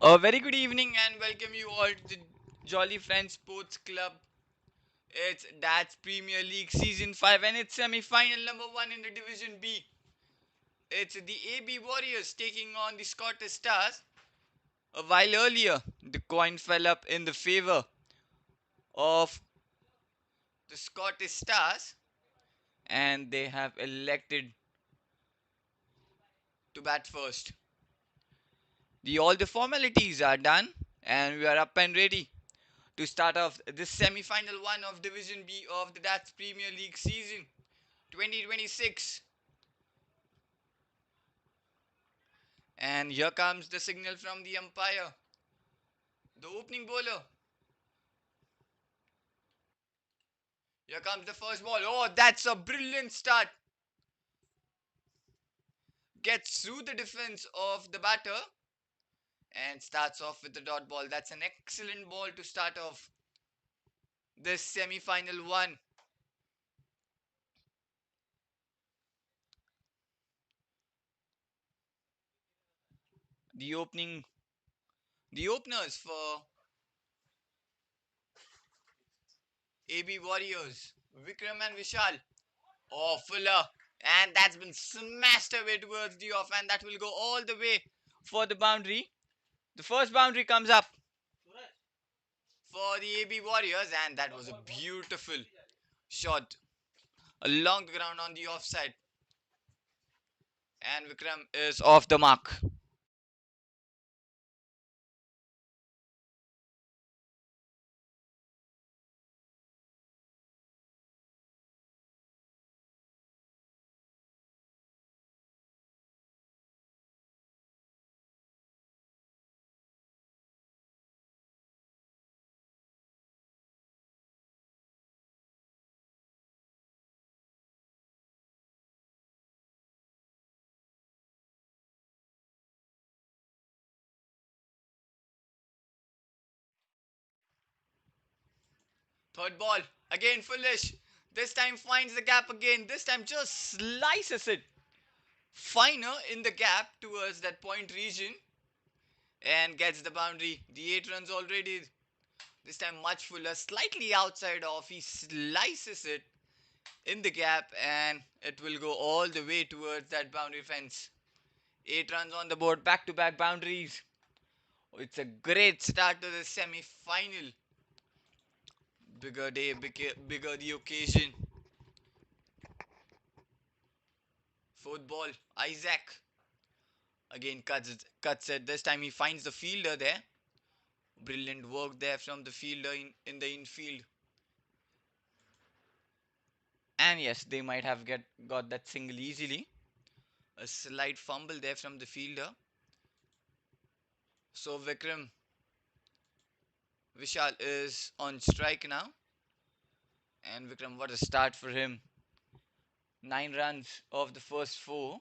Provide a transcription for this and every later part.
A very good evening and welcome you all to the Jolly Friends Sports Club. It's Dad's Premier League Season 5 and it's semi-final number 1 in the Division B. It's the AB Warriors taking on the Scottish Stars. A while earlier, the coin fell up in the favor of the Scottish Stars and they have elected to bat first. All the formalities are done and we are up and ready to start off this semi-final one of Division B of the Dutch Premier League season 2026. And here comes the signal from the umpire. The opening bowler. Here comes the first ball. Oh, that's a brilliant start. Gets through the defense of the batter and starts off with the dot ball. That's an excellent ball to start off this semi-final one. The opening, the openers for AB Warriors, Vikram and Vishal. Oh, Fuller. And that's been smashed away towards the off, and that will go all the way for the boundary. The first boundary comes up for the AB Warriors, and that was a beautiful shot along the ground on the offside. And Vikram is off the mark. Third ball, again foolish. This time finds the gap again. This time just slices it finer in the gap towards that point region and gets the boundary. The 8 runs already. This time much fuller, slightly outside off. He slices it in the gap and it will go all the way towards that boundary fence. 8 runs on the board, back to back boundaries. It's a great start to the semi final. Bigger day, bigger the occasion. Fourth ball, Isaac again cuts it. This time he finds the fielder there. Brilliant work there from the fielder in the infield. And yes, they might have got that single easily. A slight fumble there from the fielder. So Vikram Vishal is on strike now. And Vikram, what a start for him. 9 runs of the first four.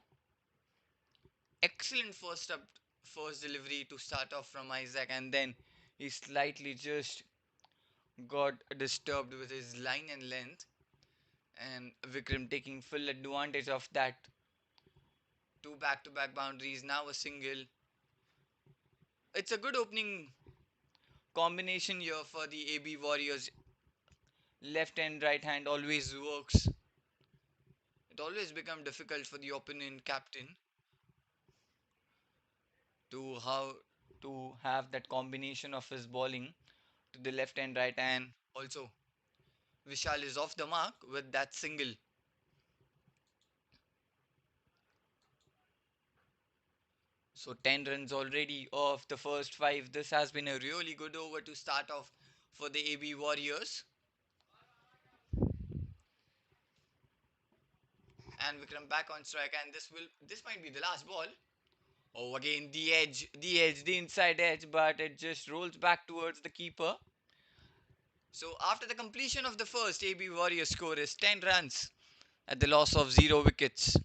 Excellent first delivery to start off from Isaac, and then he slightly just got disturbed with his line and length. And Vikram taking full advantage of that. Two back to back boundaries, now a single. It's a good opening combination here for the AB Warriors. Left and right hand always works. It always becomes difficult for the opponent captain to how to have that combination of his bowling to the left and right, and also Vishal is off the mark with that single. So 10 runs already off the first 5. This has been a really good over to start off for the AB Warriors. And Vikram back on strike, and this might be the last ball. Oh, again the inside edge, but it just rolls back towards the keeper. So after the completion of the first, AB Warriors score is 10 runs at the loss of 0 wickets.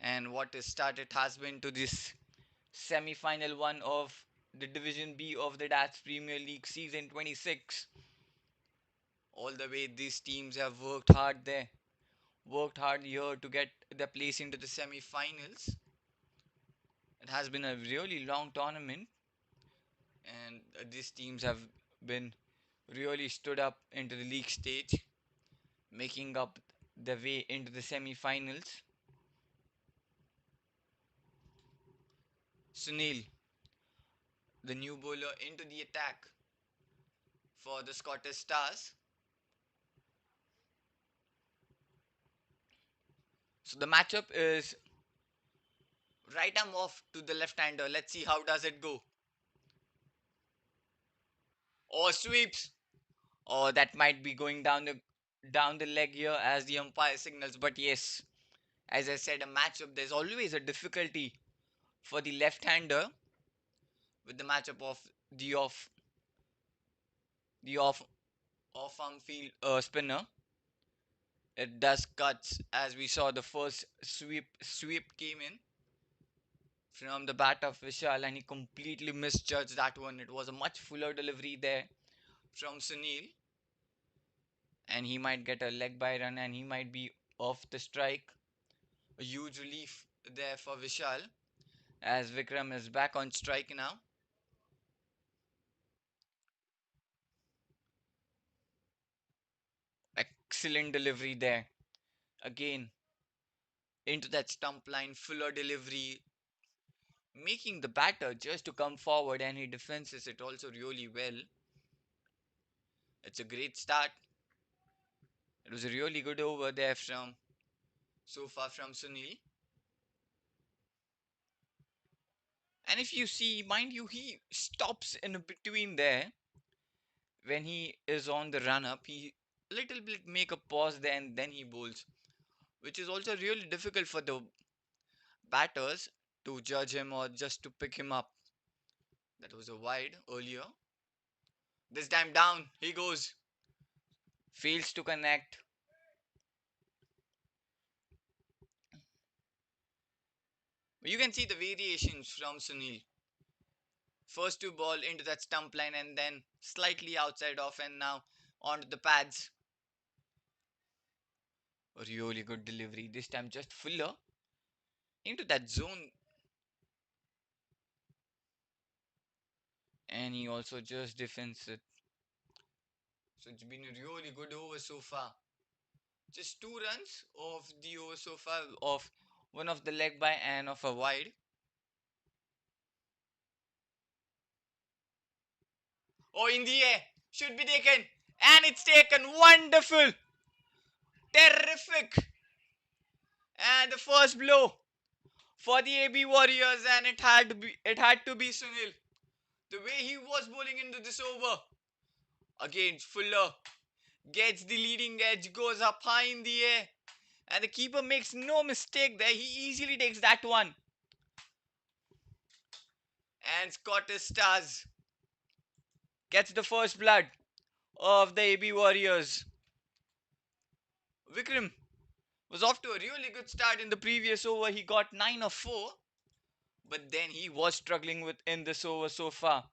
And what a start it has been to this semi-final one of the Division B of the Dutch Premier League season 26. All the way these teams have worked hard there. Worked hard here to get their place into the semi-finals. It has been a really long tournament And these teams have been really stood up into the league stage, making up the way into the semi-finals. Sunil, the new bowler, into the attack for the Scottish Stars. So the matchup is right arm off to the left-hander. Let's see how does it go. Or sweeps. Or that might be going down the leg here as the umpire signals. But yes, as I said, a matchup, there's always a difficulty for the left-hander with the matchup of the off the off arm field spinner. It does cuts as we saw the first sweep came in from the bat of Vishal and he completely misjudged that one. It was a much fuller delivery there from Sunil and he might get a leg by run and he might be off the strike. A huge relief there for Vishal as Vikram is back on strike now. Excellent delivery there. Again, into that stump line, fuller delivery, making the batter just to come forward and he defenses it also really well. It's a great start. It was a really good over there from so far from Sunil. And if you see, mind you, he stops in between there when he is on the run up. He little bit make a pause there and then he bowls, which is also really difficult for the batters to judge him or just to pick him up. That was a wide earlier. This time down, he goes. Fails to connect. You can see the variations from Sunil. First two ball into that stump line and then slightly outside off and now onto the pads. A really good delivery. This time just fuller into that zone. And he also just defends it. So it's been a really good over so far. Just 2 runs of the over so far of one of the leg by and of a wide. Oh, in the air. Should be taken. And it's taken. Wonderful. Terrific. And the first blow for the AB Warriors and it had to be Sunil. The way he was bowling into this over. Again, Fuller gets the leading edge, goes up high in the air. And the keeper makes no mistake there. He easily takes that one. And Scottish Stars gets the first blood of the AB Warriors. Vikram was off to a really good start in the previous over. He got 9 of 4. But then he was struggling with in this over so far.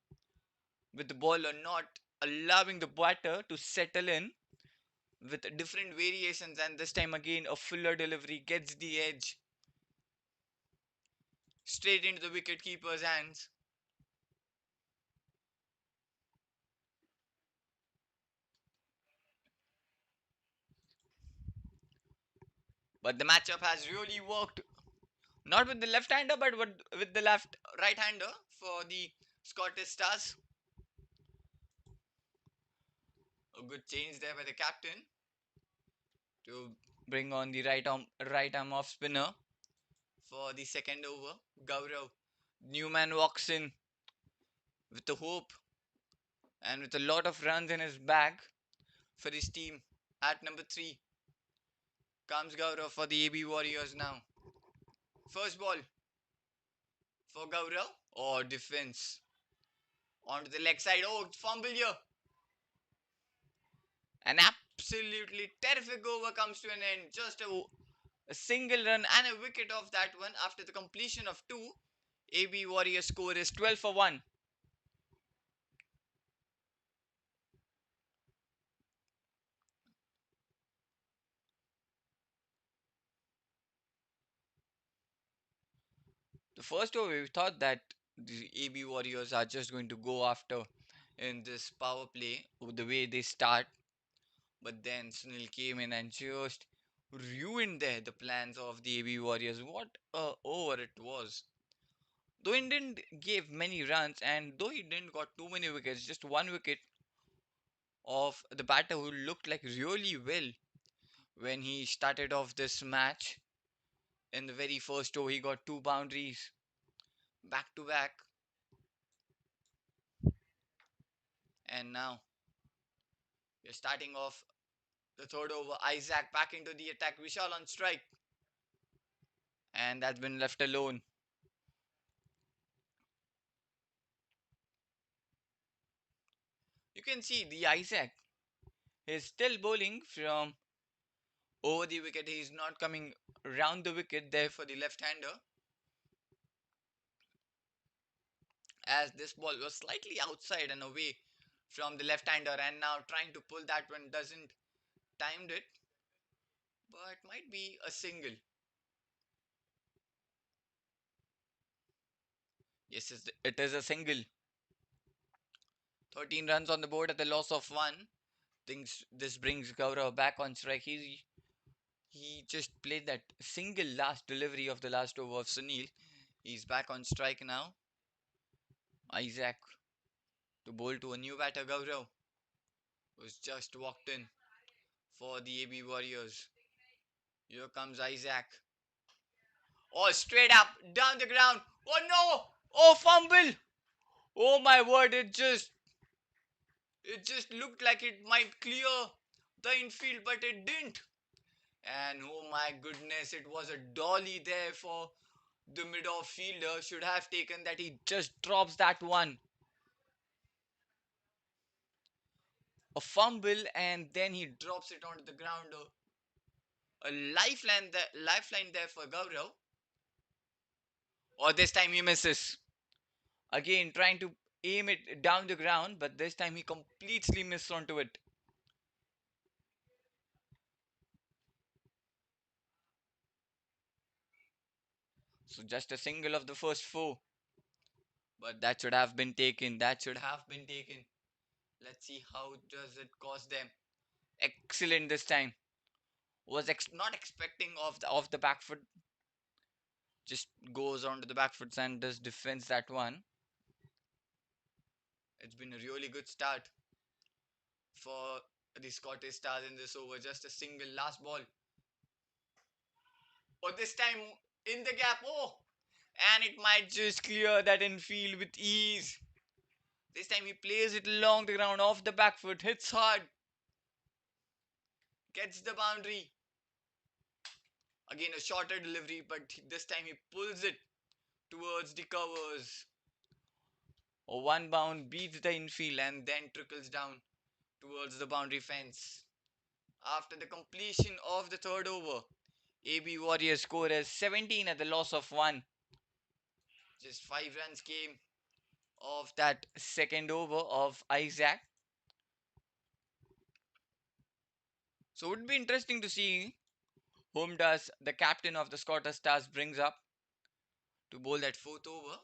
With the bowler not allowing the batter to settle in with different variations. And this time again, a fuller delivery gets the edge straight into the wicket keeper's hands. But the matchup has really worked. Not with the left-hander, but with the left right-hander for the Scottish Stars. A good change there by the captain to bring on the right arm off spinner for the second over. Gaurav, new man walks in with the hope and with a lot of runs in his bag for his team. At number 3 comes Gaurav for the AB Warriors now. First ball for Gaurav or defense onto the leg side. Oh, fumble here. An absolutely terrific over comes to an end. Just a single run and a wicket off that one after the completion of 2. AB Warriors score is 12 for 1. The first over we thought that the AB Warriors are just going to go after in this power play with the way they start. But then Sunil came in and just ruined the plans of the AB Warriors. What a over it was. Though he didn't give many runs and though he didn't got too many wickets, just one wicket of the batter who looked like really well when he started off this match. In the very first over, he got two boundaries back to back, and now we're starting off the third over. Isaac back into the attack. Vishal on strike, and that's been left alone. You can see the Isaac is still bowling from over the wicket. He's not coming round the wicket there for the left-hander, as this ball was slightly outside and away from the left-hander, and now trying to pull that one doesn't timed it, but might be a single. Yes, it is a single. 13 runs on the board at the loss of one. Thinks this brings Gaurav back on strike. He just played that single last delivery of the last over of Sunil. He's back on strike now. Isaac to bowl to a new batter. Gaurav was just walked in for the AB Warriors. Here comes Isaac. Oh, straight up down the ground. Oh no! Oh, fumble! Oh my word! It just looked like it might clear the infield, but it didn't. And oh my goodness, it was a dolly there for the mid-off fielder. Should have taken that. He just drops that one. A fumble, and then he drops it onto the ground. A lifeline there for Gaurav. Or this time he misses. Again, trying to aim it down the ground, but this time he completely missed onto it. So just a single of the first four. But that should have been taken. That should have been taken. Let's see how does it cost them. Excellent this time. Was not expecting of the back foot. Just goes onto the back foot and does defends that one. It's been a really good start for the Scottish Stars in this over. Just a single last ball. Or this time in the gap. Oh, and it might just clear that infield with ease. This time he plays it along the ground off the back foot, hits hard, gets the boundary. Again, a shorter delivery, but this time he pulls it towards the covers. A one bound beats the infield and then trickles down towards the boundary fence. After the completion of the third over, AB Warriors score as 17 at the loss of 1. Just 5 runs came of that second over of Isaac. So it would be interesting to see whom does the captain of the Scottish Stars brings up to bowl that fourth over.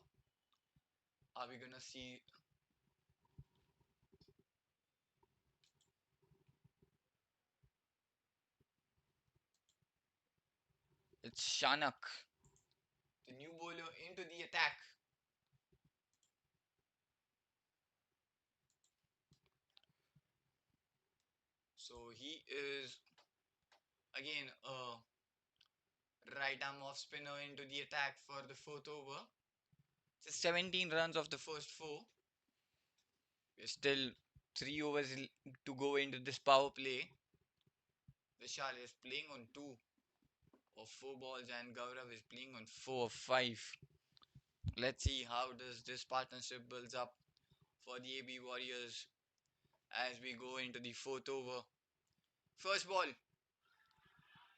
Are we gonna see? It's Shanak, the new bowler, into the attack. So he is again a right arm off spinner into the attack for the fourth over. Just 17 runs of the first four. We're still 3 overs to go into this power play. Vishal is playing on 2 of 4 balls and Gaurav is playing on 4 of 5. Let's see how does this partnership builds up for the AB Warriors as we go into the fourth over. First ball,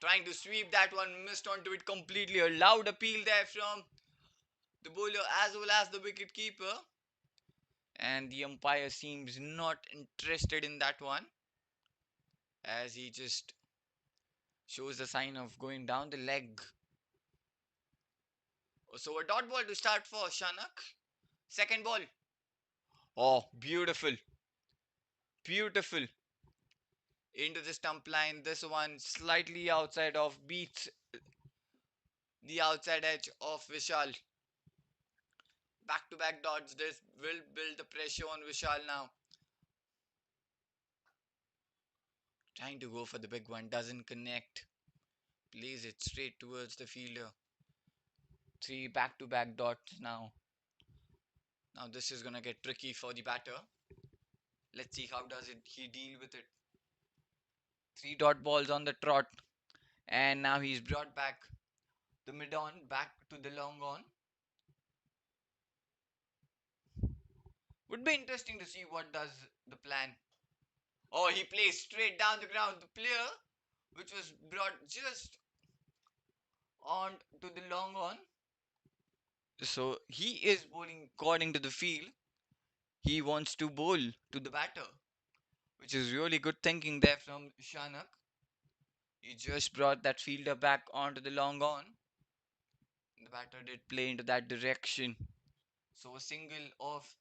trying to sweep that one, missed onto it completely. A loud appeal there from the bowler as well as the wicket keeper. And the umpire seems not interested in that one as he just shows the sign of going down the leg. So a dot ball to start for Shanak. Second ball. Oh, beautiful. Beautiful. Into the stump line. This one slightly outside of beats the outside edge of Vishal. Back to back dots. This will build the pressure on Vishal now. Trying to go for the big one. Doesn't connect. Plays it straight towards the fielder. Three back to back dots now. Now this is gonna get tricky for the batter. Let's see how does it he deal with it. Three dot balls on the trot. And now he's brought back the mid on back to the long on. Would be interesting to see what does the plan. Oh, he plays straight down the ground. The player, which was brought just on to the long on. So he is bowling according to the field. He wants to bowl to the batter, which is really good thinking there from Shanak. He just brought that fielder back onto the long on. The batter did play into that direction. So a single off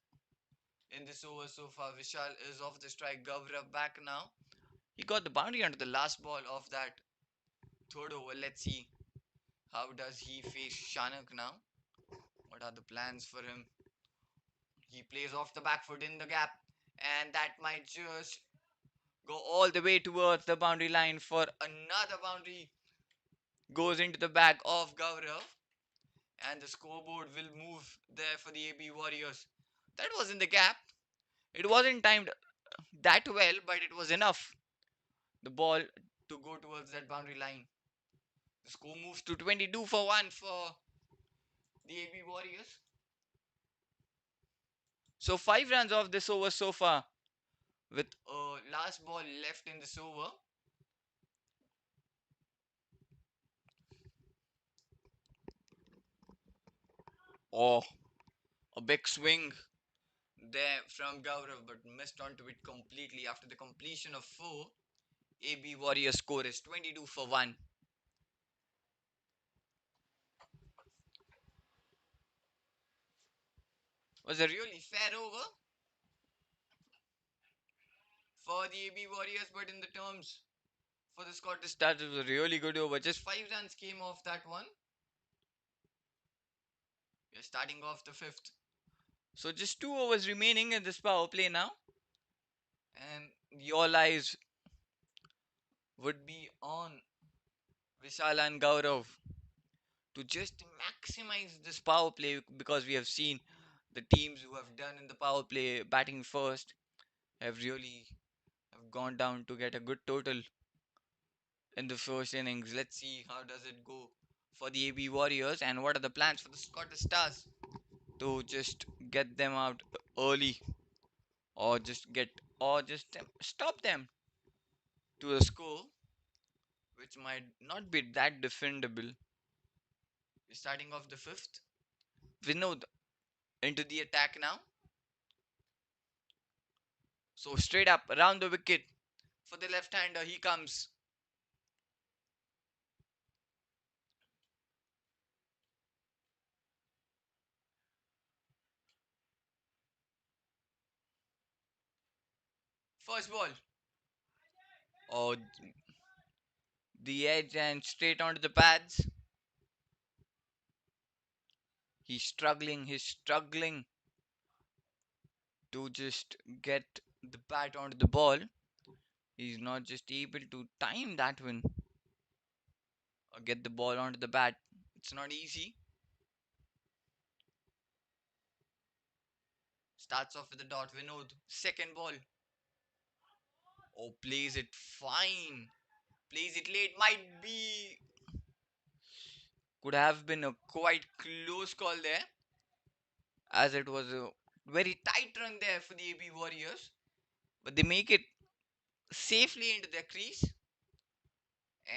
in this over so far. Vishal is off the strike. Gavrav back now. He got the boundary onto the last ball of that third over. Let's see how does he face Shanak now. What are the plans for him? He plays off the back foot in the gap, and that might just go all the way towards the boundary line for another boundary. Goes into the back of Gaurav, and the scoreboard will move there for the AB Warriors. That was in the gap. It wasn't timed that well, but it was enough. The ball to go towards that boundary line. The score moves to 22 for 1 for the AB Warriors. So 5 runs off this over so far with a last ball left in this over. Oh, a big swing there from Gaurav, but missed onto it completely. After the completion of 4, AB Warriors score is 22 for 1. Was a really fair over for the AB Warriors, but in the terms for the Scottish Stars, it was a really good over. Just 5 runs came off that one. We are starting off the 5th. So just 2 overs remaining in this power play now. And your eyes would be on Vishal and Gaurav to just maximize this power play, because we have seen the teams who have done in the power play batting first have really have gone down to get a good total in the first innings. Let's see how does it go for the AB Warriors, and what are the plans for the Scottish Stars to just get them out early, or just stop them to a score which might not be that defendable. We're starting off the 5th. Vinod into the attack now. So straight up around the wicket for the left-hander. He comes. First ball. Oh, the edge and straight onto the pads. He's struggling to just get the bat onto the ball. He's not just able to time that one or get the ball onto the bat. It's not easy. Starts off with a dot. Vinod. Second ball. Oh, plays it fine. Plays it late. Might be. Could have been a quite close call there, as it was a very tight run there for the AB Warriors. But they make it safely into their crease.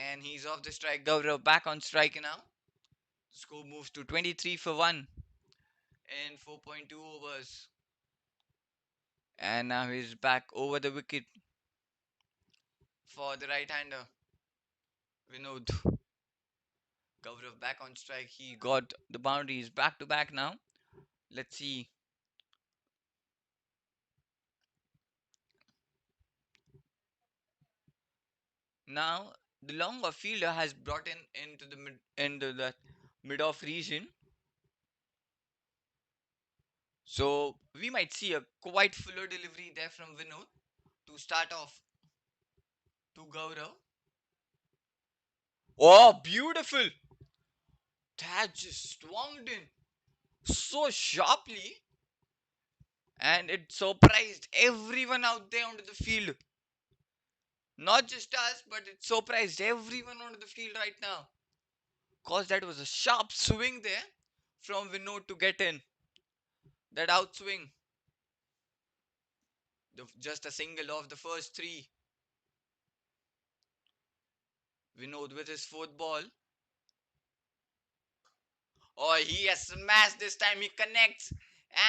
And he's off the strike. Gaurav back on strike now. The score moves to 23 for 1 in 4.2 overs. And now he's back over the wicket for the right-hander. Vinod. Gaurav back on strike. He got the boundaries back to back now. Let's see Now the longer fielder has brought in into the mid-off region. So we might see a quite fuller delivery there from Vinod to start off to Gaurav. Oh, beautiful! That just swung in so sharply, and it surprised everyone out there onto the field. Not just us, but it surprised everyone onto the field right now. Cause that was a sharp swing there from Vinod to get in. That outswing. Just a single off the first three. Vinod with his fourth ball. Oh, he has smashed this time. He connects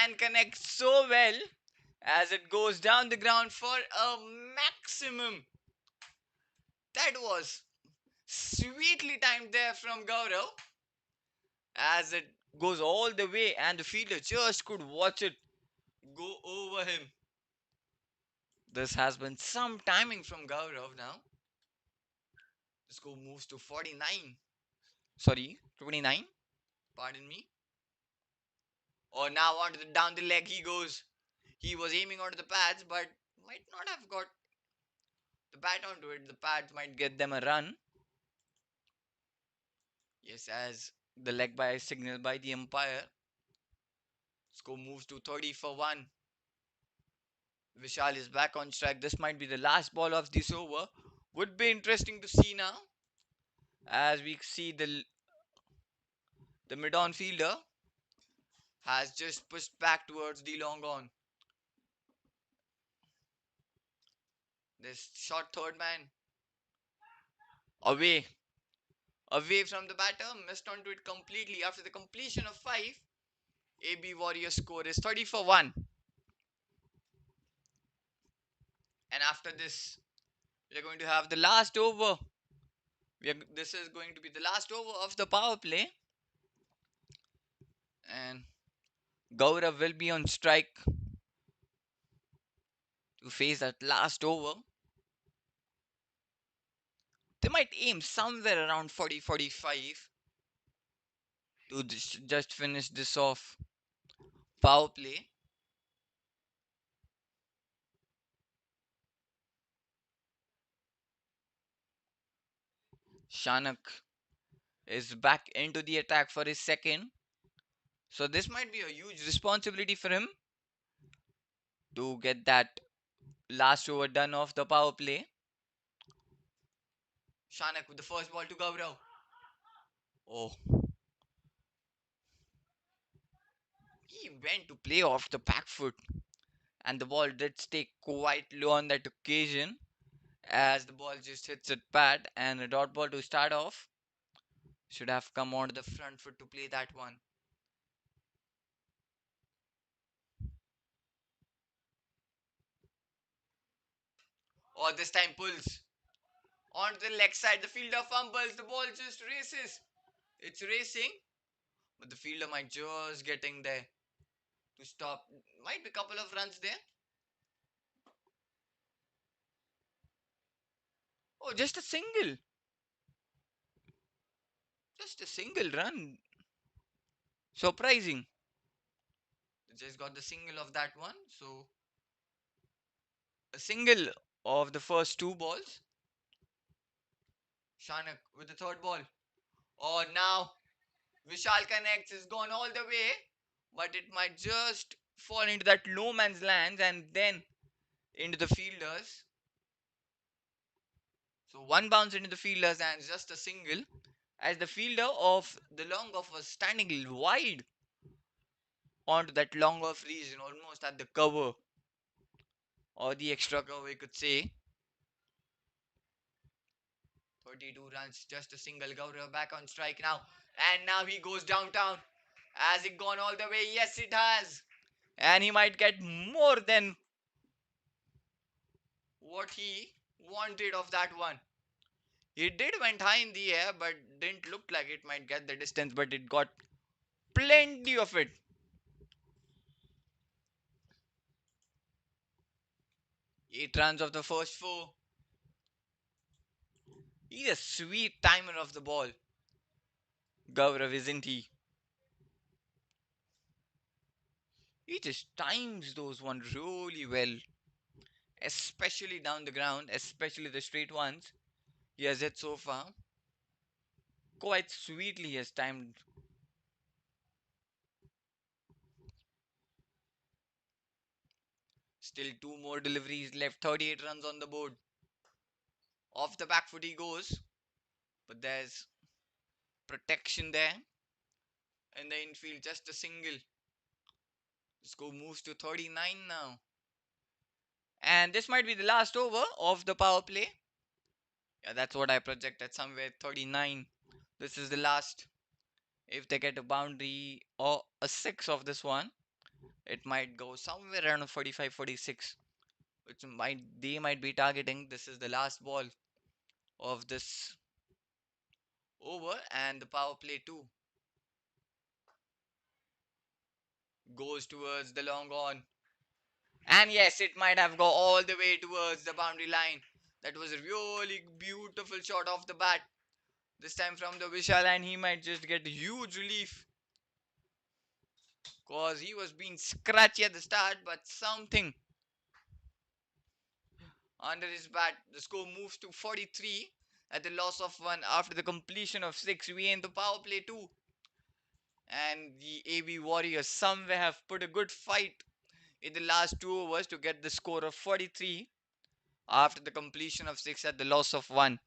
and connects so well as it goes down the ground for a maximum. That was sweetly timed there from Gaurav as it goes all the way and the fielder just could watch it go over him. This has been some timing from Gaurav now. The score moves to 49. Sorry, 29. Pardon me. Or now onto the down the leg he goes. He was aiming onto the pads, but might not have got the bat onto it. The pads might get them a run. Yes, as the leg by signal by the umpire. Score moves to 30 for 1. Vishal is back on strike. This might be the last ball of this over. Would be interesting to see now as we see the mid-on fielder has just pushed back towards the long on. This short third man away, away from the batter, missed onto it completely. After the completion of 5, AB Warriors score is 30 for 1. And after this, we are going to have the last over. This is going to be the last over of the power play. And Gaurav will be on strike to face that last over. They might aim somewhere around 40-45 to just finish this off power play. Shanak is back into the attack for his second. So this might be a huge responsibility for him to get that last over done off the power play. Shanak with the first ball to Gaurav. Oh, he went to play off the back foot, and the ball did stay quite low on that occasion as the ball just hits it pad, and a dot ball to start off. Should have come on the front foot to play that one. Or this time pulls. On the leg side, the fielder fumbles. The ball just races. It's racing, but the fielder might just getting there to stop. Might be a couple of runs there. Oh, just a single. Just a single run. Surprising. Just got the single of that one. So a single of the first two balls. Shanak with the third ball. Oh, now Vishal connects. Is gone all the way, but it might just fall into that no man's land and then into the fielders. So one bounce into the fielders and just a single. As the fielder of the long off was standing wide onto that long off region, almost at the cover or the extra cover, we could say. 32 runs, just a single. Gaurav back on strike now. And now he goes downtown. Has it gone all the way? Yes, it has. And he might get more than what he wanted of that one. He did went high in the air, but didn't look like it might get the distance, but it got plenty of it. 8 runs of the first 4. He's a sweet timer of the ball. Gaurav, isn't he? He just times those ones really well, especially down the ground, especially the straight ones. He has hit so far. Quite sweetly, he has timed. Still two more deliveries left. 38 runs on the board. Off the back foot he goes, but there's protection there in the infield. Just a single. The score moves to 39 now. And this might be the last over of the power play. Yeah, that's what I projected. Somewhere 39. This is the last. If they get a boundary or a six of this one, it might go somewhere around 45, 46, which might they might be targeting. This is the last ball of this over, and the power play 2 goes towards the long on. And yes, it might have go all the way towards the boundary line. That was a really beautiful shot off the bat. This time from the Vishal, and he might just get huge relief. Cause he was being scratchy at the start, but something under his bat. The score moves to 43 at the loss of 1 after the completion of 6. We end the power play 2. And the AB Warriors somewhere have put a good fight in the last 2 overs to get the score of 43 after the completion of 6 at the loss of 1.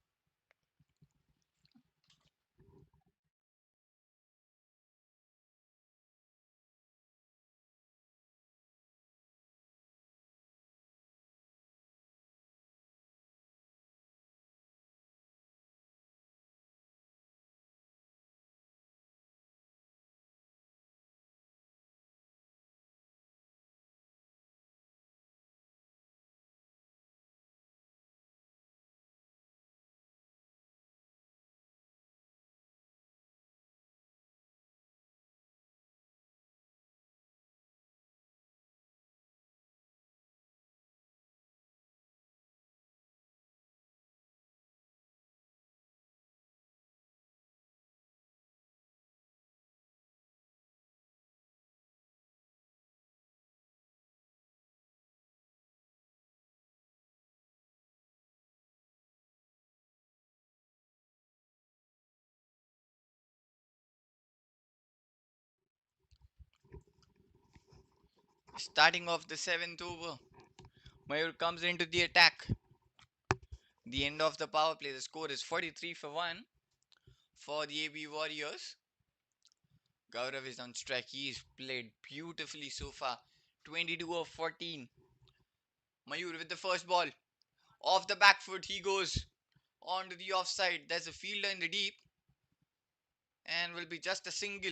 Starting off the 7th over, Mayur comes into the attack. The end of the power play, the score is 43 for 1 for the AB Warriors. Gaurav is on strike. He's played beautifully so far. 22 of 14. Mayur with the first ball. Off the back foot, he goes onto the offside. There's a fielder in the deep and will be just a single.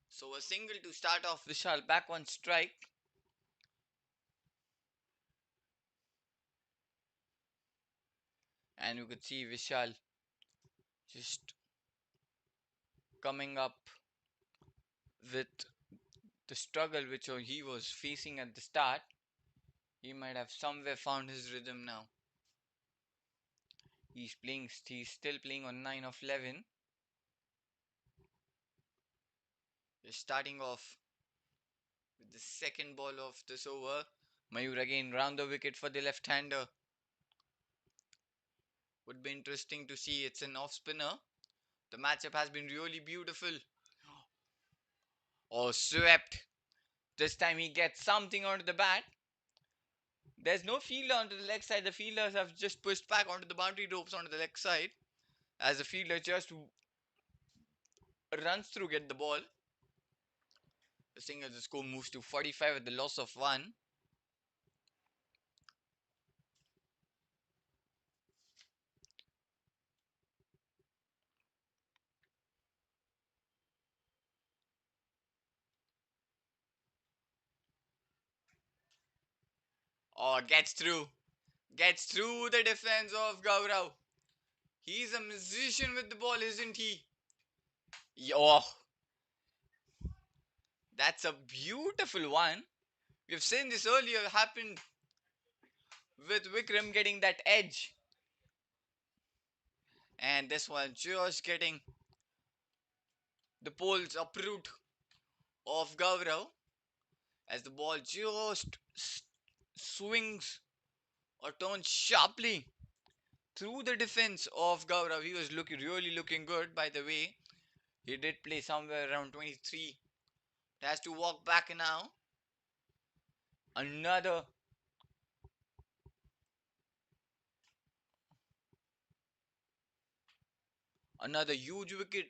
So a single to start off Vishal back on strike. And you could see Vishal just coming up with the struggle which he was facing at the start. He might have somewhere found his rhythm now. He's still playing on 9 of 11. Just starting off with the second ball of this over. Mayur again round the wicket for the left-hander. Would be interesting to see. It's an off spinner. The matchup has been really beautiful. Oh, swept. This time he gets something onto the bat. There's no fielder onto the leg side. The fielders have just pushed back onto the boundary ropes onto the leg side. As the fielder just runs through, get the ball. The single, the score moves to 45 at the loss of 1. Oh, gets through. Gets through the defense of Gaurav. He's a musician with the ball, isn't he? Oh, That's a beautiful one. We've seen this earlier happen with Vikram getting that edge. And this one just getting the poles uproot of Gaurav as the ball just swings or turns sharply through the defense of Gaurav. He was really looking good, by the way. He did play somewhere around 23. Has to walk back now. Another another huge wicket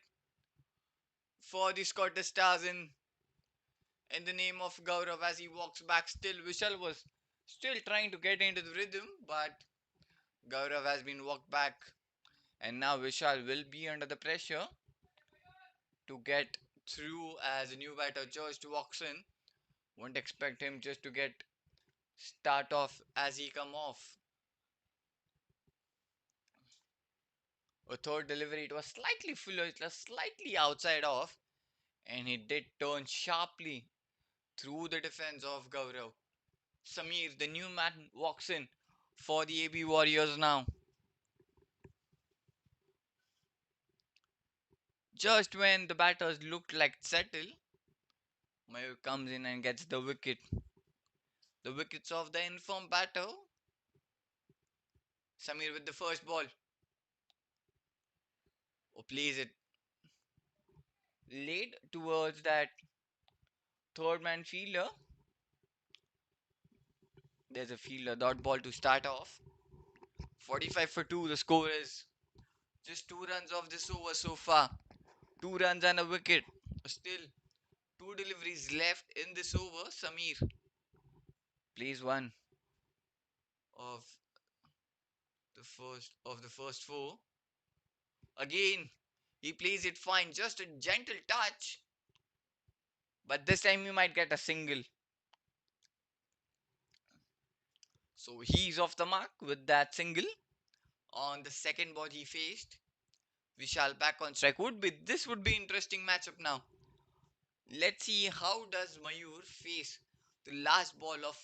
for the Scottish Stars in the name of Gaurav as he walks back. Still, Vishal was still trying to get into the rhythm, but Gaurav has been walked back, and now Vishal will be under the pressure to get through as a new batter just walks in. Won't expect him just to get start off as he come off. A third delivery, it was slightly fuller, it was slightly outside off, and he did turn sharply through the defense of Gaurav. Samir, the new man, walks in for the AB Warriors now. Just when the batters looked like settled, Mayur comes in and gets the wicket. The wickets of the informed batter. Samir with the first ball. Or plays it late towards that third man fielder. There's a fielder dot ball to start off. 45 for 2. The score is just 2 runs off this over so far. 2 runs and a wicket. Still 2 deliveries left in this over. Samir plays one of the first four. Again, he plays it fine, just a gentle touch, but this time he might get a single. So he's off the mark with that single. On the second ball he faced, Vishal back on strike. This would be interesting matchup now. Let's see how does Mayur face the last ball of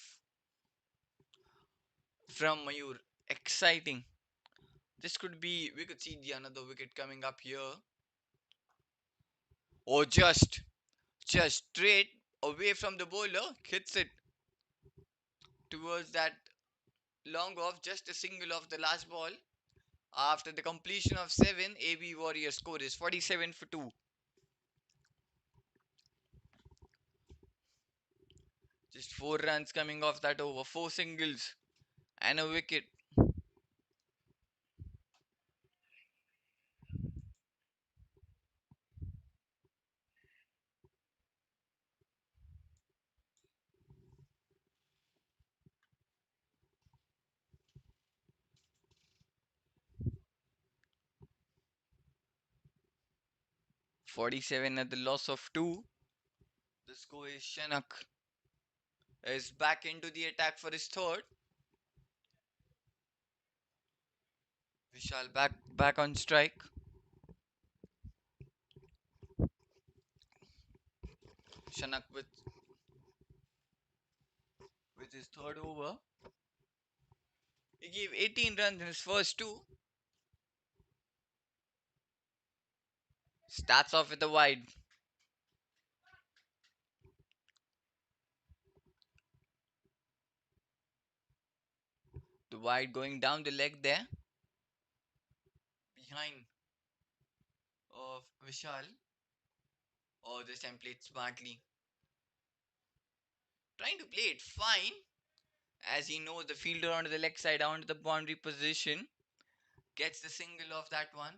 from Mayur. Exciting. This could be, we could see the another wicket coming up here, or just straight away from the bowler, hits it towards that long off, just a single of the last ball. After the completion of 7, AB Warriors score is 47 for 2. Just 4 runs coming off that over, 4 singles and a wicket. 47 at the loss of 2. The score is Shanak is back into the attack for his third. Vishal back on strike. Shanak with his third over. He gave 18 runs in his first two. Starts off with a wide. The wide going down the leg there. Behind of Vishal. Oh, this time played smartly. Trying to play it fine as he knows the fielder on the leg side onto the boundary position. Gets the single of that one.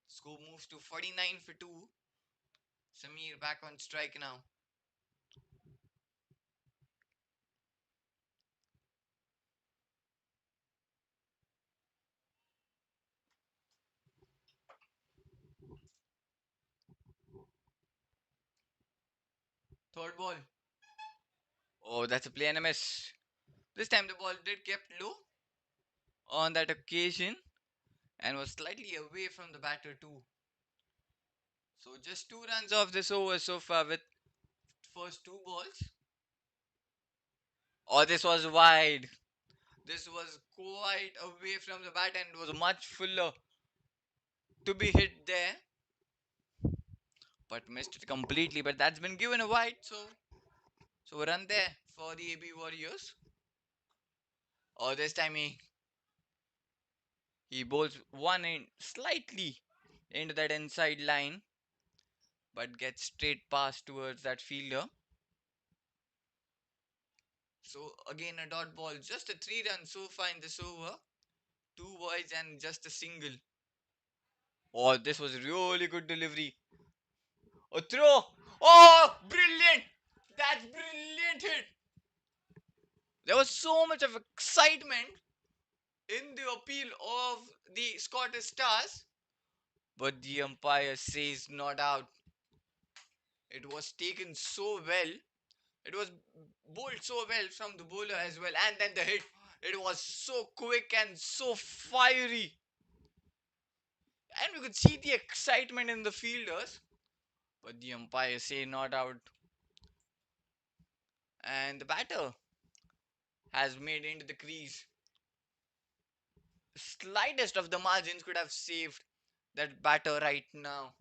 Score moves to 49 for 2. Samir back on strike now. Third ball. Oh, that's a play and a miss. This time the ball did kept low on that occasion and was slightly away from the batter too. So just 2 runs off this over so far with first two balls. Oh, this was wide. This was quite away from the bat and was much fuller to be hit there. But missed it completely. But that's been given a wide. So a run there for the AB Warriors. Oh, this time he bowls one in slightly into that inside line. But gets straight pass towards that fielder. So again a dot ball. Just a 3 run so far in this over. Two wides and just a single. Oh, this was really good delivery. A throw. Oh, brilliant! That's brilliant hit. There was so much of excitement in the appeal of the Scottish Stars, but the umpire says not out. It was taken so well. It was bowled so well from the bowler as well, and then the hit. It was so quick and so fiery, and we could see the excitement in the fielders. But the umpire say not out, and the batter has made into the crease. Slightest of the margins could have saved that batter right now.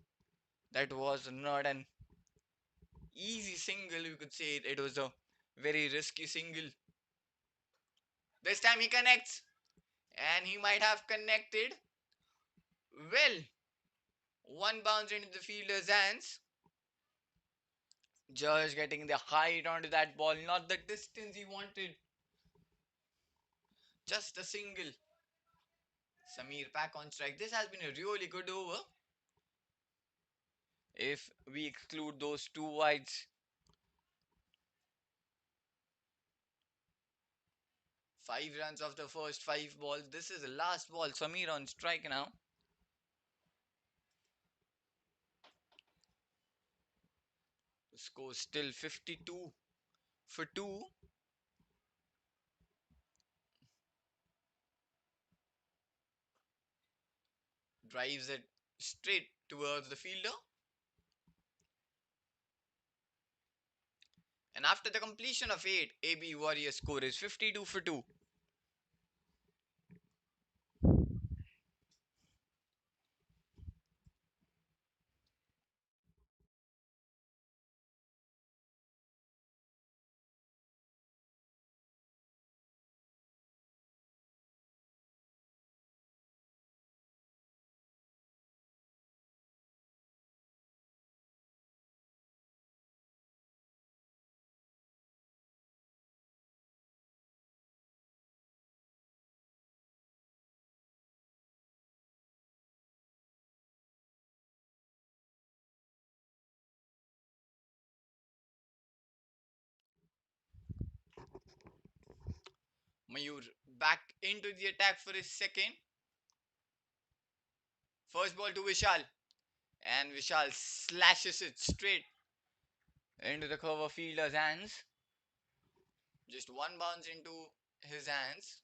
That was not an easy single, we could say. It was a very risky single. This time he connects, and he might have connected well. One bounce into the fielder's hands. Just getting the height onto that ball, not the distance he wanted. Just a single. Samir back on strike. This has been a really good over. If we exclude those two wides. 5 runs of the first 5 balls. This is the last ball. Samir on strike now. The score still 52 for 2. Drives it straight towards the fielder. And after the completion of 8, AB Warriors score is 52 for 2. Mayur back into the attack for his second. First ball to Vishal. And Vishal slashes it straight into the cover fielder's hands. Just one bounce into his hands.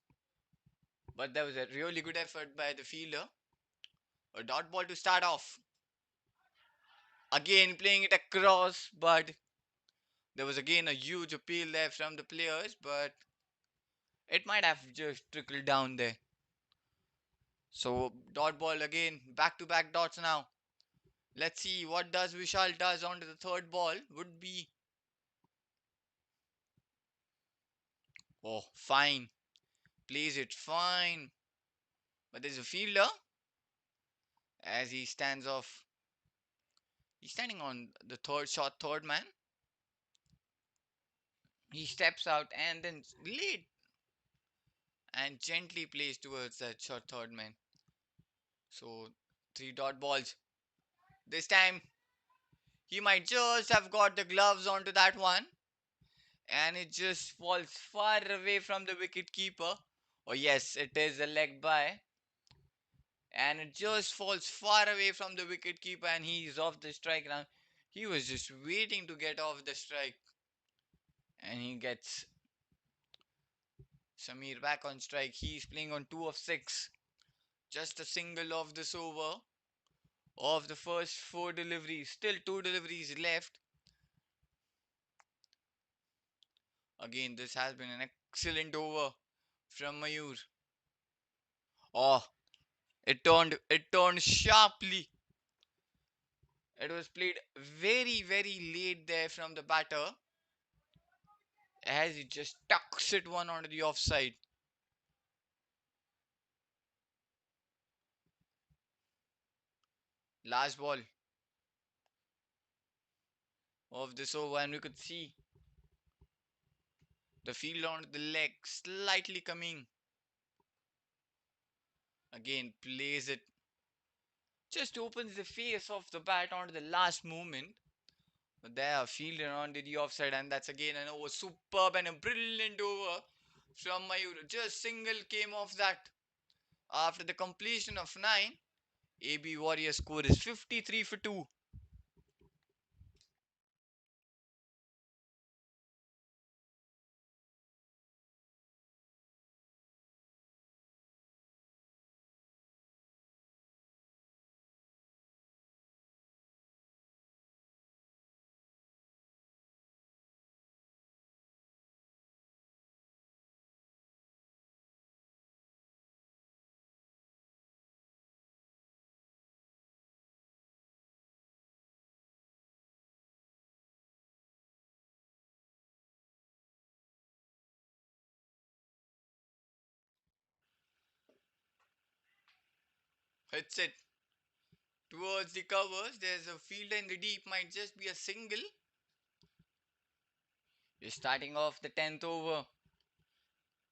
But that was a really good effort by the fielder. A dot ball to start off. Again playing it across, but there was again a huge appeal there from the players, but it might have just trickled down there. So dot ball again, back to back dots now. Let's see what does Vishal does onto the third ball. Would be oh fine. Plays it fine. But there's a fielder as he stands off. He's standing on the third shot, third man. He steps out and then late and gently plays towards that short third man. So 3 dot balls. This time he might just have got the gloves onto that one. And it just falls far away from the wicket keeper. Oh yes, it is a leg by. And it just falls far away from the wicket keeper and he's off the strike now. He was just waiting to get off the strike. And he gets Samir back on strike. He's playing on 2 of 6. Just a single of this over. Of the first 4 deliveries. Still 2 deliveries left. Again, this has been an excellent over from Mayur. Oh, it turned sharply. It was played very, very late there from the batter as he just tucks it one onto the offside. Last ball of this over, and we could see the field on the leg slightly coming. Again, plays it, just opens the face of the bat onto the last moment. But there, fielder onto the offside, and that's again an over. Superb and a brilliant over from Mayur. Just single came off that. After the completion of 9, AB Warriors score is 53 for 2. Hits it towards the covers. There's a fielder in the deep, might just be a single. You're starting off the 10th over.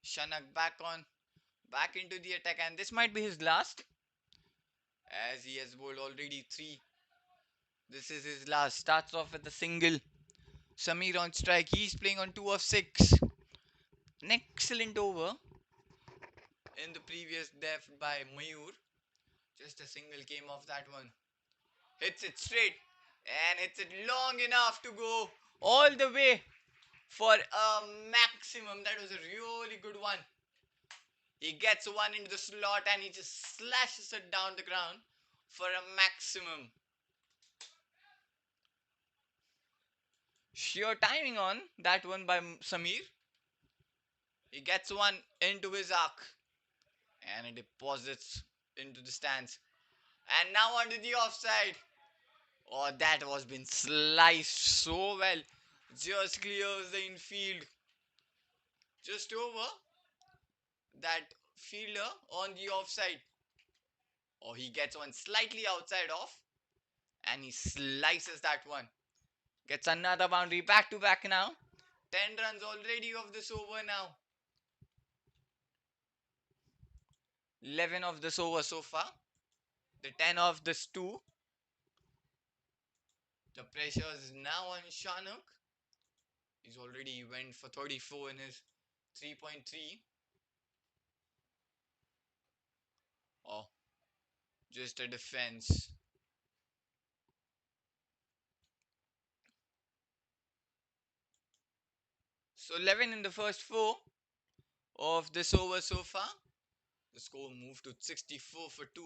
Shanak back into the attack, and this might be his last, as he has bowled already 3. This is his last. Starts off with a single. Samir on strike. He's playing on 2 of 6. An excellent over in the previous def by Mayur. Just a single came off that one. Hits it straight and hits it long enough to go all the way for a maximum. That was a really good one. He gets one into the slot and he just slashes it down the ground for a maximum. Sheer timing on that one by Samir. He gets one into his arc and it deposits into the stands. And now onto the offside. Oh, that was been sliced so well. Just clears the infield. Just over that fielder on the offside. Oh, he gets one slightly outside off. And he slices that one. Gets another boundary back to back now. 10 runs already of this over now. 11 of this over so far. The 10 of this 2. The pressure is now on Shanuk. He's already went for 34 in his 3.3. Oh, just a defense. So 11 in the first 4 of this over so far. The score moved to 64 for 2.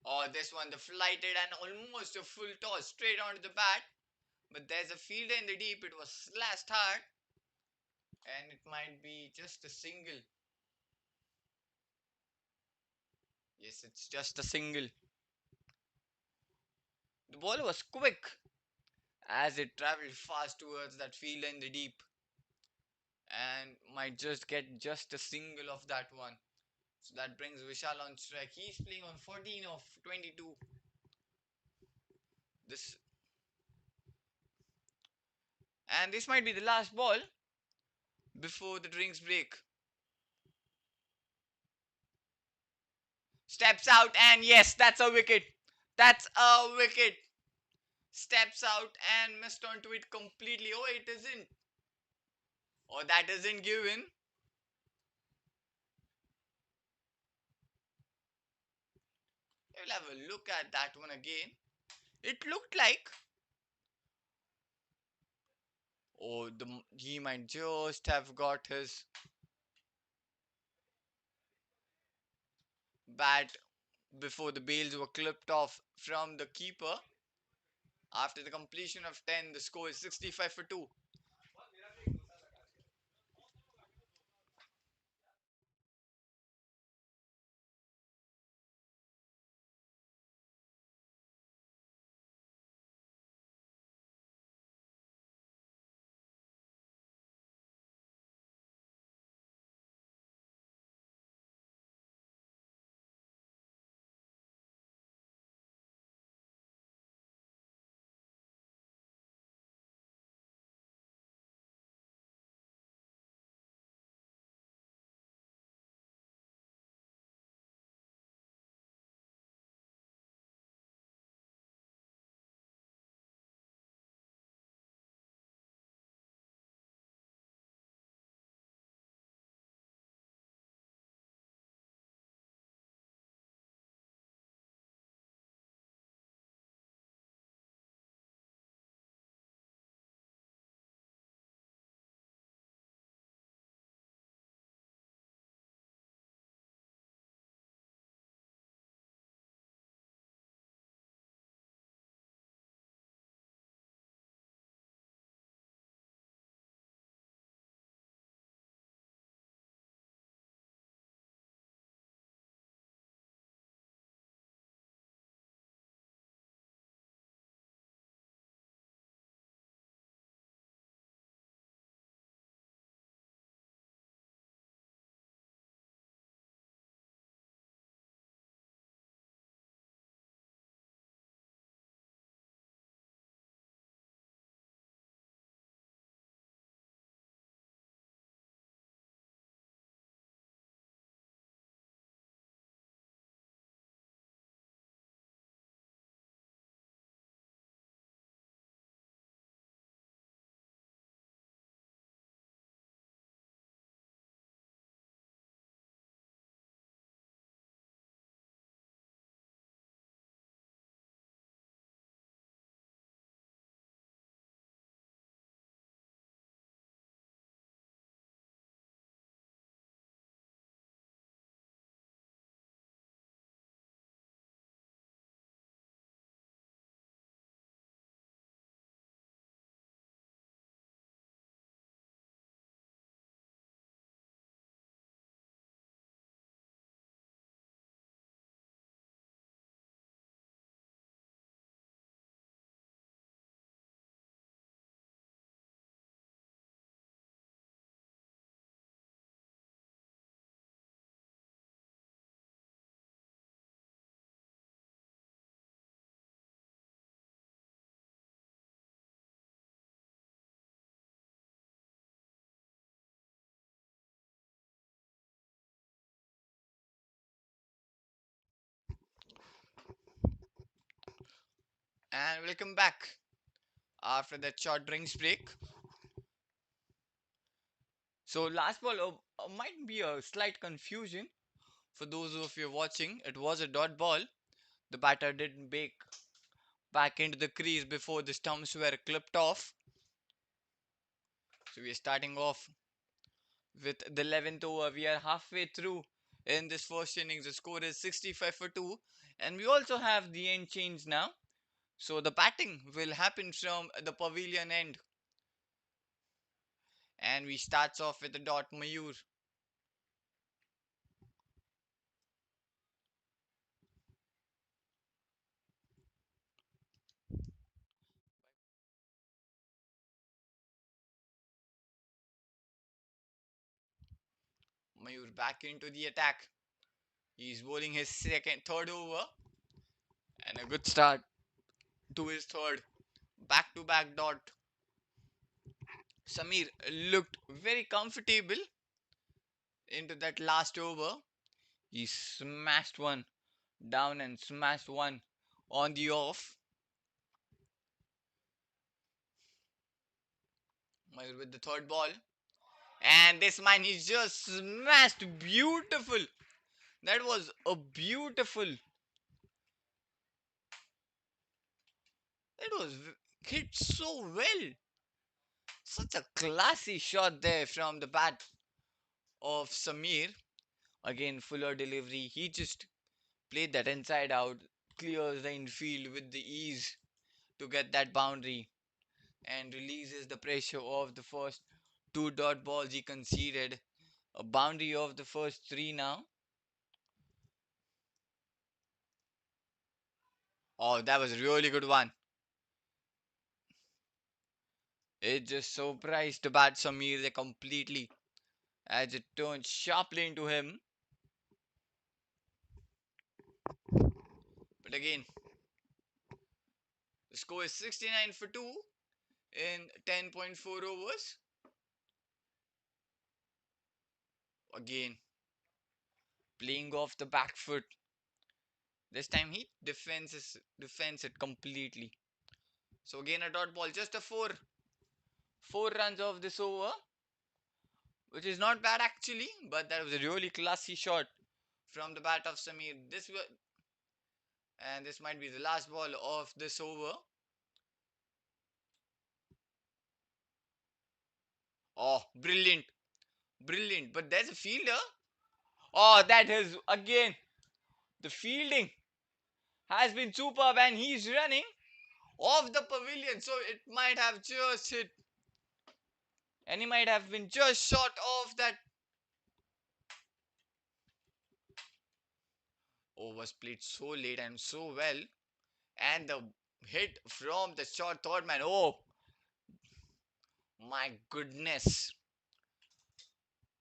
Oh, this one, the flighted and almost a full toss straight onto the bat. But there's a fielder in the deep. It was slashed hard. And it might be just a single. Yes, it's just a single. The ball was quick as it travelled fast towards that fielder in the deep. And might just get just a single of that one. So that brings Vishal on strike. He's playing on 14 of 22. This and this might be the last ball before the drinks break. Steps out and yes, that's a wicket. That's a wicket. Steps out and missed onto it completely. Oh, it isn't. Oh, that isn't given. We'll have a look at that one again. It looked like he might just have got his bat before the bails were clipped off from the keeper. After the completion of 10, the score is 65 for 2. And welcome back after that short drinks break. So, last ball might be a slight confusion for those of you watching. It was a dot ball. The batter didn't break back into the crease before the stumps were clipped off. So, we are starting off with the 11th over. We are halfway through in this first innings. The score is 65 for 2. And we also have the end change now. So the batting will happen from the pavilion end. And we starts off with the dot Mayur. Mayur back into the attack. He's bowling his third over. And a good start to his third. Back to back dot. Samir looked very comfortable into that last over. He smashed one down and smashed one on the off. Mayur with the third ball. And this man is just smashed beautiful. That was a beautiful. It was hit so well. Such a classy shot there from the bat of Samir. Again, fuller delivery. He just Played that inside out, clears the infield with the ease to get that boundary and releases the pressure of the first two dot balls he conceded. A boundary of the first three now. Oh, that was a really good one. It just surprised the bat Samir there completely as it turned sharply into him. But again, the score is 69 for 2 in 10.4 overs. Again, playing off the back foot. This time he defends it completely. So again a dot ball, just a four runs off this over, which is not bad actually, but that was a really classy shot from the bat of Samir. And this might be the last ball of this over. Oh, brilliant, brilliant! But there's a fielder. Oh, that is again the fielding has been superb, and he's running off the pavilion, so it might have just hit, and he might have been just short of that. Oh, was played so late and so well, and the hit from the short third man. Oh my goodness,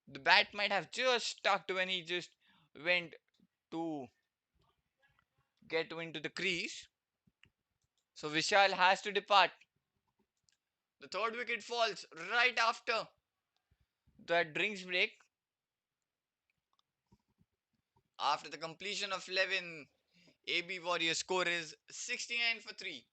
the bat might have just stuck when he just went to get into the crease. So Vishal has to depart. The third wicket falls right after that drinks break. After the completion of 11, AB Warrior score is 69 for 3.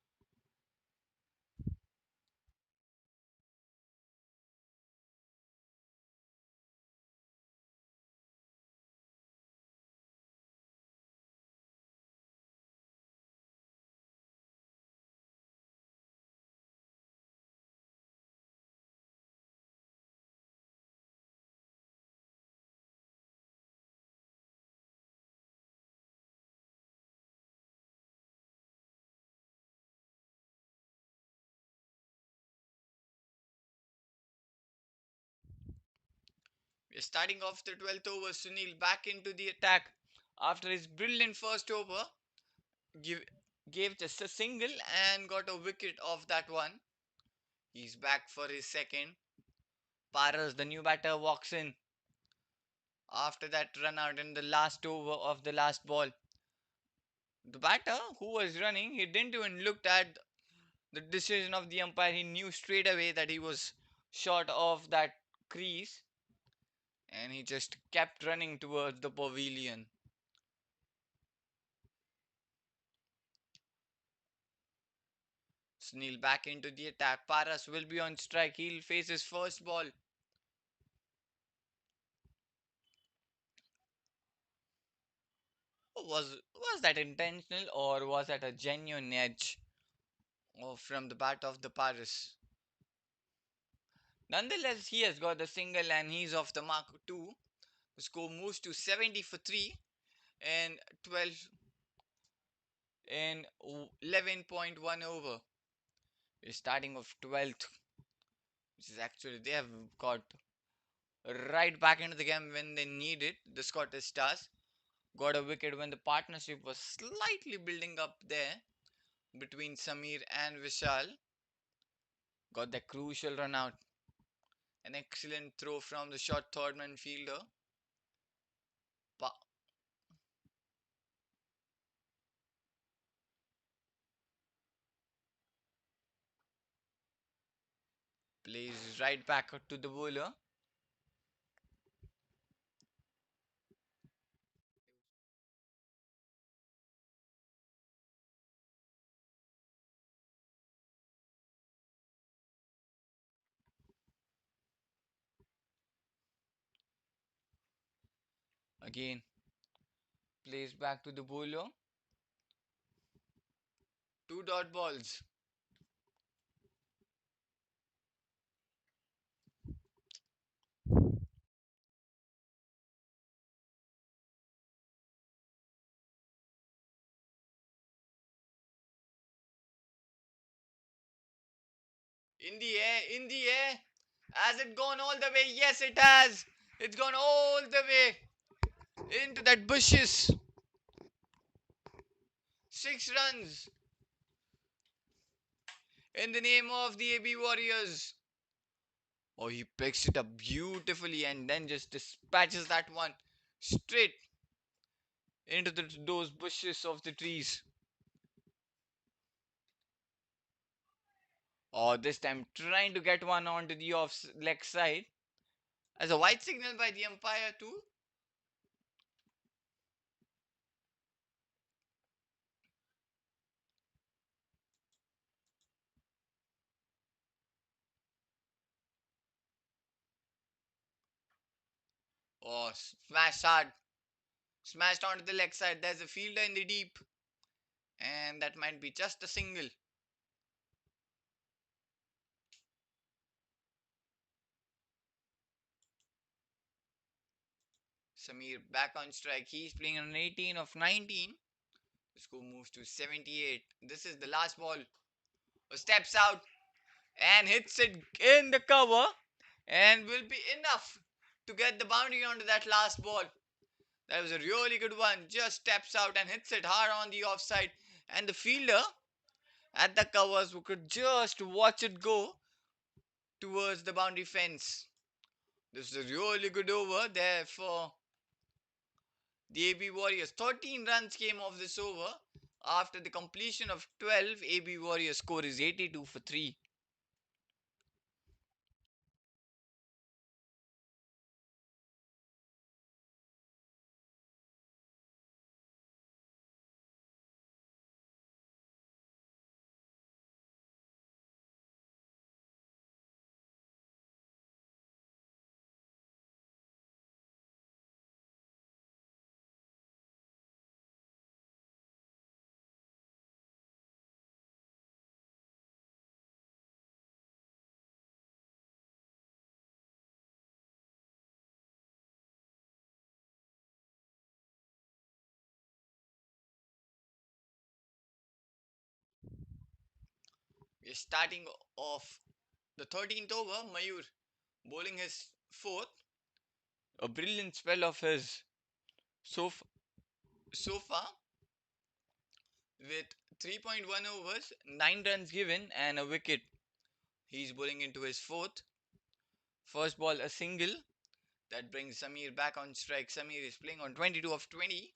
We're starting off the 12th over. Sunil back into the attack after his brilliant first over. Give, gave just a single and got a wicket off that one. He's back for his second. Paras, the new batter, walks in after that run out in the last over of the last ball. The batter who was running, he didn't even look at the decision of the umpire. He knew straight away that he was short of that crease and he just kept running towards the pavilion. Sunil back into the attack. Paras will be on strike. He'll face his first ball. Was that intentional or was that a genuine edge from the bat of the Paris? Nonetheless, he has got the single and he's off the mark too. The score moves to 70 for 3 and 12 in 11.1 over. We're starting off 12th, which is actually they have got right back into the game when they need it. The Scottish Stars got a wicket when the partnership was slightly building up there between Samir and Vishal. Got the crucial run out. An excellent throw from the short third man fielder. Pa- Plays right back to the bowler. Again, plays back to the bowler. Two dot balls. In the air, in the air. Has it gone all the way? Yes, it has. It's gone all the way into that bushes. 6 runs in the name of the AB Warriors. Oh, he picks it up beautifully and then just dispatches that one straight into those bushes of the trees. Oh, this time trying to get one onto the off leg side. As a white signal by the umpire too. Oh, smash hard. Smashed onto the leg side. There's a fielder in the deep. And that might be just a single. Samir back on strike. He's playing on 18 of 19. The score moves to 78. This is the last ball. Steps out and hits it in the cover and will be enough to get the boundary onto that last ball. That was a really good one. Just steps out and hits it hard on the offside. And the fielder at the covers who could just watch it go towards the boundary fence. This is a really good over there for the AB Warriors. 13 runs came off this over. After the completion of 12, AB Warriors score is 82 for 3. We're starting off the 13th over. Mayur bowling his fourth. A brilliant spell of his so, so far with 3.1 overs, 9 runs given, and a wicket. He's bowling into his fourth. First ball, a single. That brings Samir back on strike. Samir is playing on 22 of 20.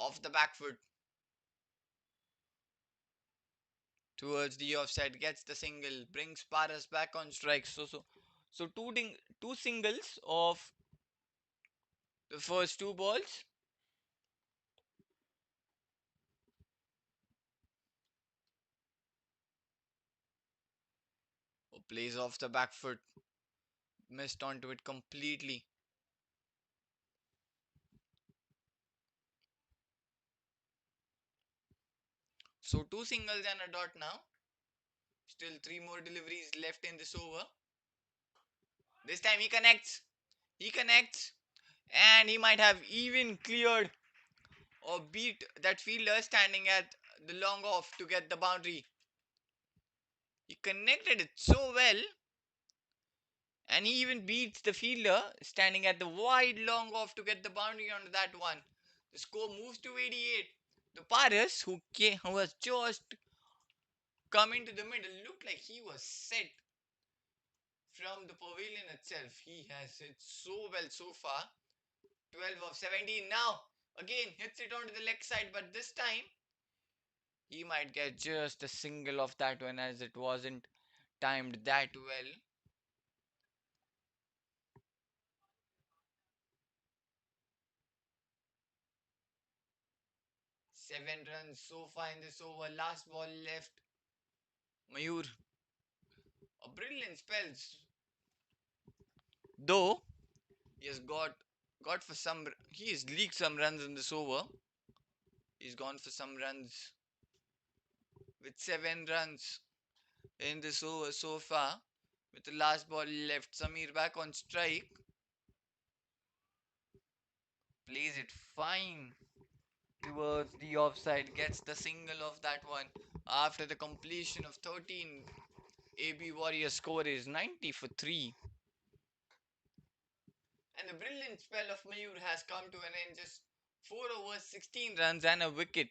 Off the back foot towards the offside. Gets the single. Brings Paras back on strike. So two singles of the first two balls. Plays off the back foot. Missed onto it completely. So two singles and a dot now. Still three more deliveries left in this over. This time he connects. He connects. And he might have even cleared or beat that fielder standing at the long off to get the boundary. He connected it so well. And he even beats the fielder standing at the wide long off to get the boundary onto that one. The score moves to 88. The Paris, who was just coming to the middle, looked like he was set from the pavilion itself. He has hit so well so far. 12 of 17. Now, again, hits it onto the leg side, but this time he might get just a single of that one as it wasn't timed that well. 7 runs so far in this over. Last ball left. Mayur, a brilliant spells. Though he has got for some, he has leaked some runs in this over. He's gone for some runs with 7 runs in this over so far. With the last ball left, Samir back on strike. Plays it fine towards the offside, gets the single of that one. After the completion of 13, AB Warriors score is 90 for 3. And the brilliant spell of Mayur has come to an end. Just 4 overs, 16 runs, and a wicket.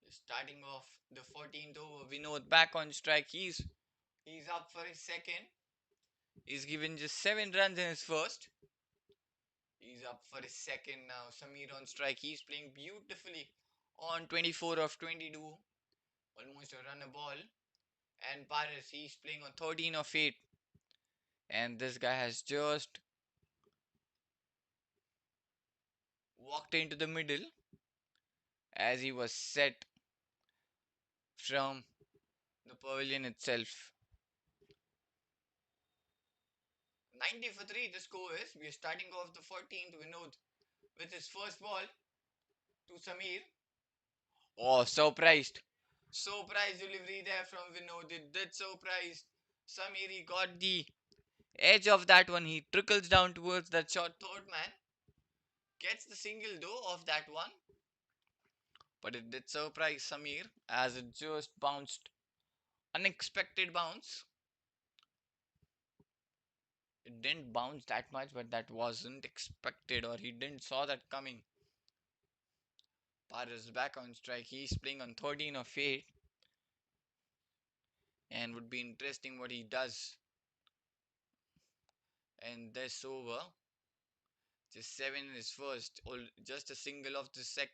Starting off the 14th over, Vinod back on strike. He's up for his second. He's given just 7 runs in his first. He's up for his second now. Samir on strike. He's playing beautifully on 24 of 22. Almost a run a ball. And Paris, he's playing on 13 of 8. And this guy has just walked into the middle as he was set from the pavilion itself. 90 for 3 the score is. We are starting off the 14th. Vinod with his first ball to Samir. Oh, surprised. Surprise delivery there from Vinod. It did surprise. Samir, he got the edge of that one. He trickles down towards that short third man. Gets the single though of that one. But it did surprise Samir as it just bounced. Unexpected bounce. It didn't bounce that much, but that wasn't expected or he didn't saw that coming. Paris back on strike. He's playing on 13 of 8 and would be interesting what he does. And this over. Just 7 in his first. Just a single of the sec.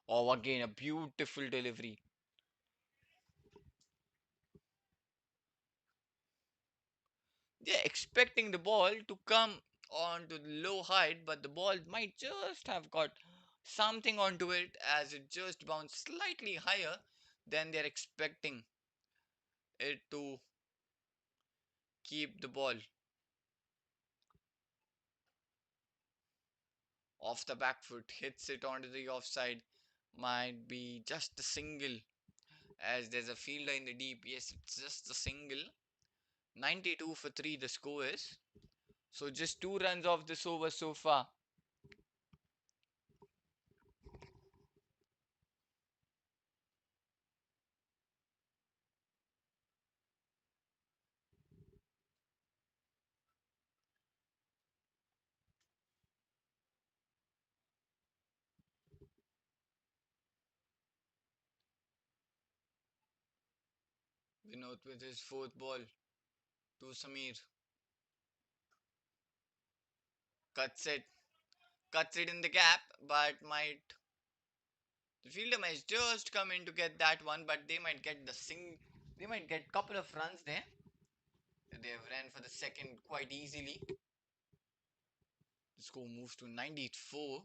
Oh, again, a beautiful delivery. They're expecting the ball to come on to the low height, but the ball might just have got something onto it as it just bounced slightly higher than they're expecting it to keep the ball. Off the back foot, hits it onto the offside. Might be just a single as there's a fielder in the deep. Yes, it's just a single. 92 for 3 the score is. So just 2 runs off this over so far. Vinod with his fourth ball to Samir. Cuts it. Cuts it in the gap, but might the fielder might just come in to get that one, but they might get the they might get couple of runs there. They have ran for the second quite easily. The score moves to 94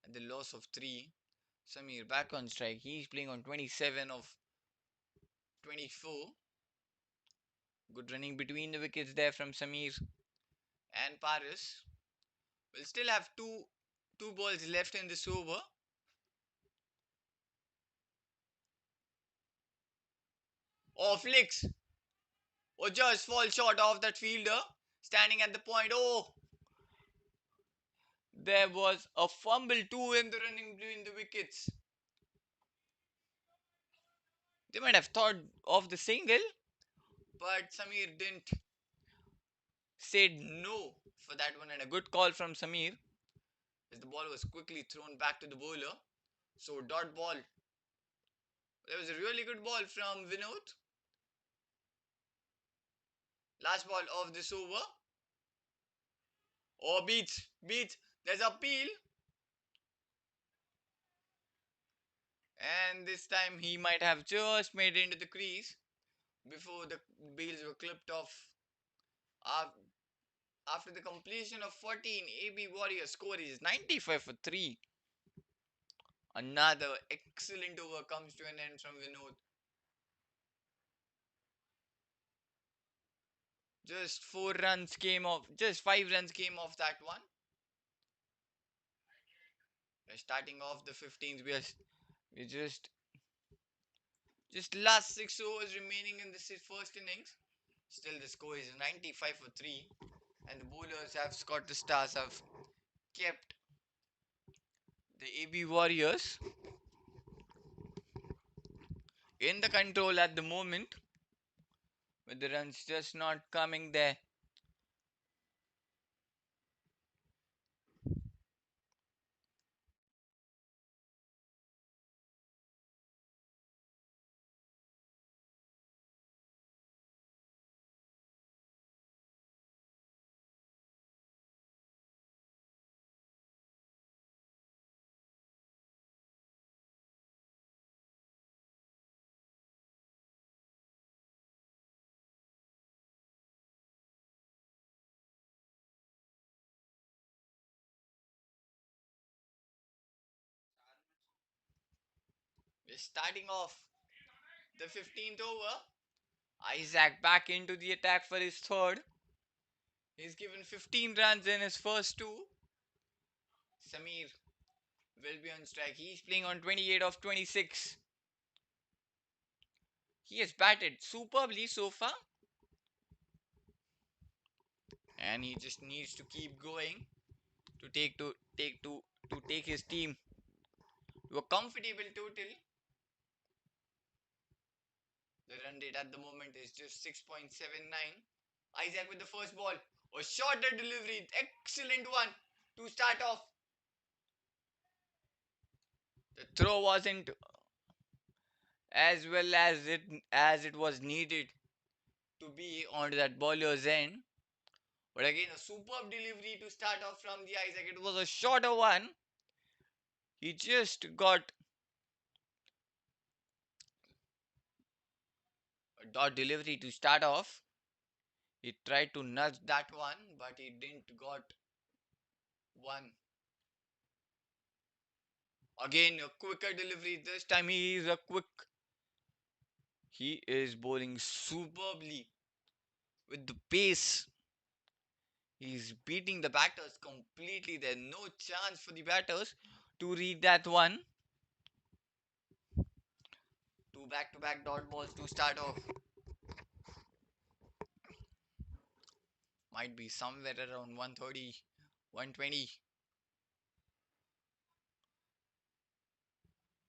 and the loss of 3. Samir back on strike. He's playing on 27 of 24. Good running between the wickets there from Samir and Paris. We'll still have two balls left in this over. Oh, flicks. Oh, just fall short of that fielder standing at the point. Oh, there was a fumble too in the running between the wickets. They might have thought of the single, but Samir didn't said no for that one, and a good call from Samir as the ball was quickly thrown back to the bowler. So dot ball. There was a really good ball from Vinod. Last ball of this over. Oh, beats. There's a peel. And this time he might have just made it into the crease before the bails were clipped off. After the completion of 14, AB Warriors score is 95 for 3. Another excellent over comes to an end from Vinod. Just 5 runs came off that one. We're starting off the 15th. We just last 6 overs remaining in this first innings. Still, the score is 95 for 3, and the bowlers have Scott the Stars have kept the AB Warriors in the control at the moment, with the runs just not coming there. We're starting off the 15th over. Isaac back into the attack for his third. He's given 15 runs in his first two. Samir will be on strike. He's playing on 28 of 26. He has batted superbly so far, and he just needs to keep going to take his team to a comfortable total. The run rate at the moment is just 6.79. Isaac with the first ball. A shorter delivery. Excellent one to start off. The throw wasn't as well as it was needed to be on that bowler's end. But again, a superb delivery to start off from the Isaac. It was a shorter one. He just got a dot delivery to start off. He tried to nudge that one, but he didn't got one. Again, a quicker delivery. This time he is a quick. He is bowling superbly with the pace. He's beating the batters completely. There's no chance for the batters to read that one. Two back-to-back dot balls to start off. Might be somewhere around 130, 120.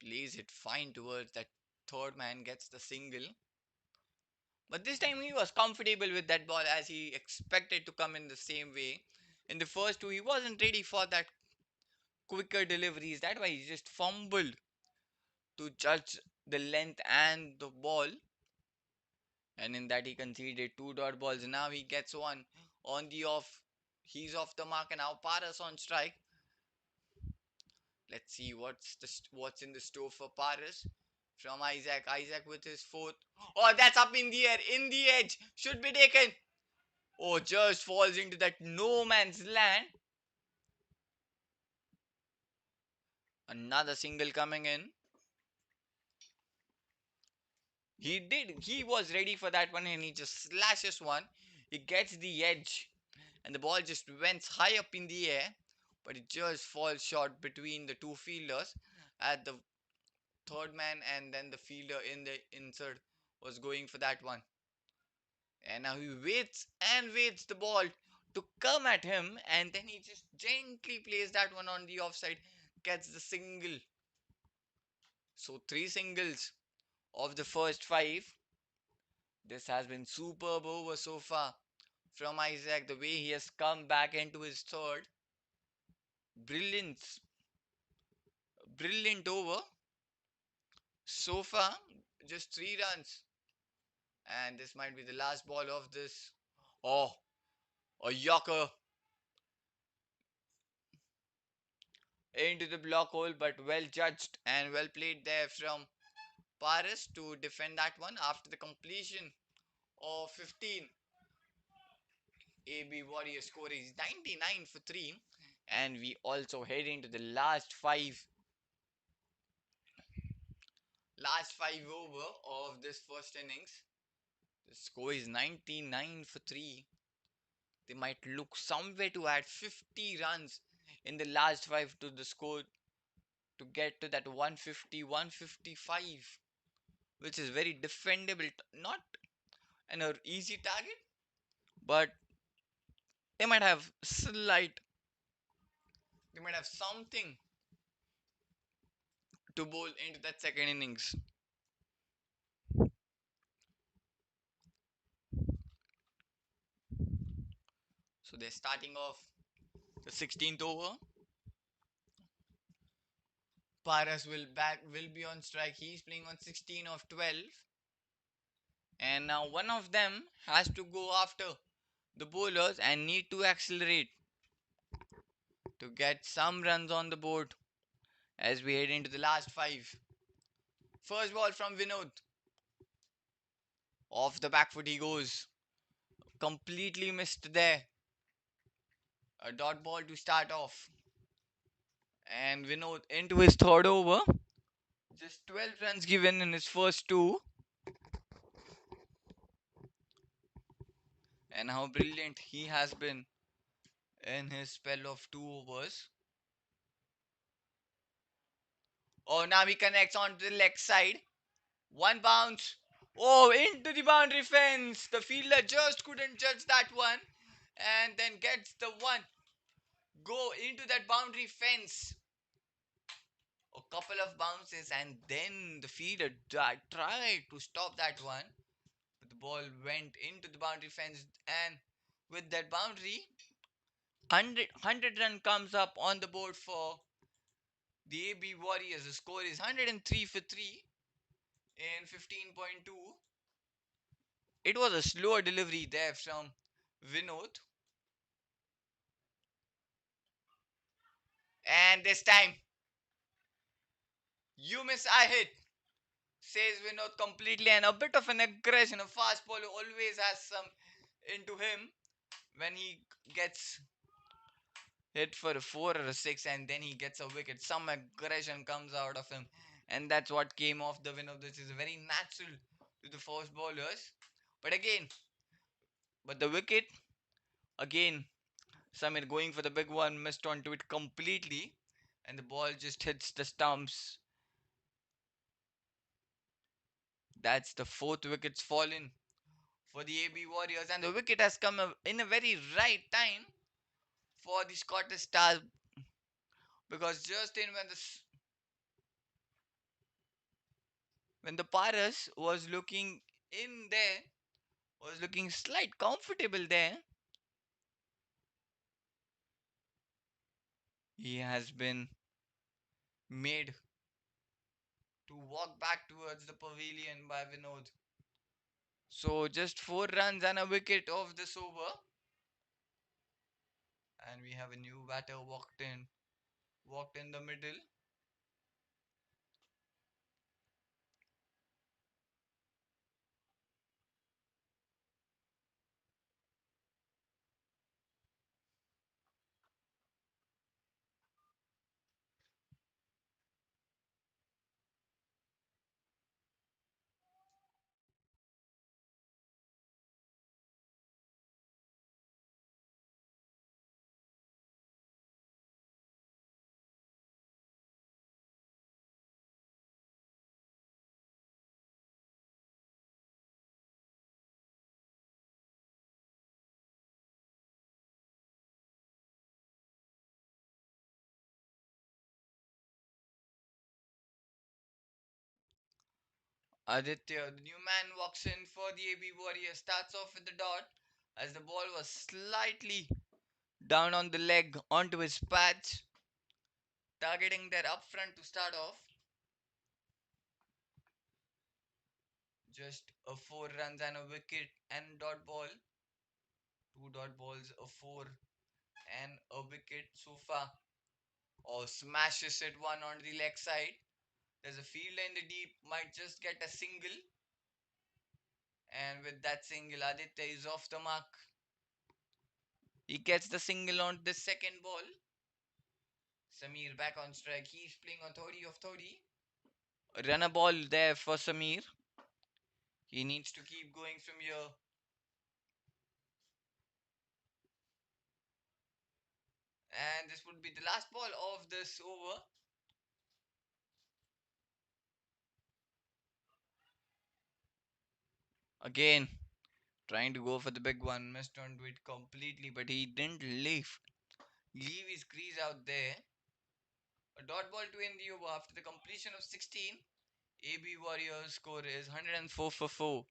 Plays it fine towards that third man, gets the single. But this time he was comfortable with that ball as he expected to come in the same way. In the first two, he wasn't ready for that quicker deliveries. That's why he just fumbled to judge the length and the ball. And in that, he conceded two dot balls. Now he gets one on the off. He's off the mark, and now Paras on strike. Let's see what's in the store for Paras from Isaac. Isaac with his fourth. Oh, that's up in the air, in the edge. Should be taken. Oh, just falls into that no man's land. Another single coming in. He was ready for that one, and he just slashes one. He gets the edge, and the ball just went high up in the air, but it just falls short between the two fielders at the third man, and then the fielder in the insert was going for that one. And now he waits and waits the ball to come at him, and then he just gently plays that one on the offside, gets the single. So three singles of the first five. This has been superb over so far from Isaac. The way he has come back into his third. Brilliant, brilliant over so far. Just 3 runs. And this might be the last ball of this. Oh, a yorker into the block hole, but well judged and well played there from Paris to defend that one after the completion of 15. AB Warrior score is 99 for 3, and we also head into the last five over of this first innings. The score is 99 for 3. They might look somewhere to add 50 runs in the last five to the score to get to that 150, 155, which is very defendable. Not an easy target, but they might have slight, they might have something to bowl into that second innings. So they're starting off the 16th over. Paras will be on strike. He's playing on 16 of 12. And now one of them has to go after the bowlers and need to accelerate to get some runs on the board as we head into the last five. First ball from Vinod. Off the back foot he goes. Completely missed there. A dot ball to start off. And Vinod into his third over. Just 12 runs given in his first two. And how brilliant he has been in his spell of 2 overs. Oh, now he connects on to the leg side. One bounce. Oh, into the boundary fence. The fielder just couldn't judge that one. And then gets the one. Go into that boundary fence. A couple of bounces, and then the fielder tried to stop that one. But the ball went into the boundary fence. And with that boundary, 100 run comes up on the board for the AB Warriors. The score is 103 for 3 in 15.2. It was a slower delivery there from Vinod. And this time, you miss, I hit, says Vinod completely. And a bit of an aggression. A fast bowler always has some into him when he gets hit for a 4 or a 6 and then he gets a wicket. Some aggression comes out of him. And that's what came off the Vinod, which is very natural to the fast bowlers. But again, but the wicket, again, Samir going for the big one, missed onto it completely. And the ball just hits the stumps. That's the fourth wicket's fallen for the AB Warriors. And the wicket has come in a very right time for the Scottish Stars, because just in when the Paras was looking in there, was looking slight comfortable there, he has been made to walk back towards the pavilion by Vinod. So just 4 runs and a wicket off this over. And we have a new batter walked in the middle. Aditya, the new man, walks in for the AB Warriors, starts off with the dot as the ball was slightly down on the leg onto his patch, targeting that up front to start off. Just a 4 runs and a wicket and dot ball. Two dot balls, a four and a wicket so far. Or smashes it one on the leg side. There's a fielder in the deep, might just get a single. And with that single, Aditya is off the mark. He gets the single on the second ball. Samir back on strike. He's playing on 30 of 30. Run a ball there for Samir. He needs to keep going from here. And this would be the last ball of this over. Again, trying to go for the big one, missed onto it completely, but he didn't leave his crease out there. A dot ball to end the over after the completion of 16. AB Warriors score is 104 for 4.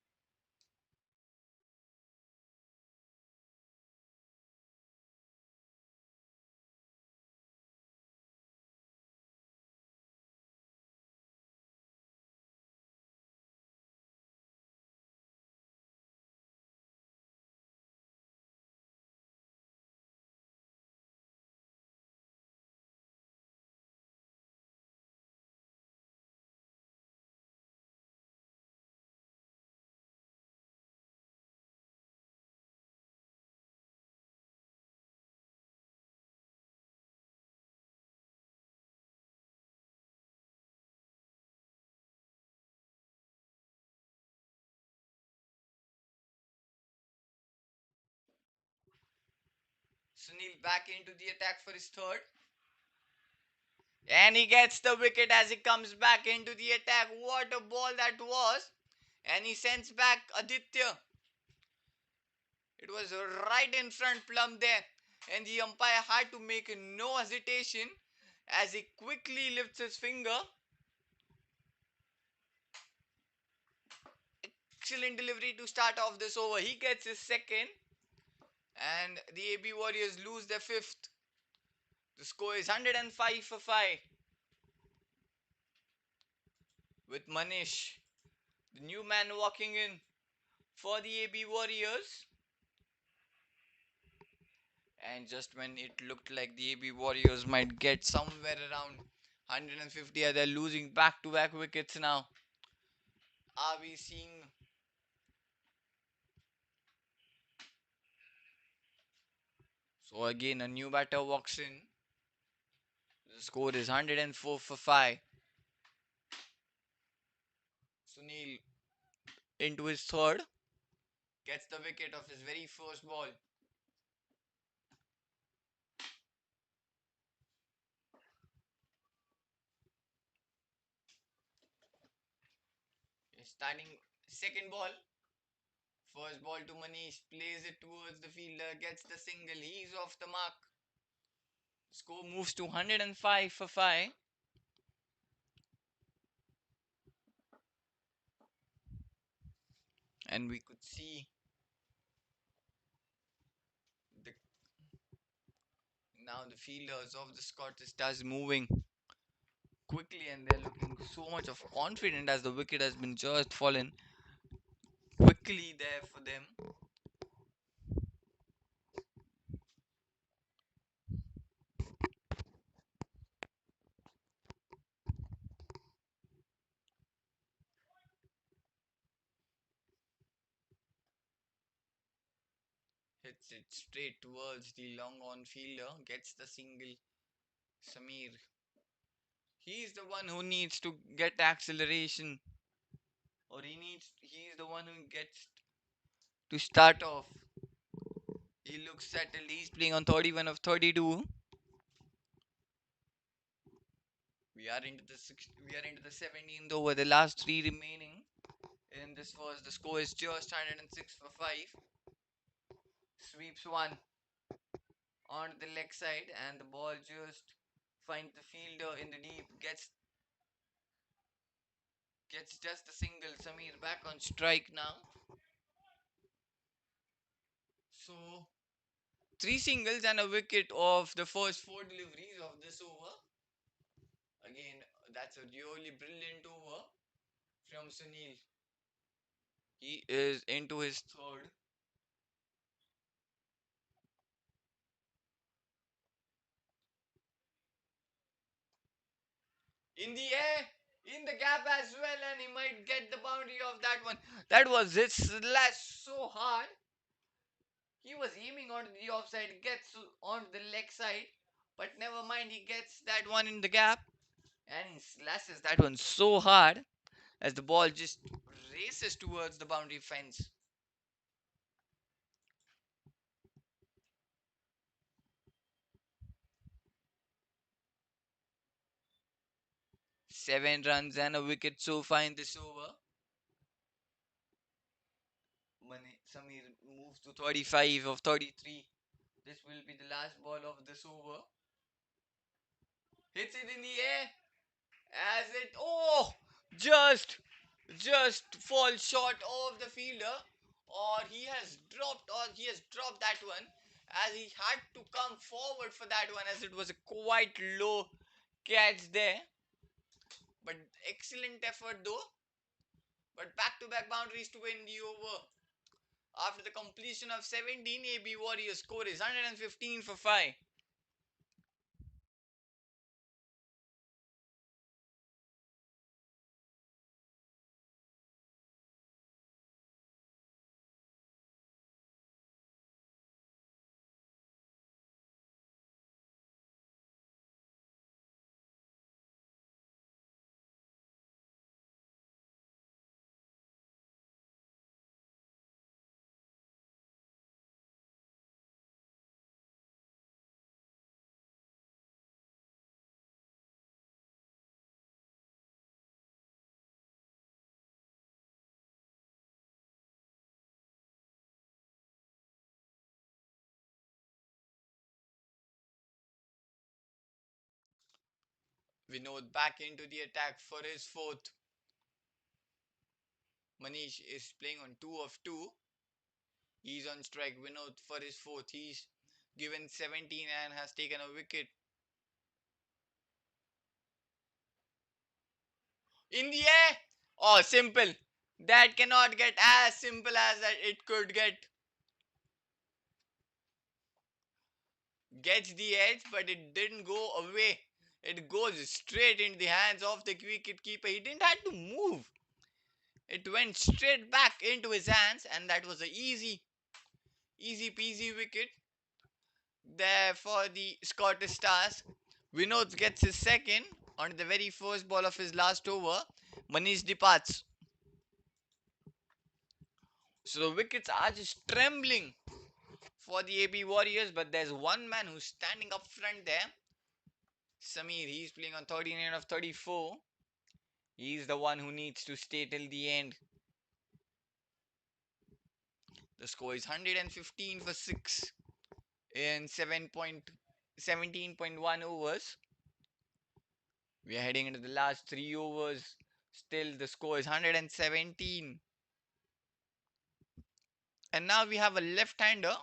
Sunil back into the attack for his third. And he gets the wicket as he comes back into the attack. What a ball that was. And he sends back Aditya. It was right in front plumb there. And the umpire had to make no hesitation as he quickly lifts his finger. Excellent delivery to start off this over. He gets his second. And the AB Warriors lose their fifth. The score is 105 for 5. With Manish, the new man walking in for the AB Warriors. And just when it looked like the AB Warriors might get somewhere around 150, they're losing back to back wickets now. Are we seeing? So again, a new batter walks in. The score is 104 for 5. Sunil into his third. Gets the wicket of his very first ball. Starting second ball. First ball to Manish. Plays it towards the fielder. Gets the single. He's off the mark. Score moves to 105 for 5. And we could see the now the fielders of the Scottish Stars moving quickly, and they're looking so much of confident as the wicket has been just fallen quickly there for them. Hits it straight towards the long on fielder, gets the single. Samir, he's the one who needs to get acceleration, or he's the one who gets to start off. He looks settled. He's playing on 31 of 32. We are into the 17th over. The last three remaining in this first. The score is just 106 for 5. Sweeps one on the leg side, and the ball just finds the fielder in the deep. Gets just a single. Samir back on strike now. So three singles and a wicket of the first four deliveries of this over. Again, that's a really brilliant over from Sunil. He is into his third. In the air, in the gap as well, and he might get the boundary of that one. That was his slash so hard. He was aiming on the offside, gets on the leg side, but never mind, he gets that one in the gap, and he slashes that one so hard as the ball just races towards the boundary fence. Seven runs and a wicket so far in this over. Samir moves to 35 of 33. This will be the last ball of this over. Hits it in the air as it just just falls short of the fielder, or he has dropped that one, as he had to come forward for that one, as it was a quite low catch there. But excellent effort though. But back to back boundaries to win the over. After the completion of 17, AB Warriors score is 115 for 5. Vinod back into the attack for his fourth. Manish is playing on 2 of 2. He's on strike. Vinod for his fourth. He's given 17 and has taken a wicket. In the air! Oh, simple. That cannot get as simple as that it could get. Gets the edge, but it didn't go away. It goes straight into the hands of the wicket keeper. He didn't have to move. It went straight back into his hands, and that was a easy peasy wicket there for the Scottish Stars. Vinod gets his second on the very first ball of his last over. Manish departs. So the wickets are just trembling for the AB Warriors, but there's one man who's standing up front there. Samir, he's playing on 39 of 34. He's the one who needs to stay till the end. The score is 115 for 6 in 17.1 overs. We are heading into the last 3 overs. Still, the score is 117. And now we have a left-hander.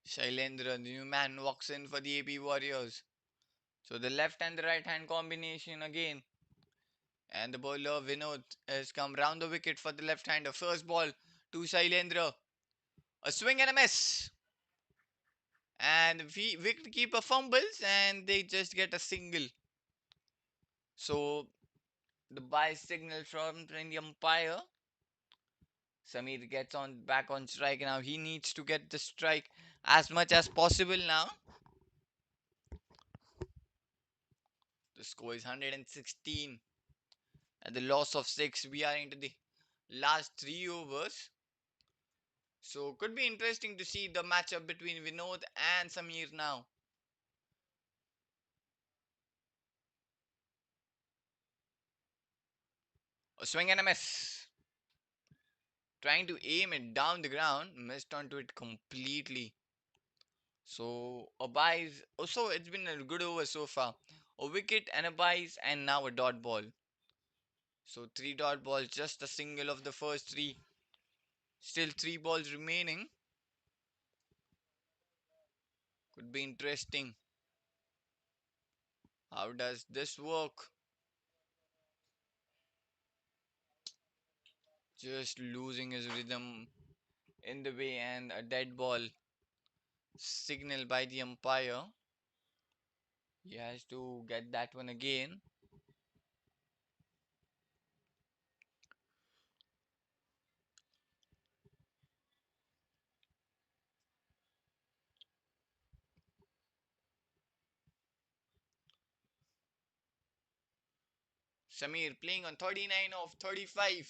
Shailendra, the new man, walks in for the AP Warriors. So the left and the right hand combination again. And the bowler Vinod has come round the wicket for the left hander. First ball to Shailendra. A swing and a miss. And the wicket keeper fumbles and they just get a single. So the bye signal from the umpire. Samir gets on back on strike now. He needs to get the strike as much as possible now. The score is 116. At the loss of 6, we are into the last 3 overs. So could be interesting to see the matchup between Vinod and Samir now. A swing and a miss. Trying to aim it down the ground, missed onto it completely. So a buys. So it's been a good over so far. A wicket and a buys, and now a dot ball. So 3 dot balls, just a single of the first 3. Still 3 balls remaining. Could be interesting. How does this work? Just losing his rhythm in the way, and a dead ball signal by the umpire. He has to get that one again. Samir playing on 39 of 35.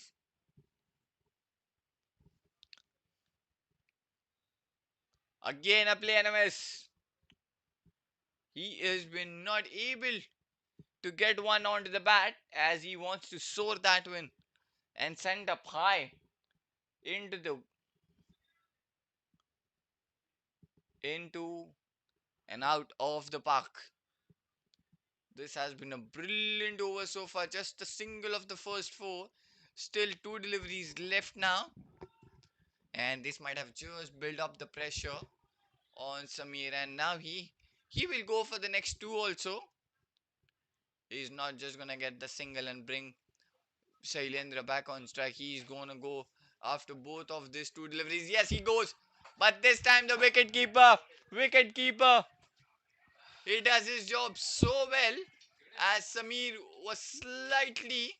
Again a play and a miss. He has been not able to get one onto the bat as he wants to soar that one and send up high into the into and out of the park. This has been a brilliant over so far. Just a single of the first four. Still two deliveries left now. And this might have just built up the pressure on Samir. And now he will go for the next two also. He's not just gonna get the single and bring Shailendra back on strike. He's gonna go after both of these two deliveries. Yes, he goes. But this time the wicket keeper, he does his job so well as Samir was slightly.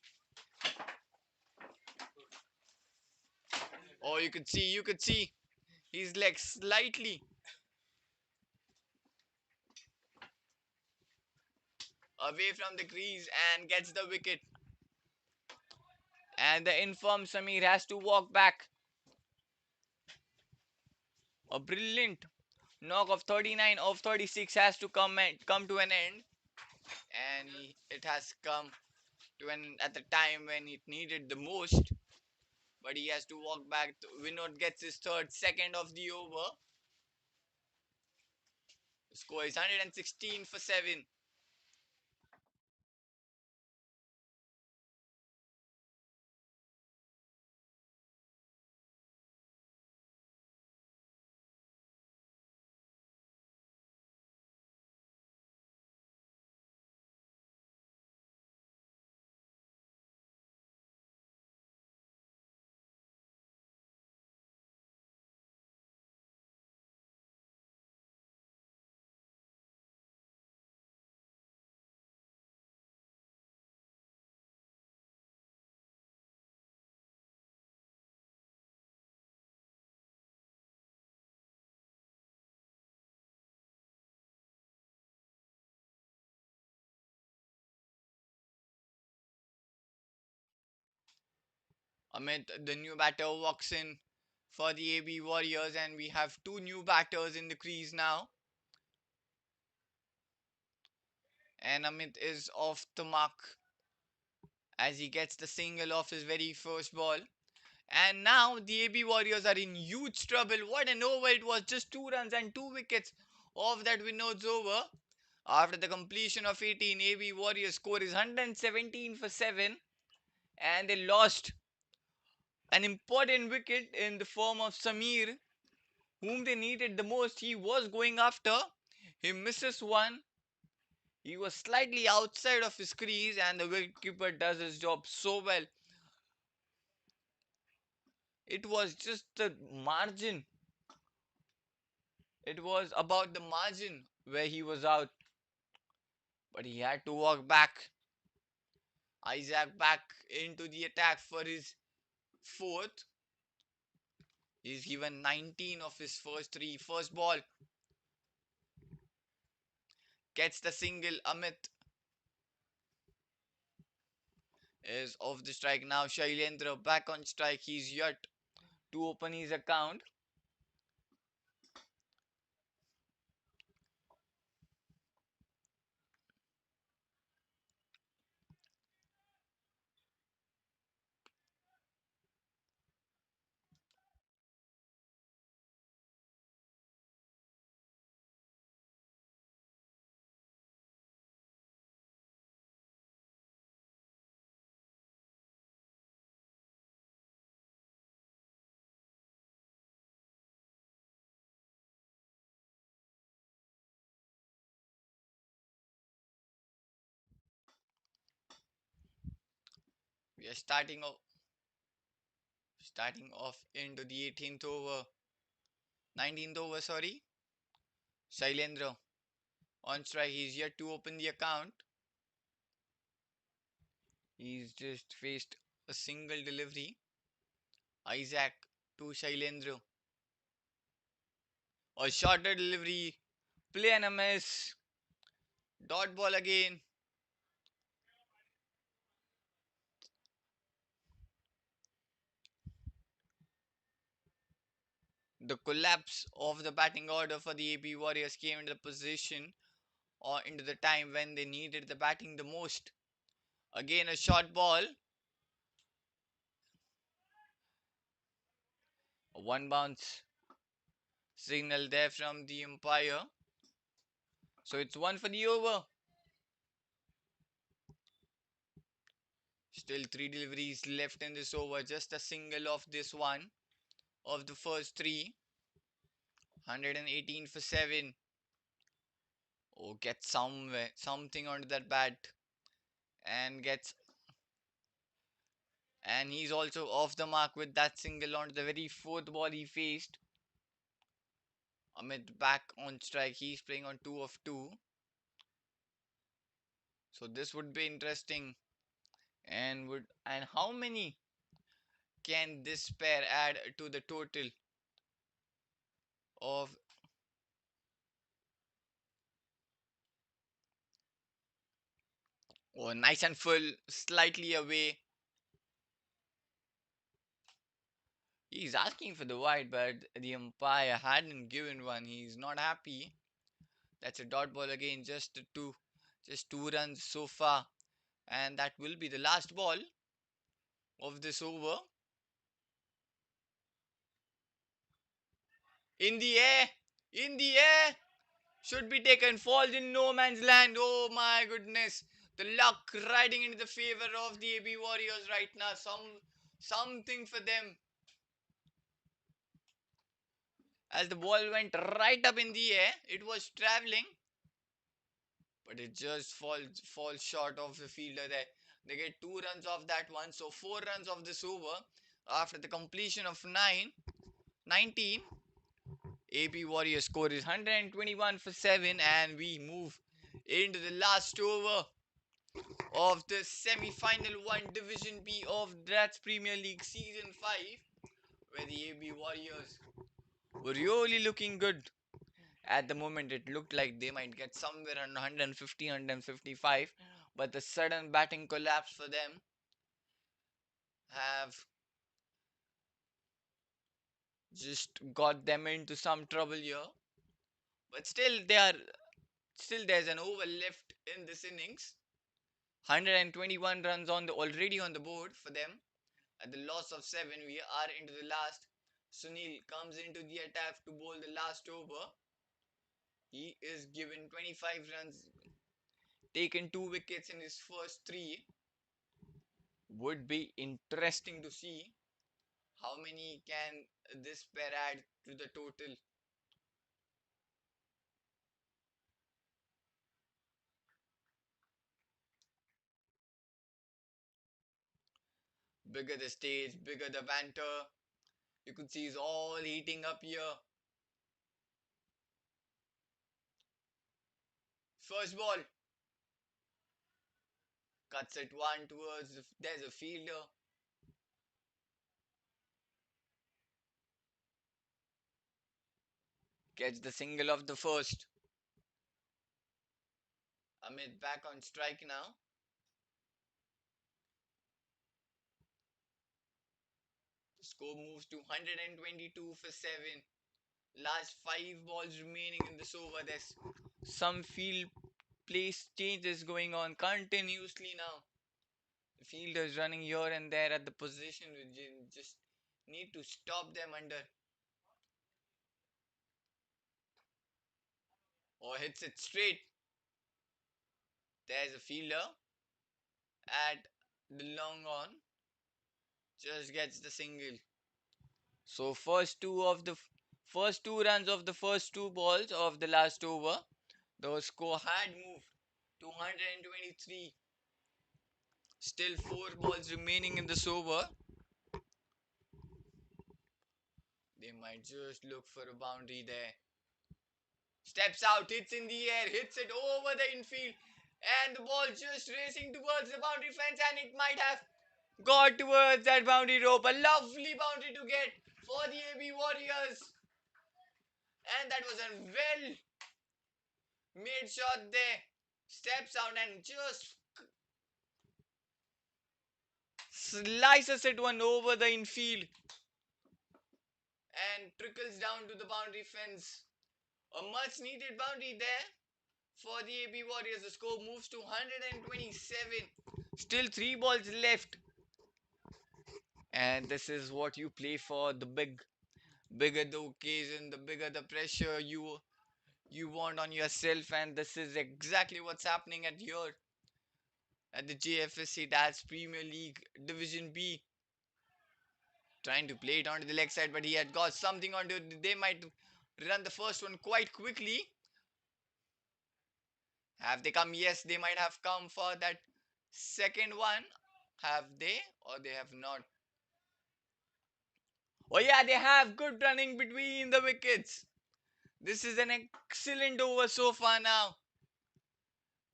Oh, you could see his leg slightly away from the crease and gets the wicket. And the informed Samir has to walk back. A brilliant knock of 39 of 36 has to come to an end. And it has come to an at the time when it needed the most. But he has to walk back. Vinod gets his third second of the over. The score is 116 for 7. Amit, the new batter, walks in for the AB Warriors, and we have two new batters in the crease now. And Amit is off the mark as he gets the single off his very first ball. And now the AB Warriors are in huge trouble. What an over it was! Just 2 runs and 2 wickets off that Vinod's over. After the completion of 18, AB Warriors score is 117 for 7, and they lost an important wicket in the form of Samir, whom they needed the most. He was going after. He misses one. He was slightly outside of his crease, and the wicketkeeper does his job so well. It was just the margin. It was about the margin where he was out, but he had to walk back. Isaac back into the attack for his fourth. He's given 19 of his first three. First ball gets the single. Amit is off the strike now. Shailendra back on strike. He's yet to open his account. We are starting off into the 18th over, 19th over. Sorry, Shailendra on strike. He's yet to open the account. He's just faced a single delivery. Isaac to Shailendra. A shorter delivery. Play and a miss. Dot ball again. The collapse of the batting order for the AB Warriors came into the position or into the time when they needed the batting the most. Again, a short ball, a one bounce signal there from the umpire. So it's one for the over. Still three deliveries left in this over. Just a single of this one of the first three. 118 for 7. Oh, gets something onto that bat and gets, and he's also off the mark with that single onto the very fourth ball he faced. Amit back on strike. He's playing on 2 of 2. So this would be interesting. And how many can this pair add to the total of? Oh, nice and full, slightly away. He's asking for the wide, but the umpire hadn't given one. He's not happy. That's a dot ball again, just two runs so far, and that will be the last ball of this over. In the air, in the air, should be taken. Falls in no man's land. Oh my goodness, the luck riding into the favor of the AB Warriors right now. Something for them as the ball went right up in the air. It was traveling, but it just falls short of the fielder there. They get 2 runs off that one, so 4 runs of this over after the completion of 19. AB Warriors score is 121 for 7, and we move into the last over of the semi-final 1 Division B of Drats Premier League Season 5, where the AB Warriors were really looking good. At the moment, it looked like they might get somewhere around 150, 155, but the sudden batting collapse for them have just got them into some trouble here. But still there's an over left in this innings. 121 runs already on the board for them. At the loss of 7, we are into the last. Sunil comes into the attack to bowl the last over. He is given 25 runs, taken 2 wickets in his first 3. Would be interesting to see how many can this pair add to the total. Bigger the stage, bigger the banter. You could see it's all heating up here. First ball. Cuts it one towards, there's a fielder. Gets the single of the first. Amit back on strike now. The score moves to 122 for 7. Last 5 balls remaining in this over. There's some field place changes going on continuously now. The fielders running here and there at the position. We just need to stop them under. Or hits it straight. There's a fielder at the long on. Just gets the single. So first two runs of the first 2 balls of the last over, the score had moved to 123. Still 4 balls remaining in this over. They might just look for a boundary there. Steps out, hits in the air, hits it over the infield, and the ball just racing towards the boundary fence, and it might have got towards that boundary rope. A lovely boundary to get for the AB Warriors. And that was a well made shot there. Steps out and just slices it one over the infield. and trickles down to the boundary fence. A much needed boundary there for the AB Warriors. The score moves to 127. Still 3 balls left. And this is what you play for. The bigger the occasion, the bigger the pressure you want on yourself. And this is exactly what's happening at the Jfsc, that's Premier League Division B. Trying to play it onto the leg side, but he had got something onto it. They might run the first one quite quickly. Have they come? Yes, they might have come for that second one. Have they? Or they have not? Oh, yeah, they have. Good running between the wickets. This is an excellent over so far now.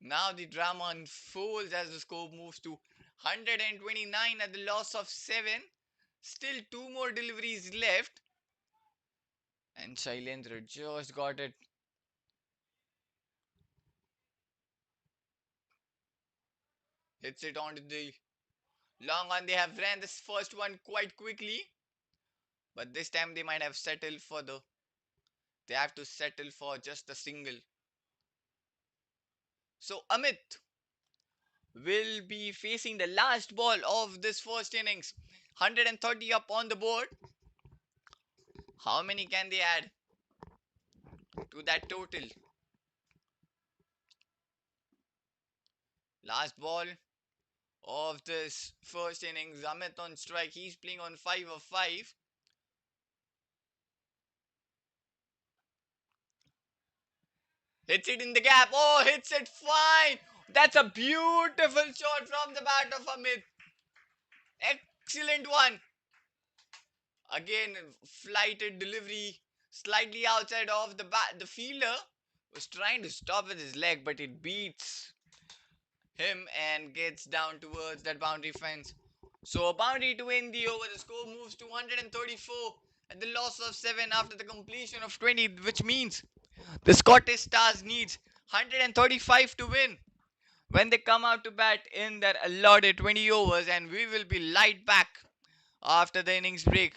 Now the drama unfolds as the score moves to 129 at the loss of 7. Still 2 more deliveries left. And Shailendra just got it. Hits it onto the long on. They have ran this first one quite quickly. But this time they might have settled for the. They have to settle for just a single. So Amit will be facing the last ball of this first innings. 130 up on the board. How many can they add to that total? Last ball of this first innings. Amit on strike. He's playing on 5 of 5. Hits it in the gap. Oh, hits it fine. That's a beautiful shot from the bat of Amit. Excellent one. Again, flighted delivery slightly outside of the bat. The fielder was trying to stop with his leg, but it beats him and gets down towards that boundary fence. So a boundary to win the over. The score moves to 134 at the loss of 7 after the completion of 20, which means the Scottish Stars needs 135 to win when they come out to bat in their allotted 20 overs, and we will be light back after the innings break.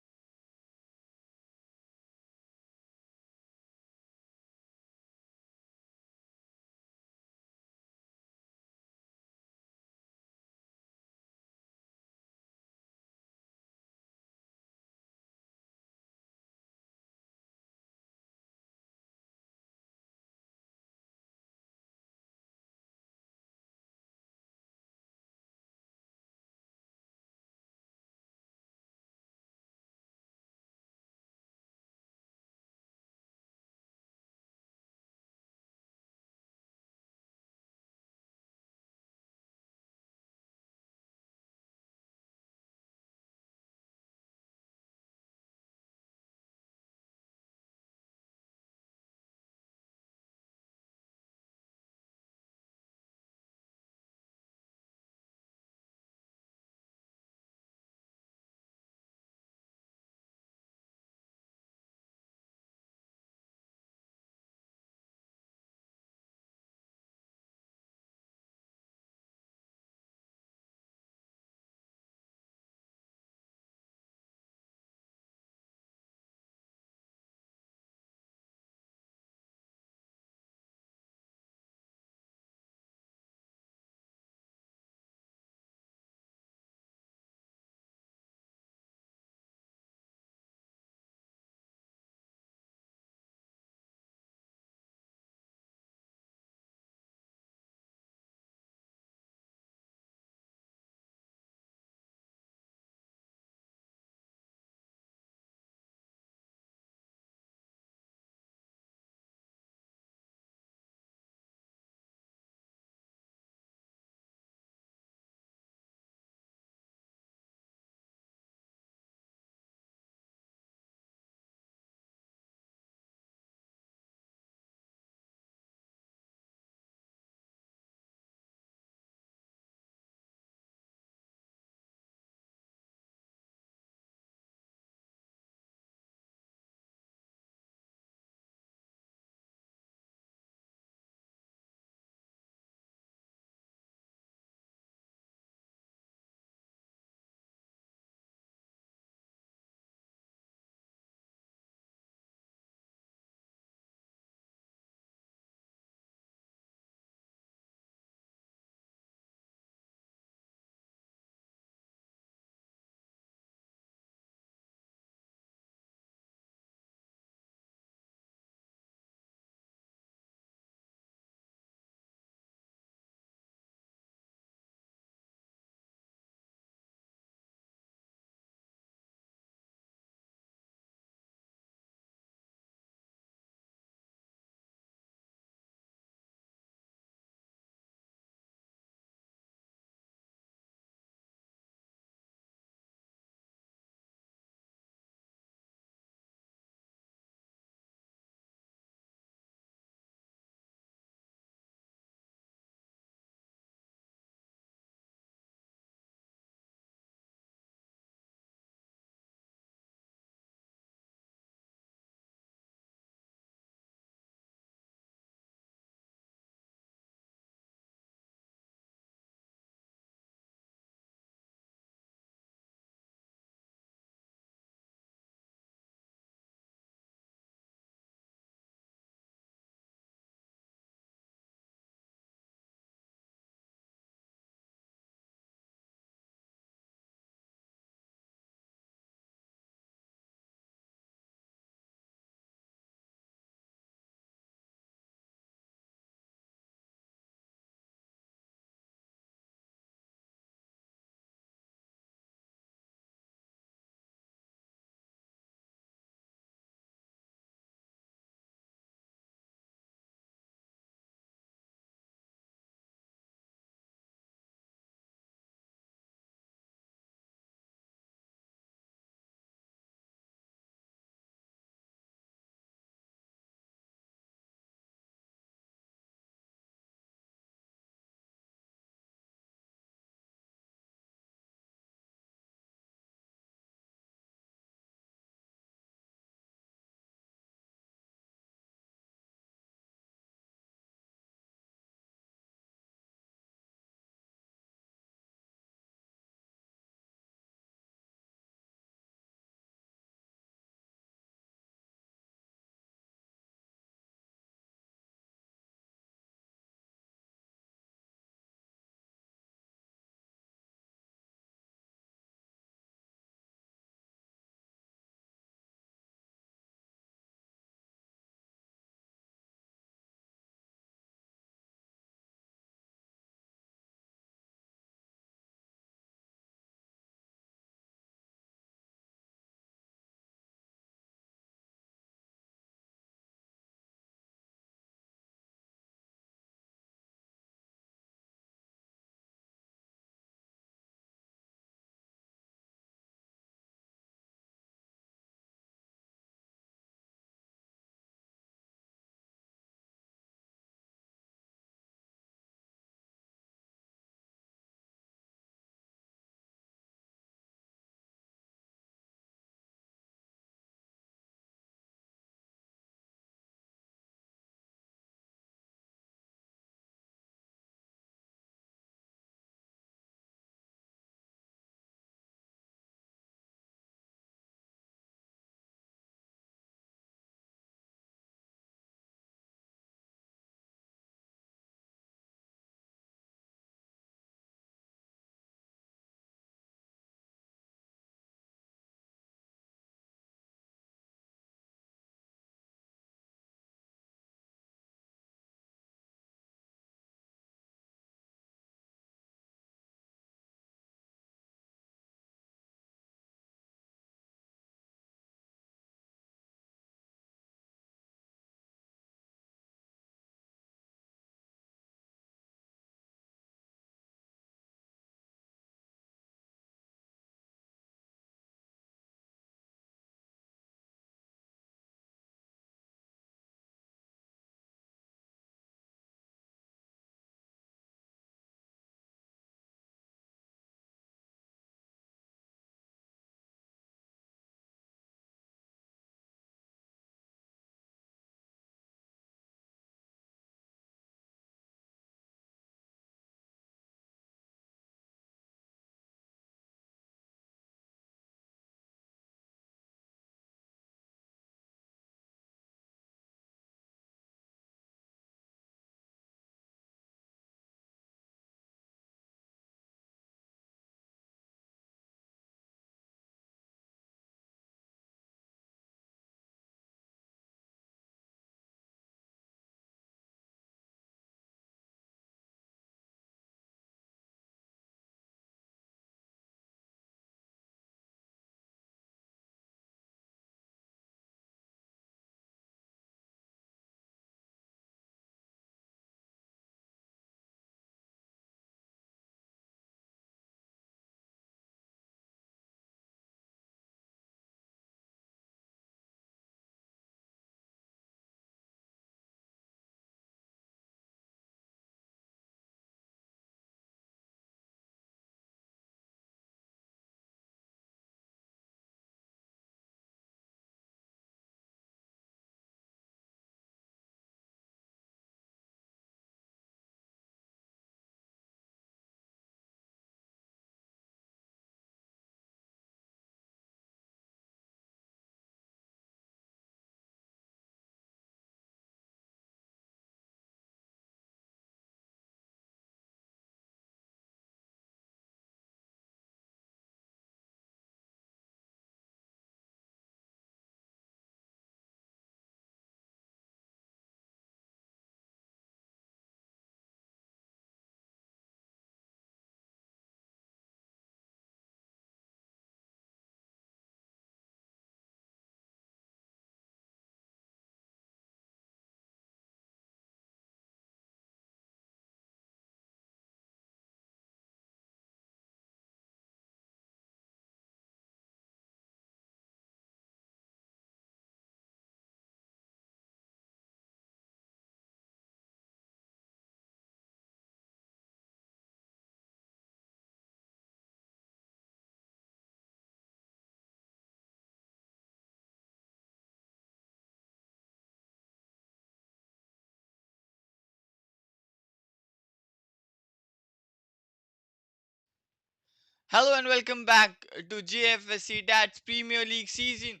Hello and welcome back to Jfsc Dad's Premier League Season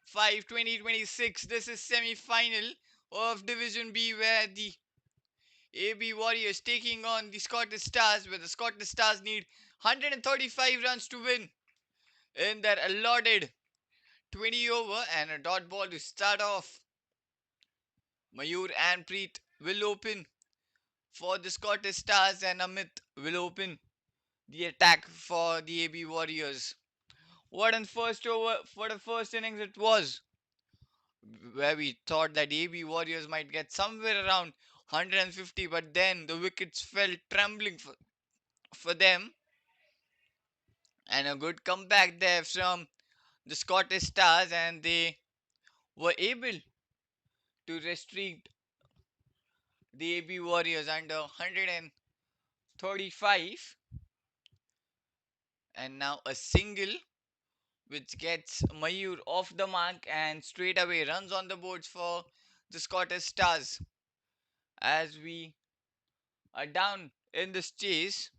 5 2026. This is semi-final of Division B where the AB Warriors taking on the Scottish Stars, where the Scottish Stars need 135 runs to win in their allotted 20 over and a dot ball to start off. Mayur and Preet will open for the Scottish Stars and Amit will open the attack for the AB Warriors. What in first over for the first innings it was, where we thought that AB Warriors might get somewhere around 150, but then the wickets fell trembling for them, and a good comeback there from the Scottish Stars, and they were able to restrict the AB Warriors under 135, and now a single which gets Mayur off the mark and straight away runs on the boards for the Scottish Stars as we are down in this chase.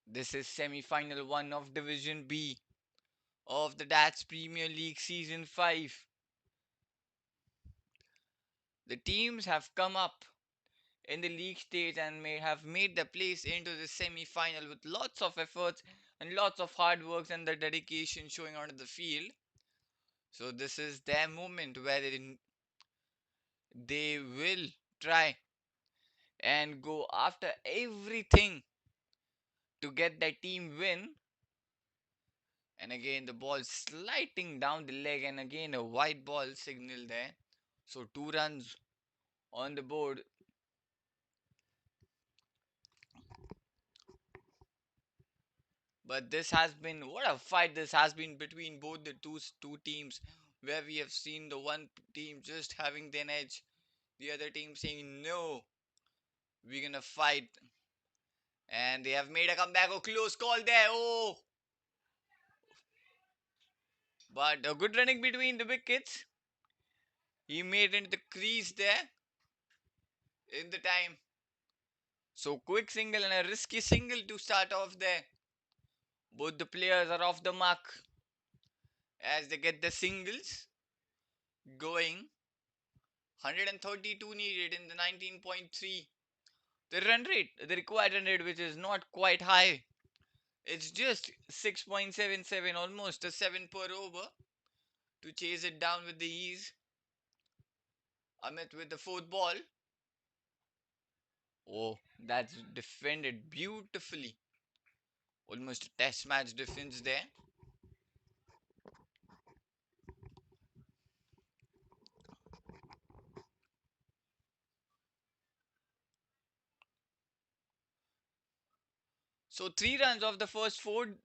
This is semi-final 1 of Division B of the Dats Premier League Season 5. The teams have come up in the league stage and may have made their place into the semi-final with lots of efforts and lots of hard work and the dedication showing onto the field. So this is their moment where they will try and go after everything to get their team win. And again, the ball sliding down the leg, and again, a white ball signal there. So, 2 runs on the board. But this has been what a fight this has been between both the two teams, where we have seen the one team just having an edge, the other team saying, no, we're gonna fight. And they have made a comeback. Oh, close call there. Oh, but a good running between the wickets. He made into the crease there in the time. So quick single and a risky single to start off there. Both the players are off the mark as they get the singles going. 132 needed in the 19.3. The run rate, the required run rate, which is not quite high. It's just 6.77, almost a 7 per over to chase it down with the ease. Amit with the fourth ball. Oh, that's defended beautifully. Almost a test match defense there. So 3 runs of the first four.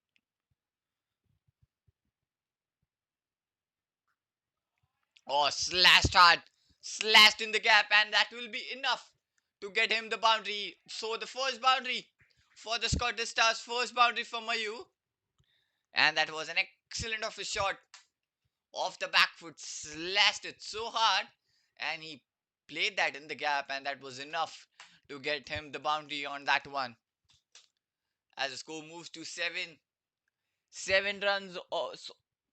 Oh, slashed hard, slashed in the gap, and that will be enough to get him the boundary. So the first boundary for the Scottish Stars, first boundary for Mayu, and that was an excellent of a shot off the back foot, slashed it so hard, and he played that in the gap, and that was enough to get him the boundary on that one. As the score moves to 7 runs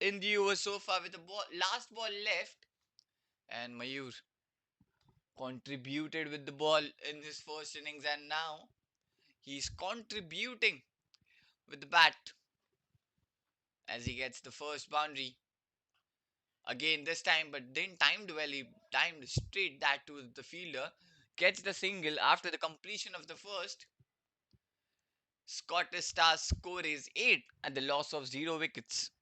in the over so far with the last ball left, and Mayur contributed with the ball in his first innings, and now he's contributing with the bat as he gets the first boundary again this time, but didn't timed well. He timed straight that to the fielder, gets the single after the completion of the first. Scottish Stars score is 8 at the loss of 0 wickets.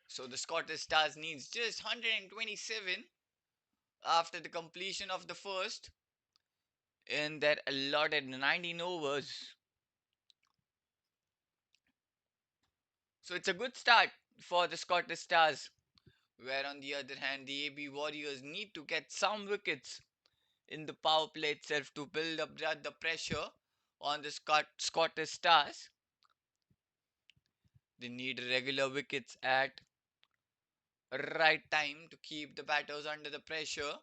So the Scottish Stars needs just 127 after the completion of the first in their allotted 19 overs. So it's a good start for the Scottish Stars, where on the other hand, the AB Warriors need to get some wickets in the power play itself to build up the pressure on the Scottish Stars. They need regular wickets at right time to keep the batters under the pressure.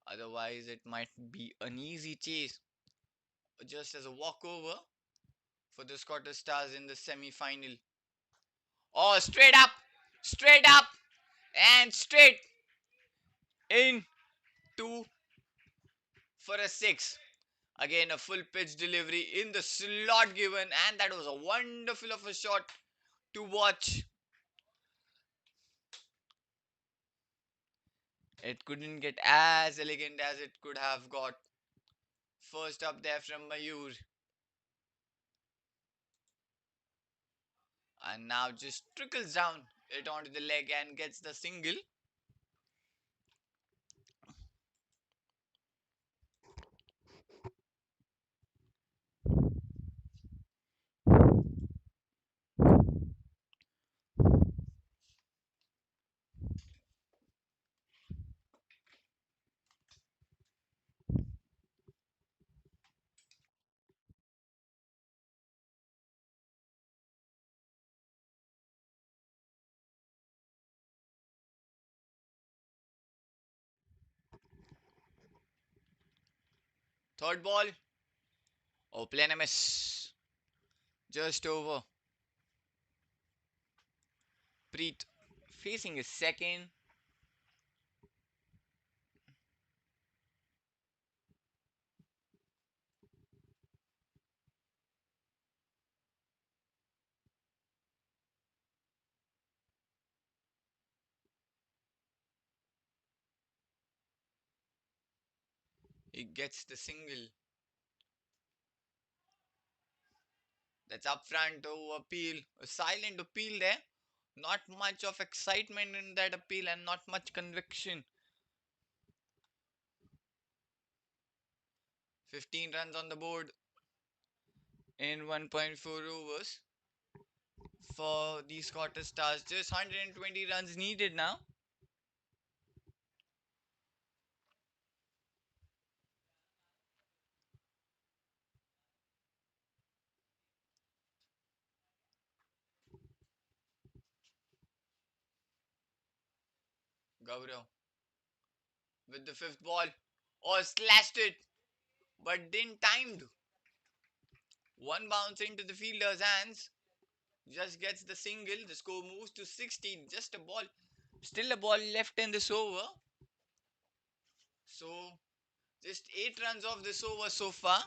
Otherwise, it might be an easy chase just as a walkover for the Scottish Stars in the semi-final. Oh, straight up, and straight in two for a six. Again, a full pitch delivery in the slot given, and that was a wonderful of a shot to watch. It couldn't get as elegant as it could have got. First up there from Mayur, and now just trickles down it onto the leg and gets the single. Third ball, oh, plain a miss, just over. Preet facing his second. He gets the single. That's up front to appeal. A silent appeal there. Not much of excitement in that appeal and not much conviction. 15 runs on the board in 1.4 overs for the Scottish Stars. Just 120 runs needed now. Gaurav with the fifth ball. Oh, slashed it, but didn't timed. One bounce into the fielder's hands. Just gets the single. The score moves to 16. Just a ball. Still a ball left in this over. So, just 8 runs off this over so far.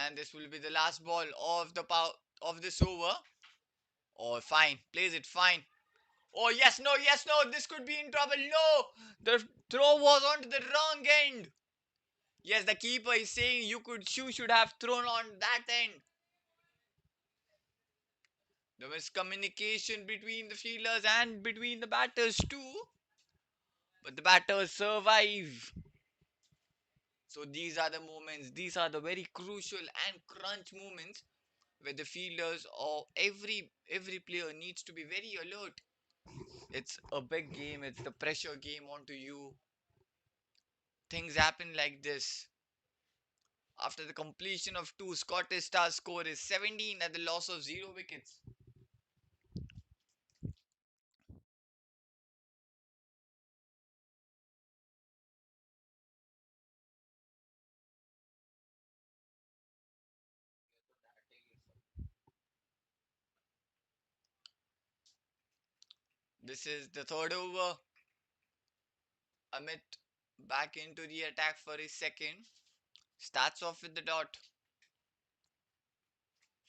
And this will be the last ball of the of this over. Oh, fine. Plays it fine. Oh, yes, no, yes, no. This could be in trouble. No. The throw was onto the wrong end. Yes, the keeper is saying you should have thrown on that end. There was communication between the fielders and between the batters too. But the batters survive. So these are the moments, these are the very crucial and crunch moments where the fielders or every player needs to be very alert. It's a big game, it's the pressure game onto you. Things happen like this. After the completion of two, Scottish Stars score is 17 at the loss of 0 wickets. This is the third over. Amit back into the attack for his second. Starts off with the dot.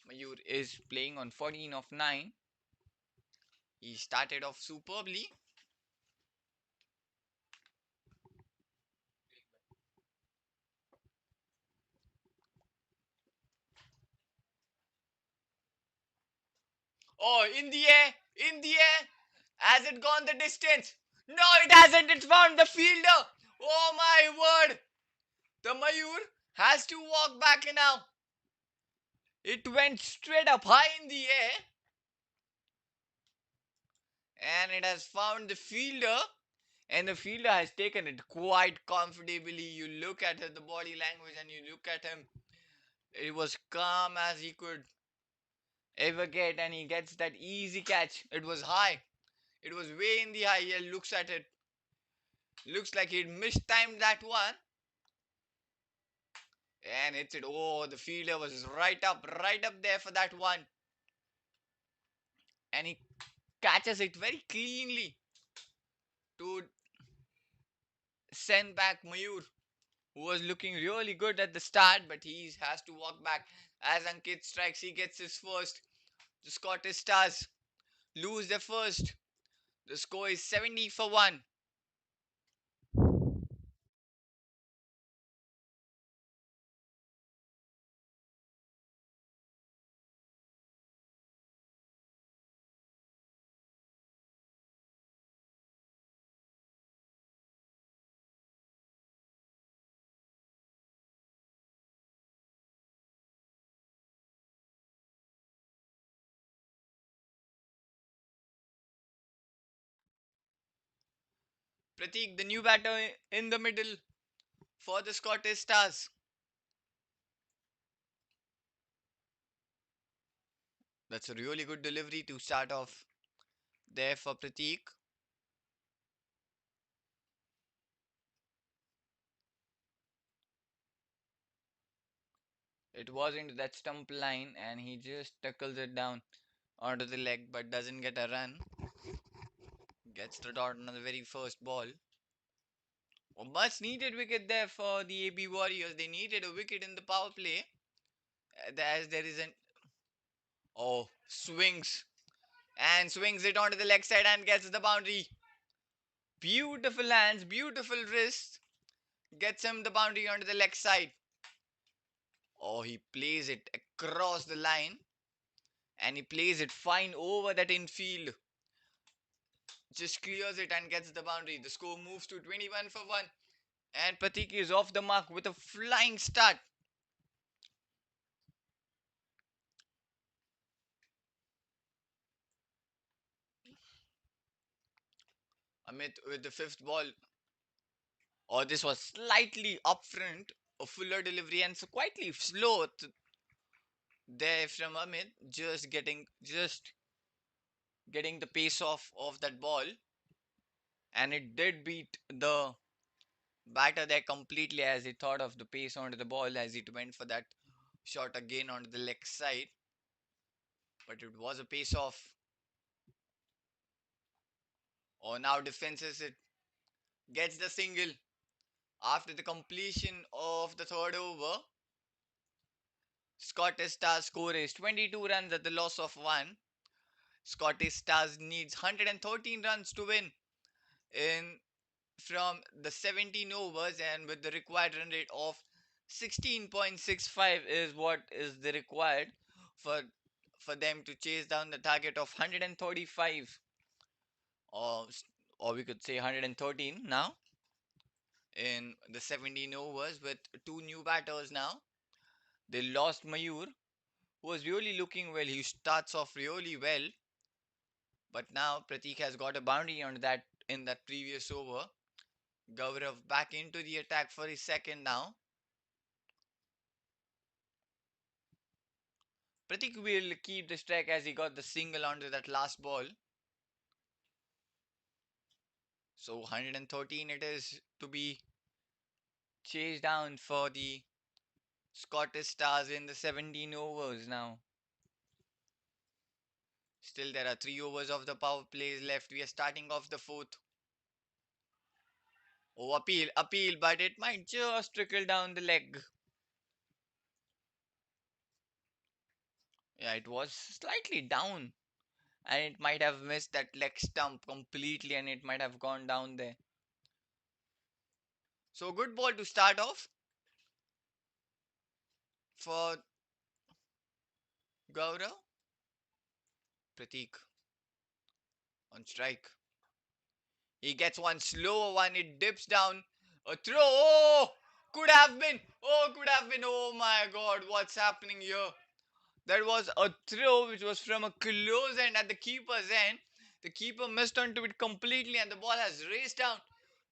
Mayur is playing on 14 of 9. He started off superbly. Oh, in the air. Has it gone the distance? No, it hasn't. It's found the fielder. Oh my word. The Mayur has to walk back now. It went straight up high in the air. And it has found the fielder. And the fielder has taken it quite comfortably. You look at the body language and you look at him. It was calm as he could ever get. And he gets that easy catch. It was high. It was way in the high. He looks at it. Looks like he'd mistimed that one. And hits it. Oh, the fielder was right up there for that one. And he catches it very cleanly to send back Mayur, who was looking really good at the start, but he has to walk back. As Ankit strikes, he gets his first. The Scottish Stars lose their first. The score is 70 for 1. Pratik, the new batter in the middle for the Scottish Stars. That's a really good delivery to start off there for Pratik. It was into that stump line and he just tackles it down onto the leg but doesn't get a run. Gets the dot on the very first ball. A much needed wicket there for the AB Warriors. They needed a wicket in the power play. As there isn't. Oh, swings. And swings it onto the leg side and gets the boundary. Beautiful hands, beautiful wrist. Gets him the boundary onto the leg side. Oh, he plays it across the line. And he plays it fine over that infield. Just clears it and gets the boundary. The score moves to 21 for 1. And Pratik is off the mark with a flying start. Amit with the fifth ball. Oh, this was slightly upfront. A fuller delivery and so quietly slow there from Amit. Just getting the pace off of that ball. And it did beat the batter there completely as he thought of the pace onto the ball as it went for that shot again onto the leg side. But it was a pace off. Oh, now defenses it. Gets the single after the completion of the third over. Scottish Stars score is 22 runs at the loss of 1. Scottish Stars needs 113 runs to win in from the 17 overs, and with the required run rate of 16.65 is what is the required for for them to chase down the target of 135, or or we could say 113 now in the 17 overs with two new batters now. They lost Mayur, who was really looking well. He starts off really well, but now Pratik has got a boundary on that in that previous over. Gaurav back into the attack for his second now. Pratik will keep the strike as he got the single onto that last ball. So 113 it is to be chased down for the Scottish Stars in the 17 overs now. Still there are 3 overs of the power plays left. We are starting off the fourth. Oh, appeal, but it might just trickle down the leg. Yeah, it was slightly down and it might have missed that leg stump completely and it might have gone down there. So good ball to start off for Gaurav. Pratik on strike. He gets one slower one. It dips down. A throw. Oh, could have been. Oh, could have been. Oh my God, what's happening here? That was a throw which was from a close end at the keeper's end. The keeper missed onto it completely, and the ball has raced down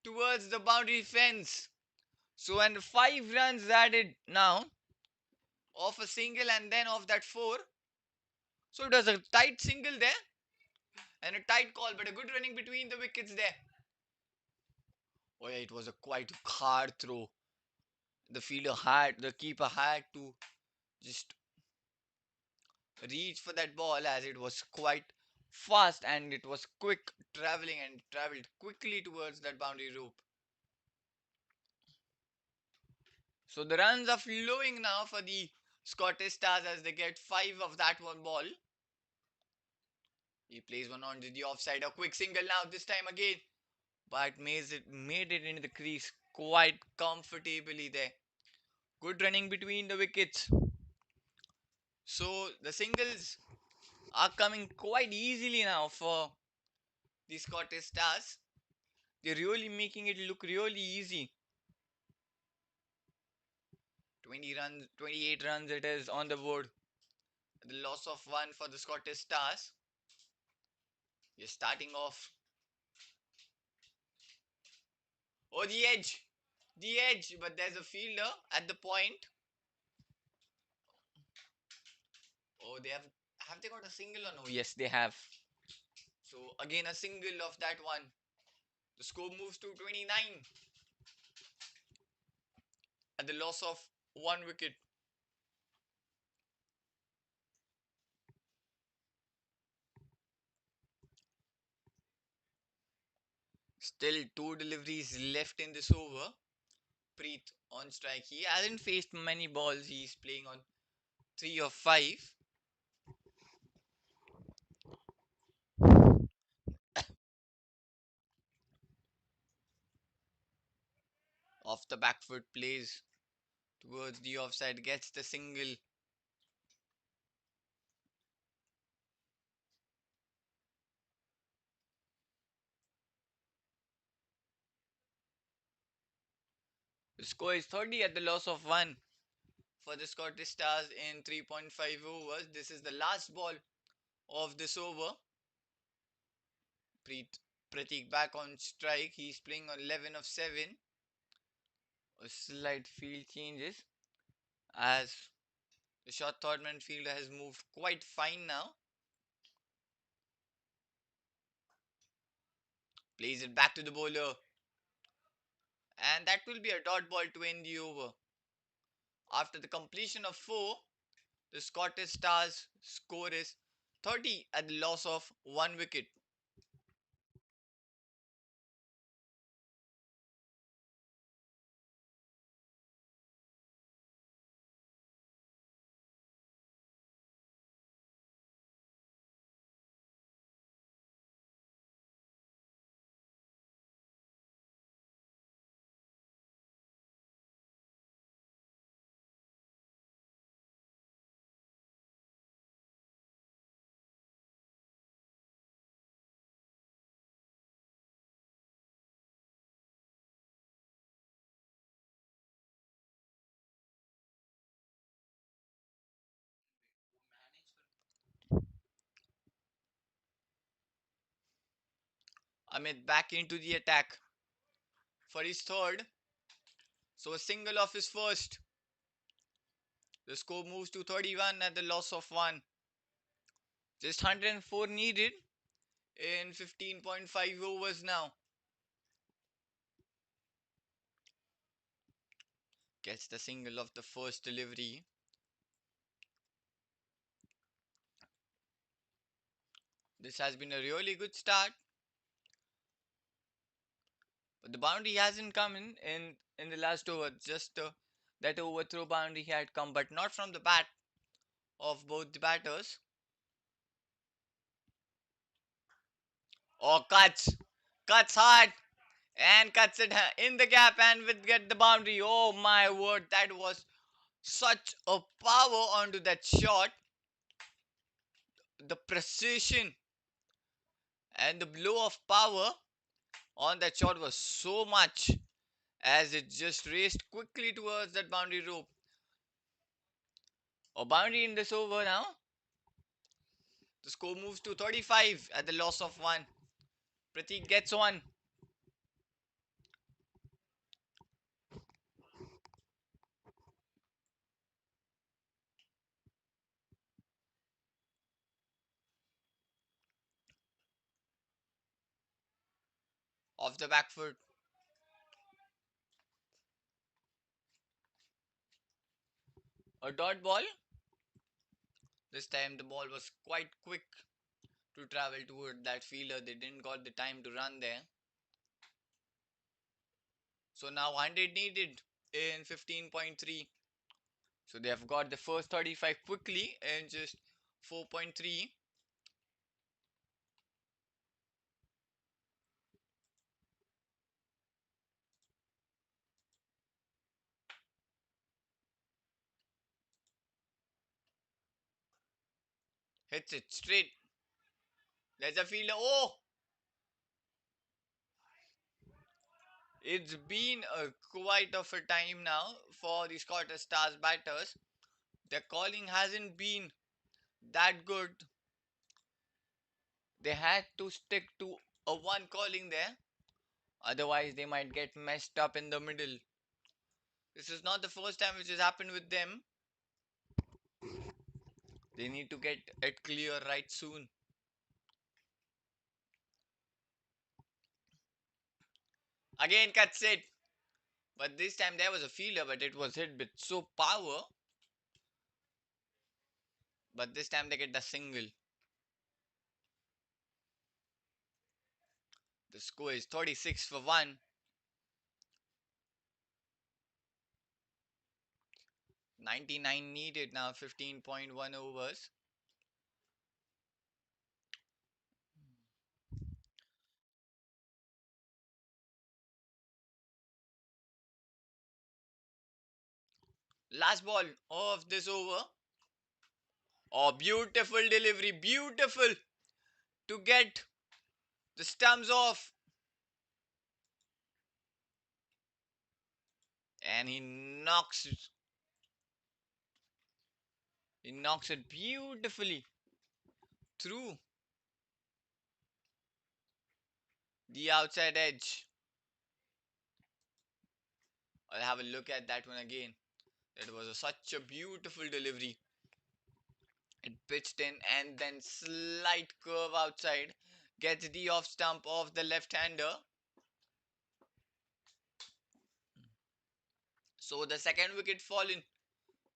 towards the boundary fence. So, and 5 runs added now off a single and then off that four. So it was a tight single there and a tight call, but a good running between the wickets there. Oh yeah, it was a quite hard throw. The keeper had to just reach for that ball as it was quite fast and it was quick traveling and traveled quickly towards that boundary rope. So the runs are flowing now for the Scottish Stars as they get 5 of that one ball. He plays one onto the offside. A quick single now, this time again. But made it into the crease quite comfortably there. Good running between the wickets. So the singles are coming quite easily now for the Scottish Stars. They're really making it look really easy. 20 runs, 28 runs it is on the board. The loss of one for the Scottish Stars. You're starting off. Oh, the edge. The edge. But there's a fielder at the point. Oh, have they got a single or no? Yes, they have. So again a single of that one. The score moves to 29 at the loss of one wicket. Still two deliveries left in this over. Preet on strike. He hasn't faced many balls. He's playing on 3 of 5. Off the back foot plays towards the offside. Gets the single. The score is 30 at the loss of 1 for the Scottish Stars in 3.5 overs. This is the last ball of this over. Preet Pratik back on strike. He's playing on 11 of 7. A slight field changes as the short third man fielder has moved quite fine now. Plays it back to the bowler. And that will be a dot ball to end the over. After the completion of 4, the Scottish Stars score is 30 at the loss of 1 wicket. Amit back into the attack for his third. So a single of his first. The score moves to 31 at the loss of 1. Just 104 needed in 15.5 overs now. Gets the single of the first delivery. This has been a really good start. But the boundary hasn't come in the last over. Just that overthrow boundary had come, but not from the bat of both the batters. Oh, cuts hard and cuts it in the gap and will get the boundary. Oh my word, that was such a power onto that shot. The precision and the blow of power on that shot was so much as it just raced quickly towards that boundary rope. A boundary in this over now. The score moves to 35 at the loss of 1. Pratik gets one. Off the back foot. A dot ball. This time the ball was quite quick to travel toward that fielder. They didn't got the time to run there. So now 100 needed in 15.3. So they have got the first 35 quickly in just 4.3. Hits it straight. There's a fielder. Oh! It's been a quite of a time now for the Scottish Stars batters. Their calling hasn't been that good. They had to stick to a one calling there. Otherwise, they might get messed up in the middle. This is not the first time which has happened with them. They need to get it clear right soon. Again, cuts it. But this time there was a fielder, but it was hit with so power. But this time they get the single. The score is 36 for 1. 99 needed now, 15.1 overs. Last ball of this over. Oh, beautiful delivery. Beautiful to get the stumps off. And he knocks it beautifully through the outside edge. I'll have a look at that one again. It was such a beautiful delivery. It pitched in and then slight curve outside. Gets the off stump of the left-hander. So the second wicket fallen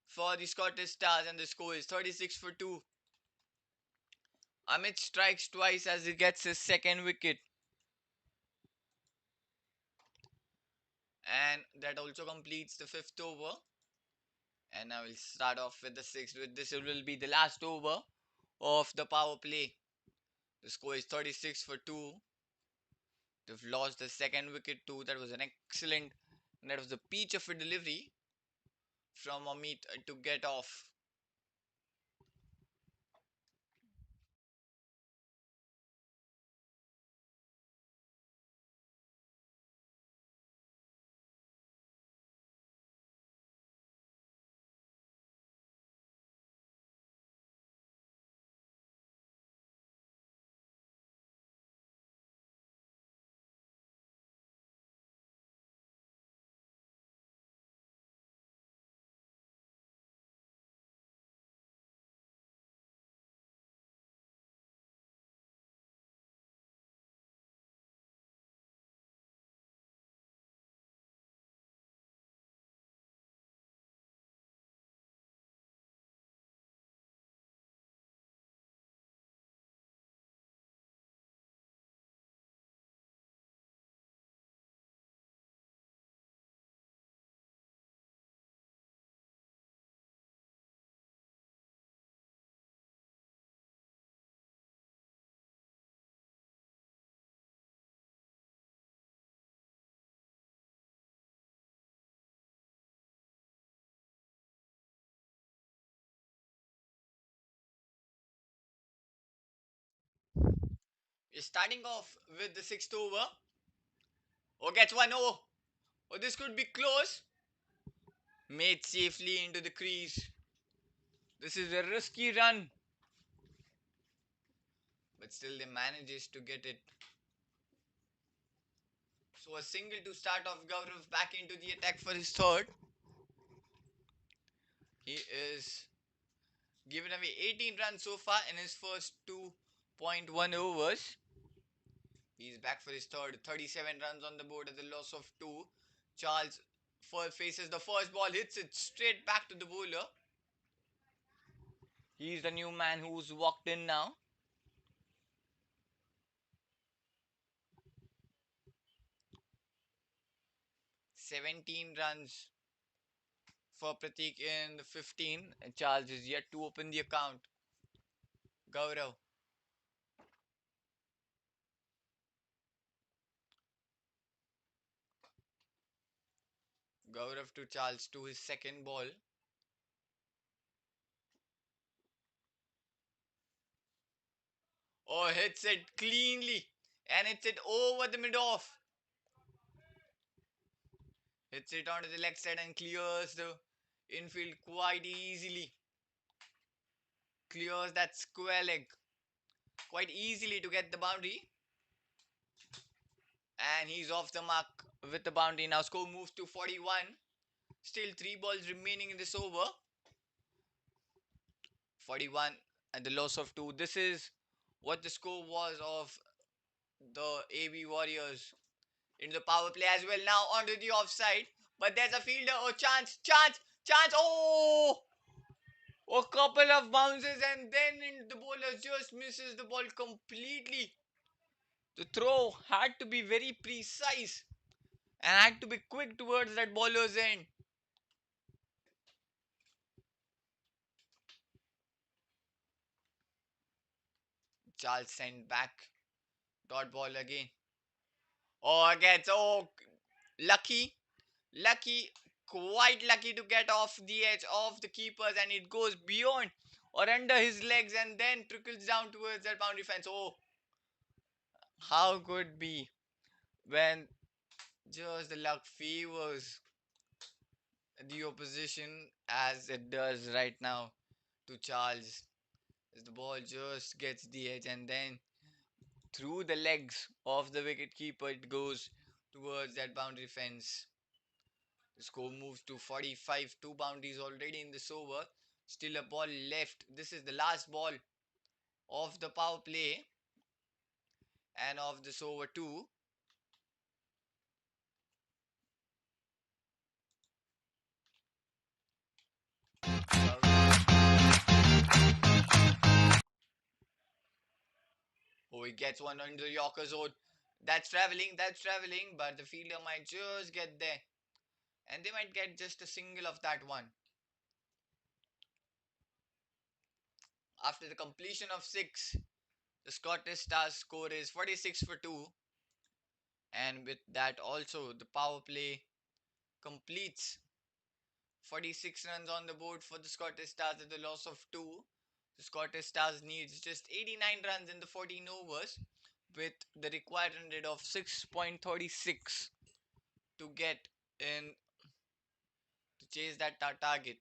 for the Scottish Stars and the score is 36 for 2. Amit strikes twice as he gets his second wicket. And that also completes the fifth over. And now we'll start off with the sixth. With this, it will be the last over of the power play. The score is 36 for 2. They've lost the second wicket too. That was an excellent, and that was the peach of a delivery from Amit to get off. Is starting off with the sixth over. Oh, gets one. Oh, this could be close. Made safely into the crease. This is a risky run, but still they manages to get it. So a single to start off. Gaurav back into the attack for his third. He is given away 18 runs so far in his first 2.1 overs. He's back for his third. 37 runs on the board at the loss of 2. Charles faces the first ball, hits it straight back to the bowler. He's the new man who's walked in now. 17 runs for Pratik in the 15. And Charles is yet to open the account. Gaurav. Gaurav to Charles to his second ball. Oh, hits it cleanly. And hits it over the mid off. Hits it onto the leg side and clears the infield quite easily. Clears that square leg quite easily to get the boundary. And he's off the mark with the boundary. Now score moves to 41. Still 3 balls remaining in this over. 41 and the loss of 2. This is what the score was of the AB Warriors in the power play as well. Now onto the offside. But there's a fielder. Oh, chance, chance, chance. Oh! A couple of bounces and then the bowler just misses the ball completely. The throw had to be very precise and had to be quick towards that bowler's end. Charles sent back. Dot ball again. Oh, gets lucky, lucky, quite lucky to get off the edge of the keepers, and it goes beyond or under his legs and then trickles down towards that boundary fence. Oh, how could be when just the luck favors the opposition as it does right now to Charles. As the ball just gets the edge and then through the legs of the wicket keeper it goes towards that boundary fence. The score moves to 45, 2 boundaries already in this over. Still a ball left. This is the last ball of the power play and of this over 2. Oh, he gets one into the Yorker zone. That's traveling, but the fielder might just get there. And they might get just a single of that one. After the completion of 6, the Scottish Stars score is 46 for 2. And with that also, the power play completes. 46 runs on the board for the Scottish Stars at the loss of 2. The Scottish Stars needs just 89 runs in the 14 overs with the required run rate of 6.36 to get in to chase that target.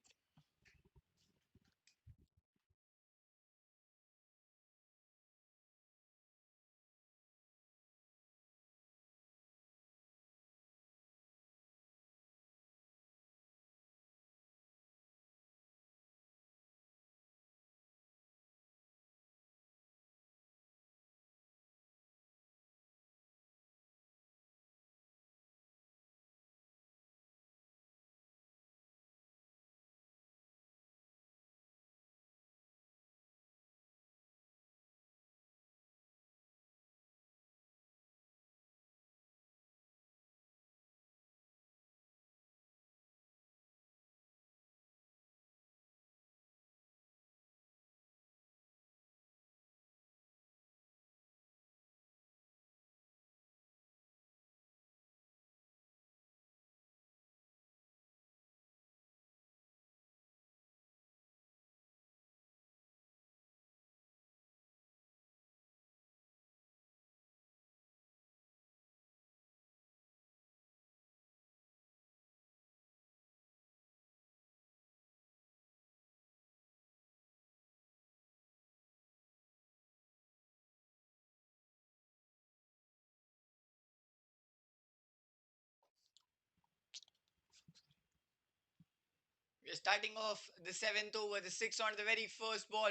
We're starting off the 7th over, the 6th on the very first ball.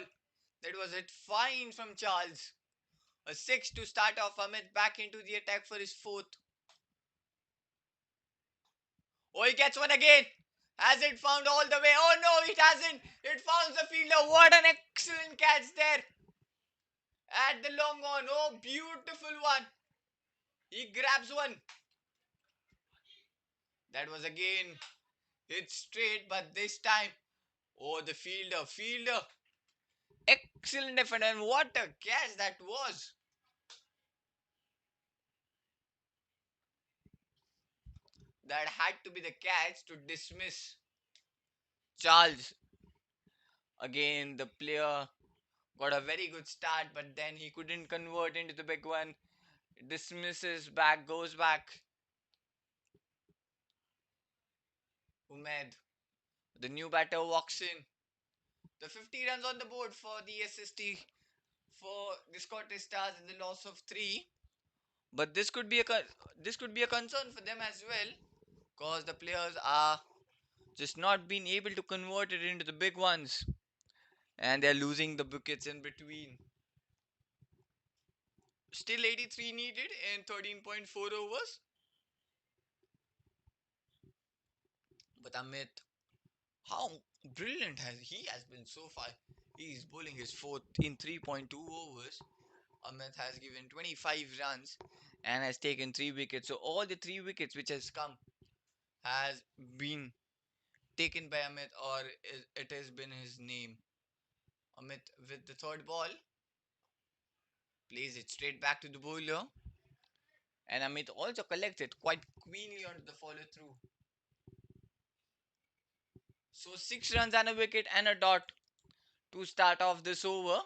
That was it fine from Charles. A 6 to start off. Amit back into the attack for his 4th. Oh, he gets one again. Has it found all the way? Oh no, it hasn't. It found the fielder. What an excellent catch there at the long on. Oh, beautiful one. He grabs one. That was again hit straight, but this time, oh, the fielder. Excellent effort, and what a catch that was. That had to be the catch to dismiss Charles. Again, the player got a very good start, but then he couldn't convert into the big one. Dismisses back, goes back. Umed, the new batter, walks in. The 50 runs on the board for the SST for the Scottish Stars and the loss of three. But this could be a concern for them as well, cause the players are just not being able to convert it into the big ones, and they're losing the wickets in between. Still 83 needed in 13.4 overs. But Amit, how brilliant has been so far. He's bowling his fourth in 3.2 overs. Amit has given 25 runs and has taken 3 wickets. So all the 3 wickets which has come has been taken by Amit, or it has been his name. Amit with the third ball plays it straight back to the bowler, and Amit also collects it quite queenly onto the follow through. So 6 runs and a wicket and a dot to start off this over.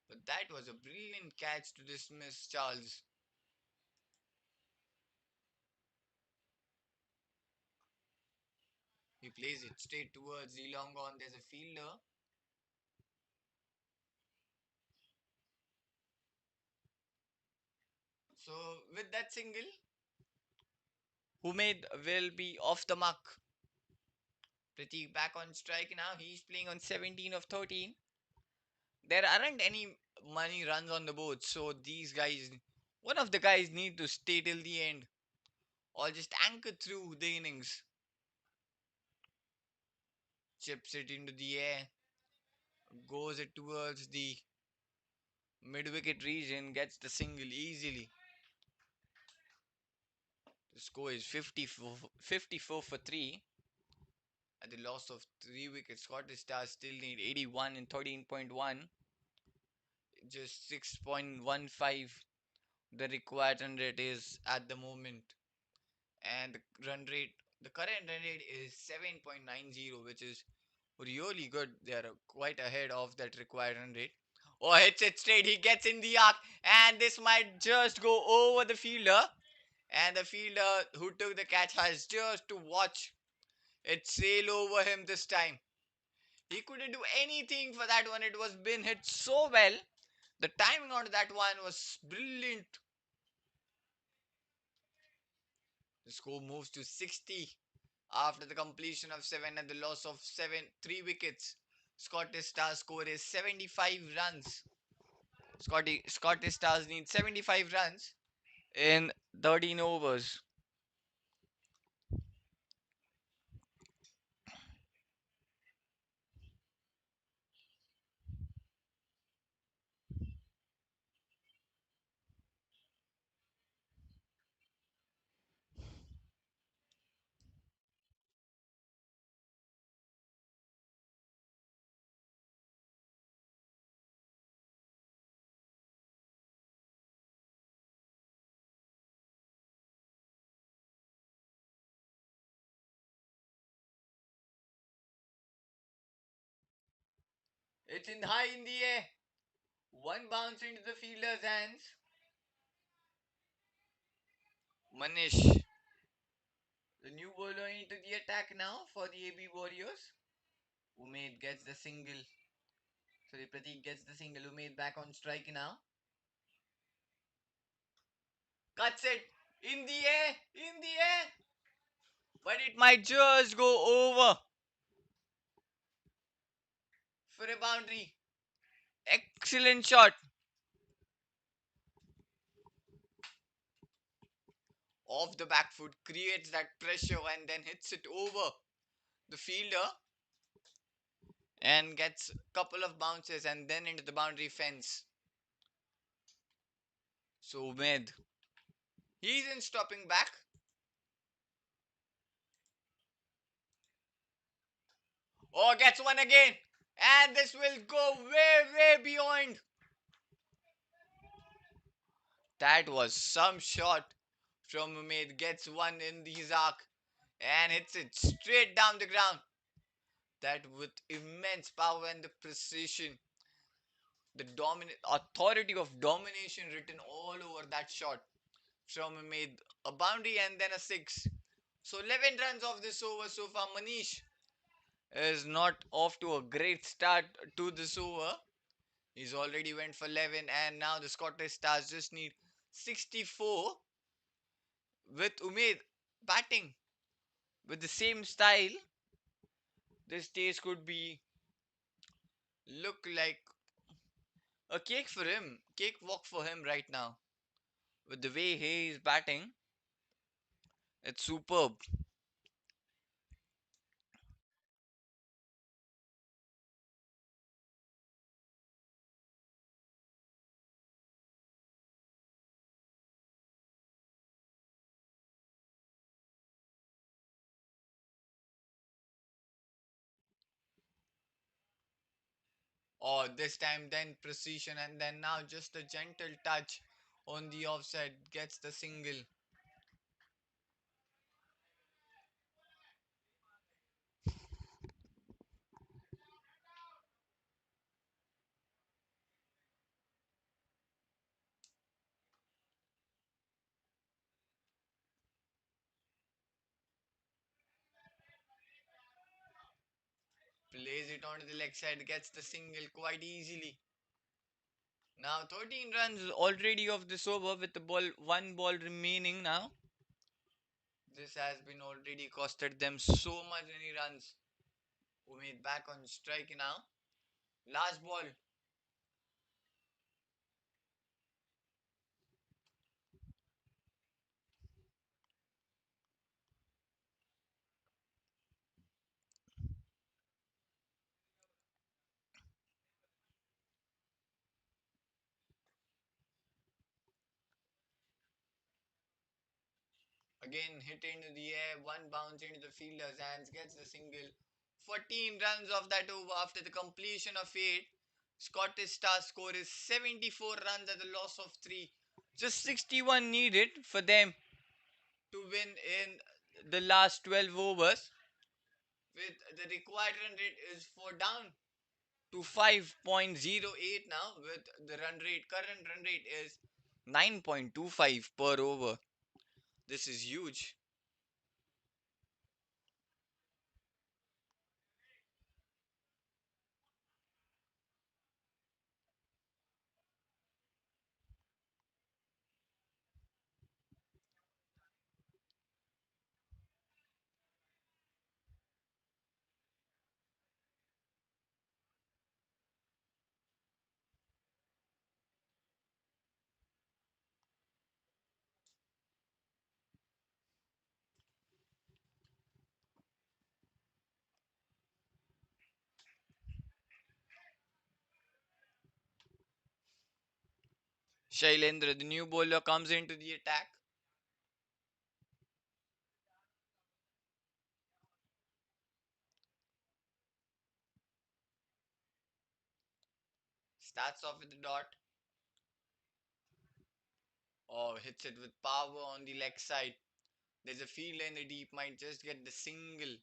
But that was a brilliant catch to dismiss Charles. He plays it straight towards the long on. There's a fielder. So with that single, Humaid will be off the mark. Pratik back on strike now. He's playing on 17 of 13. There aren't any money runs on the board, so these guys, one of the guys need to stay till the end or just anchor through the innings. Chips it into the air, goes it towards the mid wicket region, gets the single easily. The score is 54 for 3. At the loss of 3 wickets, Scottish Stars still need 81 in 13.1. Just 6.15 the required run rate is at the moment. And the current run rate is 7.90, which is really good. They are quite ahead of that required run rate. Oh, hits it straight. He gets in the arc, and this might just go over the fielder. And the fielder who took the catch has just to watch it sail over him this time. He couldn't do anything for that one. It was been hit so well. The timing on that one was brilliant. The score moves to 60 after the completion of 7 and the loss of 3 wickets. Scottish Stars score is 75 runs. Scottish Stars need 75 runs in 13 overs. It's in high in the air. One bounce into the fielder's hands. Manish, the new bowler into the attack now for the AB Warriors. Umaid gets the single. Sorry, Pratik gets the single. Umaid back on strike now. Cuts it in the air, in the air. But it might just go over for a boundary. Excellent shot. off the back foot, creates that pressure and then hits it over the fielder and gets a couple of bounces and then into the boundary fence. So Med, he's in stopping back. Oh, gets one again. And this will go way beyond. That was some shot from Umaid. Gets one in his arc and hits it straight down the ground. That with immense power and the precision, the dominant authority of domination written all over that shot from Umaid. A boundary and then a six. So 11 runs off this over so far. Manish is not off to a great start to this over. He's already went for 11 and now the Scottish Stars just need 64 with Umaid batting with the same style. This stage could be look like a cake for him, cake walk for him right now. With the way he is batting, it's superb. Oh, this time then precision and then now just a gentle touch on the offside gets the single. Plays it onto the leg side, gets the single quite easily. Now 13 runs already of this over with the ball one ball remaining now. This has been already costed them so much many runs. Umid back on strike now. Last ball. Again hit into the air, one bounce into the fielder's hands, gets the single. 14 runs of that over after the completion of 8. Scottish Stars score is 74 runs at the loss of 3. Just 61 needed for them to win in the last 12 overs. With the required run rate is 4 down to 5.08 now. With the current run rate is 9.25 per over. This is huge. Shailendra, the new bowler, comes into the attack. Starts off with the dot. Or hits it with power on the leg side. There's a fielder in the deep, might just get the single.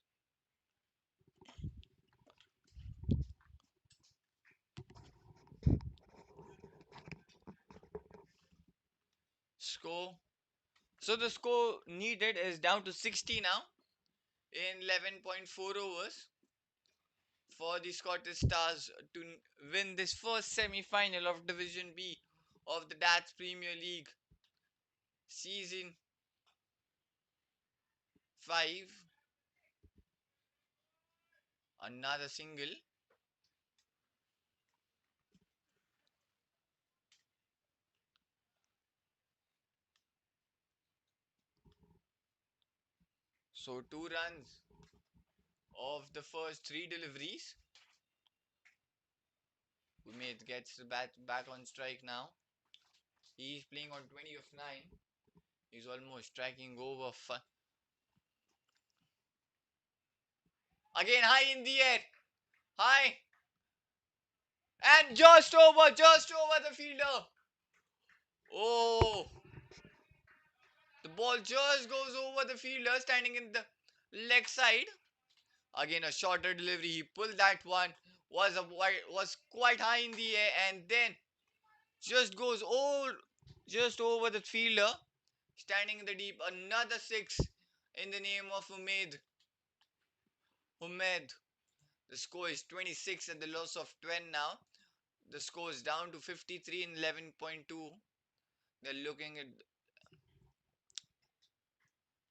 Score. So the score needed is down to 60 now in 11.4 overs for the Scottish Stars to win this first semi-final of Division B of the Dats Premier League season 5. Another single. So 2 runs of the first 3 deliveries. Umid gets the bat back on strike now. He's playing on 20 of 9. He's almost striking over. Again, high in the air. High. And just over the fielder. Oh, the ball just goes over the fielder standing in the leg side. Again, a shorter delivery. He pulled that one. Was quite high in the air and then just goes just over the fielder. Standing in the deep. Another six in the name of Umed. The score is 26 at the loss of 10 now. The score is down to 53 in 11.2. They're looking at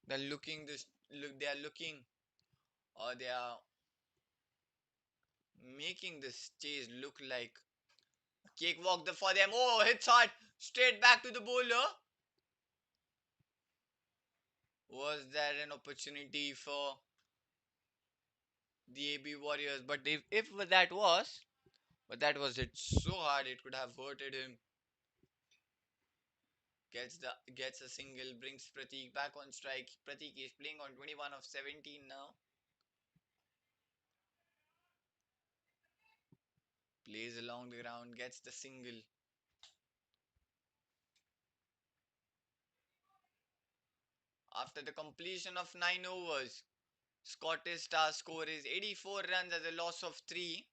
they're looking this look they are looking or they are making this chase look like a cakewalk for them. Oh, hits hard straight back to the bowler. Was there an opportunity for the AB Warriors? But if that was hit so hard it could have hurted him. Gets a single, brings Pratik back on strike. Pratik is playing on 21 of 17 now. Plays along the ground, gets the single. After the completion of 9 overs, Scottish Stars score is 84 runs at a loss of 3.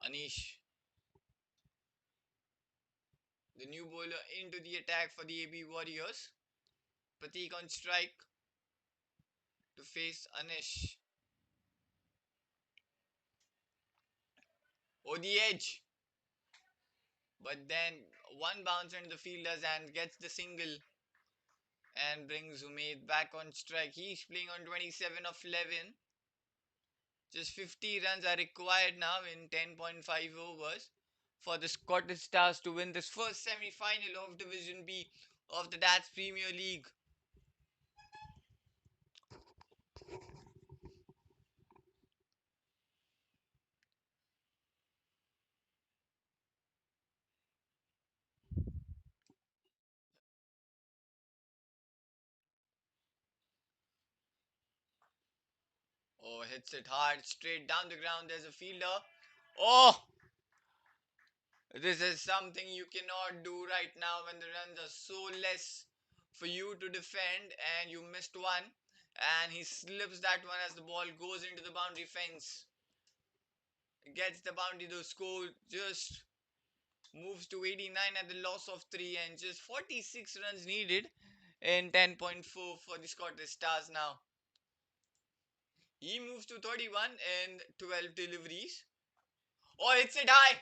Anish, the new bowler, into the attack for the AB Warriors. Pratik on strike to face Anish. Oh, the edge. But then one bounce into the fielders and gets the single and brings Umaid back on strike. He's playing on 27 of 11. Just 50 runs are required now in 10.5 overs for the Scottish Stars to win this first semi-final of Division B of the Dats Premier League. Oh, hits it hard, straight down the ground. There's a fielder. Oh, this is something you cannot do right now when the runs are so less for you to defend and you missed one. And he slips that one as the ball goes into the boundary fence. Gets the boundary, the score just moves to 89 at the loss of 3 and just 46 runs needed in 10.4 for the Scottish Stars now. He moves to 31 in 12 deliveries. Oh, hits it high.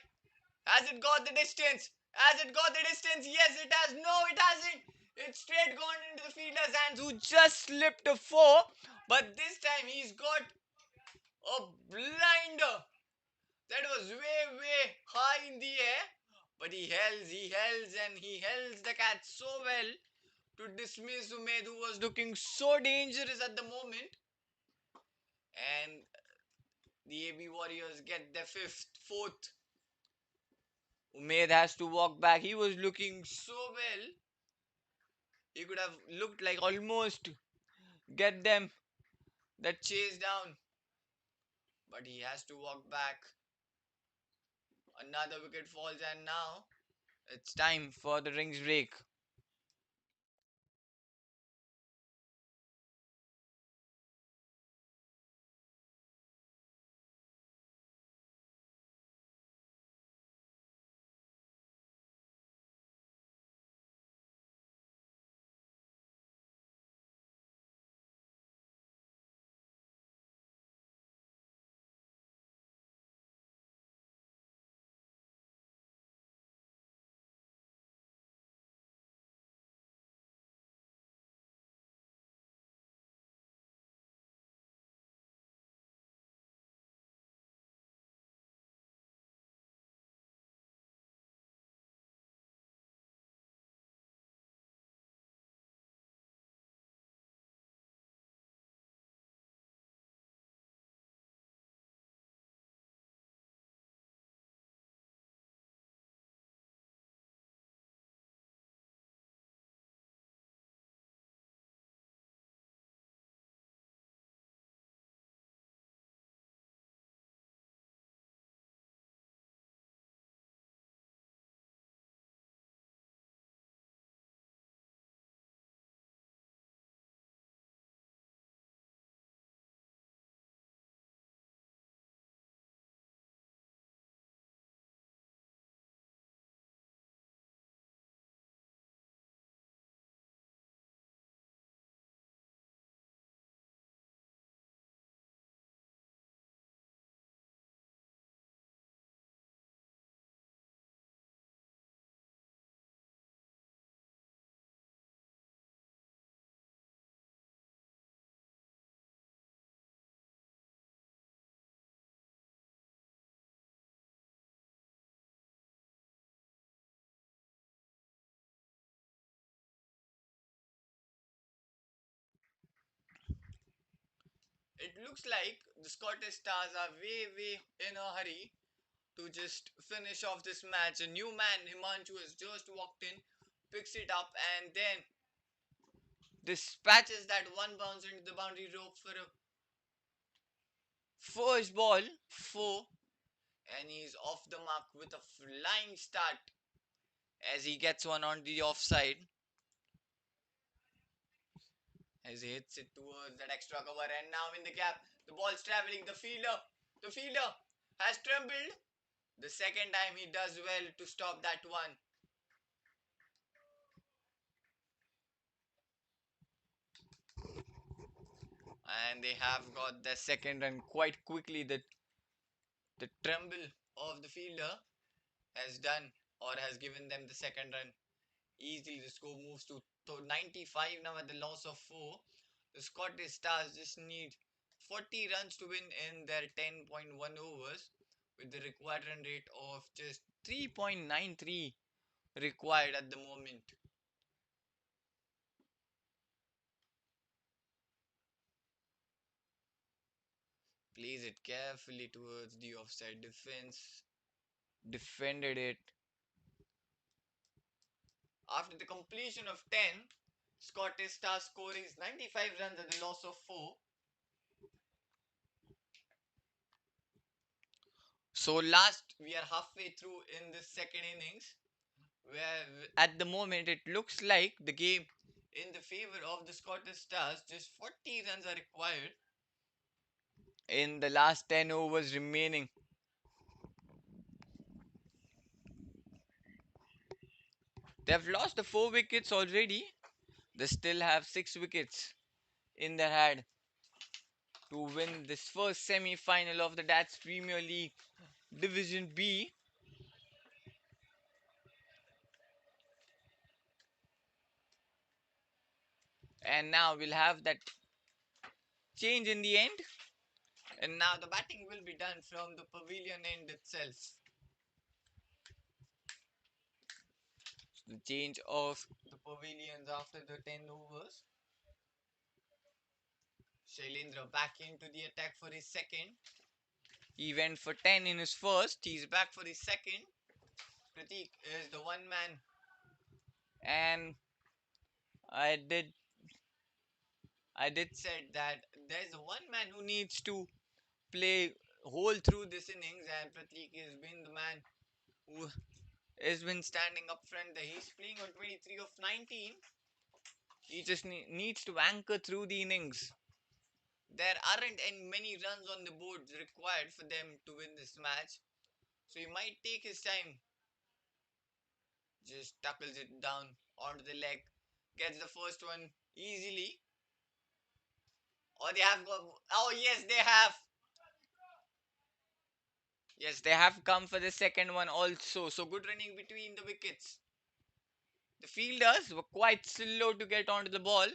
Has it got the distance? Has it got the distance? Yes, it has. No, it hasn't. It's straight gone into the fielder's hands who just slipped a 4. But this time he's got a blinder. That was way, way high in the air. But he holds the catch so well to dismiss Umaid, who was looking so dangerous at the moment. And the AB Warriors get their fourth. Umaid has to walk back. He was looking so well. He could have looked like almost get them that chase down. But he has to walk back. Another wicket falls, and now it's time for the rings break. It looks like the Scottish Stars are way in a hurry to just finish off this match. A new man, Himanshu, has just walked in, picks it up, and then dispatches that one bounce into the boundary rope for a first ball, four, and he's off the mark with a flying start as he gets one on the offside. As he hits it towards that extra cover, and now in the gap, the ball's traveling. The fielder has trembled. The second time he does well to stop that one. And they have got the second run quite quickly. The tremble of the fielder has done or has given them the second run easily. The score moves to 95 now at the loss of 4. The Scottish Stars just need 40 runs to win in their 10.1 overs with the required run rate of just 3.93 required at the moment. Plays it carefully towards the offside defense. Defended it. After the completion of 10, Scottish Stars score is 95 runs at the loss of 4. So last we are halfway through in this second innings where at the moment it looks like the game in the favor of the Scottish Stars. Just 40 runs are required in the last 10 overs remaining. They've lost the 4 wickets already. They still have 6 wickets in their hand to win this first semi-final of the Dats Premier League Division B. And now we'll have that change in the end. And now the batting will be done from the pavilion end itself. The change of the pavilions after the 10 overs. Shailendra back into the attack for his second. He went for 10 in his first. He's back for his second. Pratik is the one man. And I did said that there's a one man who needs to play whole through this innings, and Pratik has been the man who has been standing up front there. He's playing on 23 of 19. He just needs to anchor through the innings. There aren't any many runs on the board required for them to win this match. So he might take his time. Just tackles it down onto the leg. Gets the first one easily. Or they have got. Oh, yes, they have. Yes, they have come for the second one also. So good running between the wickets. The fielders were quite slow to get onto the ball.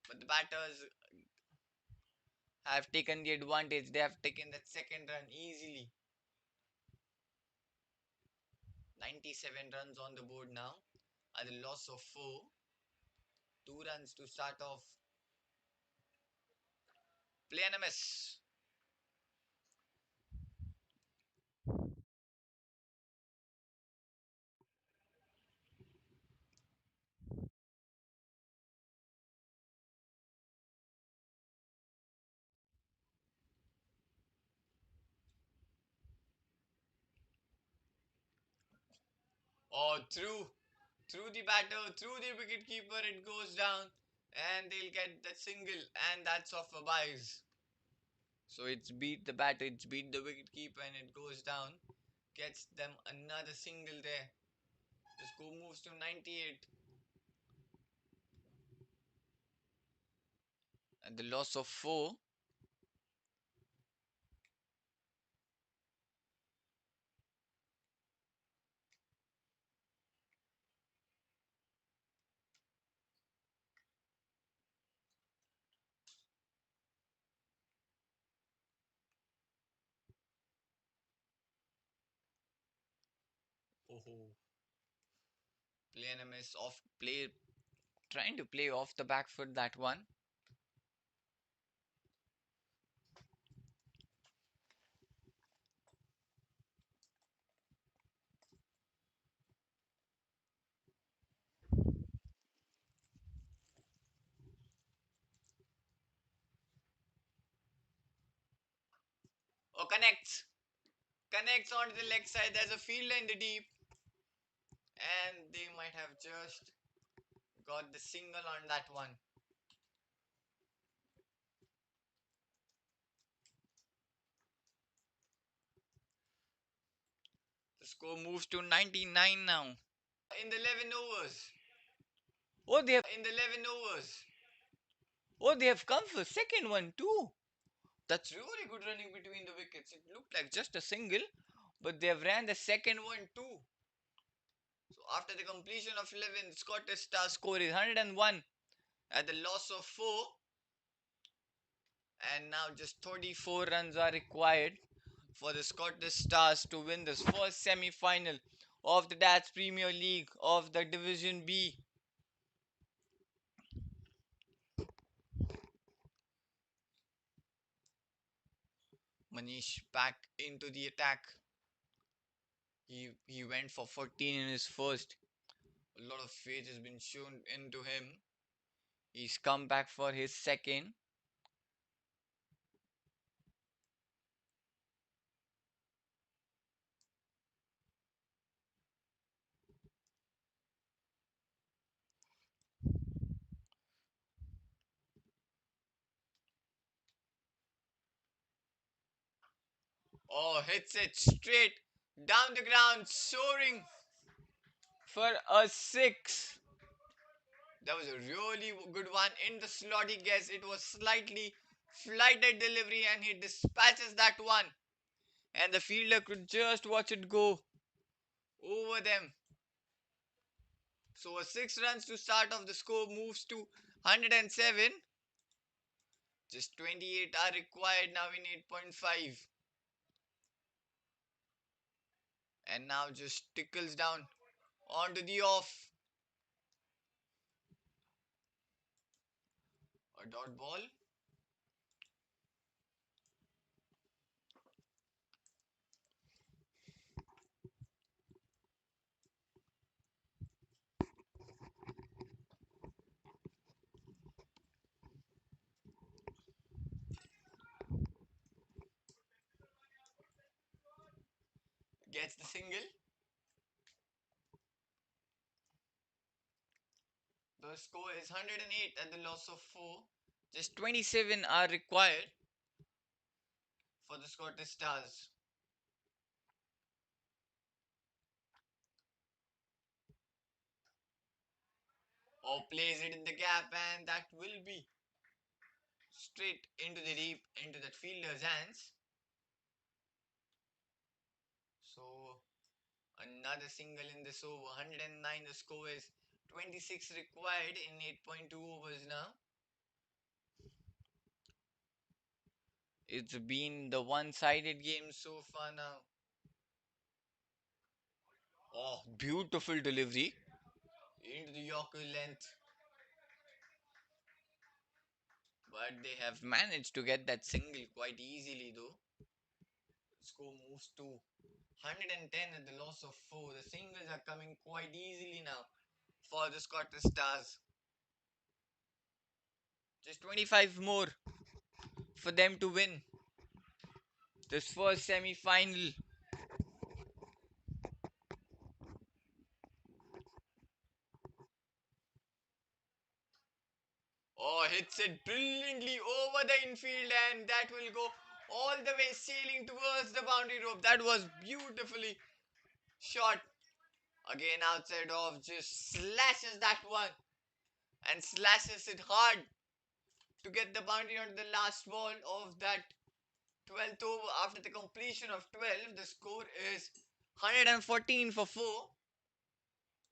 But the batters have taken the advantage. They have taken that second run easily. 97 runs on the board now. At the loss of 4. 2 runs to start off. Play and a miss. Oh, through the batter, through the wicket keeper, it goes down, and they'll get the single, and that's off a buys. So it's beat the batter, it's beat the wicket keeper, and it goes down. Gets them another single there. The score moves to 98. And the loss of 4. Oh, play and a miss off play, trying to play off the back foot that one. Oh, connects onto the leg side. There's a fielder in the deep, and they might have just got the single on that one. The score moves to 99 now. In the 11 overs. Oh, they have in the 11 overs. Oh, they have come for second one too. That's really good running between the wickets. It looked like just a single, but they have ran the second one too. So after the completion of 11, Scottish Star score is 101 at the loss of 4. And now just 34 runs are required for the Scottish Stars to win this first semi-final of the Dats Premier League of the Division B. Manish back into the attack. He went for 14 in his first. A lot of faith has been shown into him. He's come back for his second. Oh, hits it straight down the ground, soaring for a 6. That was a really good one in the slot. He guessed it was slightly flighted delivery, and he dispatches that one. And the fielder could just watch it go over them. So a 6 runs to start off. The score moves to 107. Just 28 are required now in 8.5. And now just tickles down onto the off. A dot ball. gets the single. The score is 108 at the loss of 4. Just 27 are required for the Scottish Stars. Or plays it in the gap, and that will be straight into the deep into that fielder's hands. So another single in this over. 109 the score is. 26 required in 8.2 overs now. It's been the one-sided game so far now. Oh, beautiful delivery into the Yorker length. But they have managed to get that single quite easily though. Score moves to 110 at the loss of 4. The singles are coming quite easily now for the Scottish Stars. Just 25 more for them to win this first semi-final. Oh, hits it brilliantly over the infield, and that will go all the way sailing towards the boundary rope. That was beautifully shot. Again, outside off, just slashes that one and slashes it hard to get the boundary on the last ball of that 12th over. After the completion of 12, the score is 114 for 4.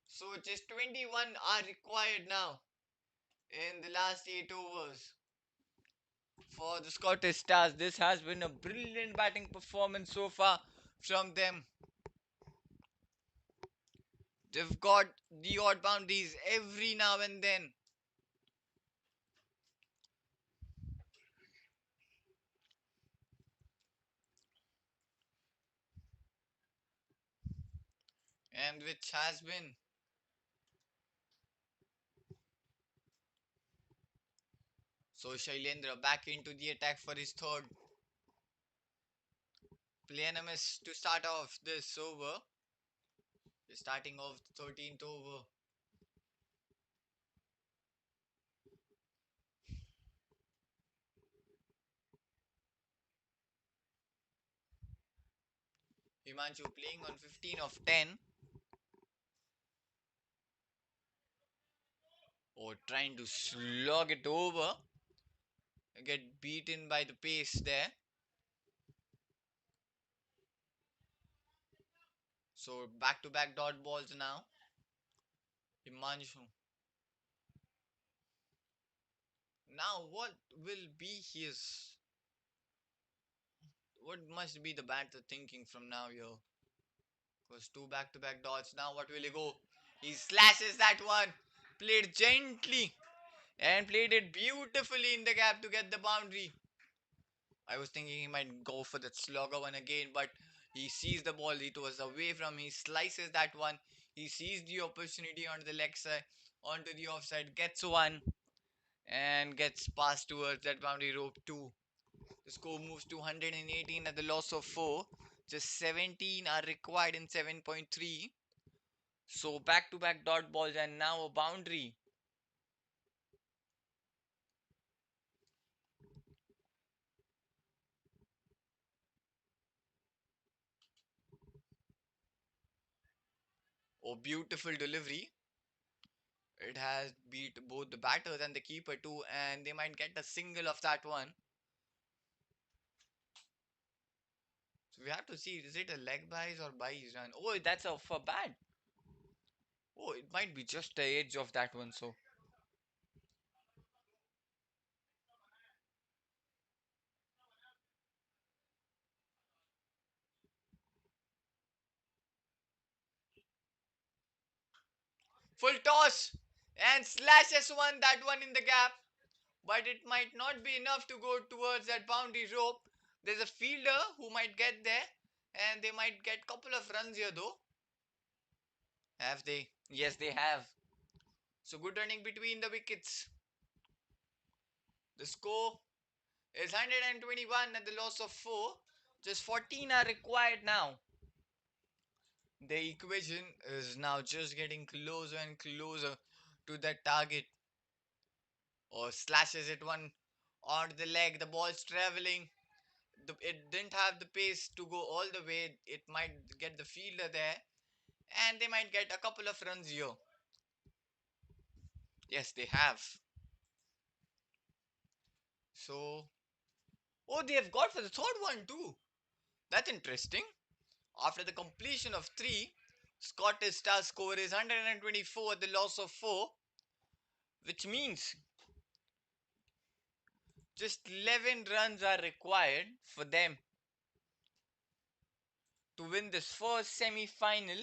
So just 21 are required now in the last 8 overs for the Scottish Stars. This has been a brilliant batting performance so far from them. They've got the odd boundaries every now and then. And which has been. So Shailendra back into the attack for his third. Playing a miss to start off this over. Starting off the 13th over. Himanshu playing on 15 of 10. Or trying to slog it over. Get beaten by the pace there. So back to back dot balls now. Himanshu. Now what will be his. What must be the batter thinking from now here? Because two back to back dots. Now what will he go? He slashes that one. Played gently. And played it beautifully in the gap to get the boundary. I was thinking he might go for that slogger one again, but he sees the ball. It was away from him. He slices that one. He sees the opportunity on the leg side, onto the offside, gets one, and gets passed towards that boundary rope too. The score moves to 118 at the loss of 4. Just 17 are required in 7.3. So back to back dot balls and now a boundary. Oh, beautiful delivery. It has beat both the batters and the keeper too, and they might get a single of that one. So we have to see, is it a leg byes or byes run? Oh, that's a for bad. Oh, it might be just the edge of that one. So full toss and slashes one that one in the gap, but it might not be enough to go towards that boundary rope. There's a fielder who might get there, and they might get couple of runs here though. Have they? Yes, they have. So good running between the wickets. The score is 121 at the loss of 4. Just 14 are required now The equation is now just getting closer and closer to that target, or slashes it one onto the leg. The ball's traveling. It didn't have the pace to go all the way. It might get the fielder there, and they might get a couple of runs here. Yes, they have. So, oh, they have got for the third one too. That's interesting. After the completion of three, Scottish Stars score is 124 at the loss of four, which means just 11 runs are required for them to win this first semi-final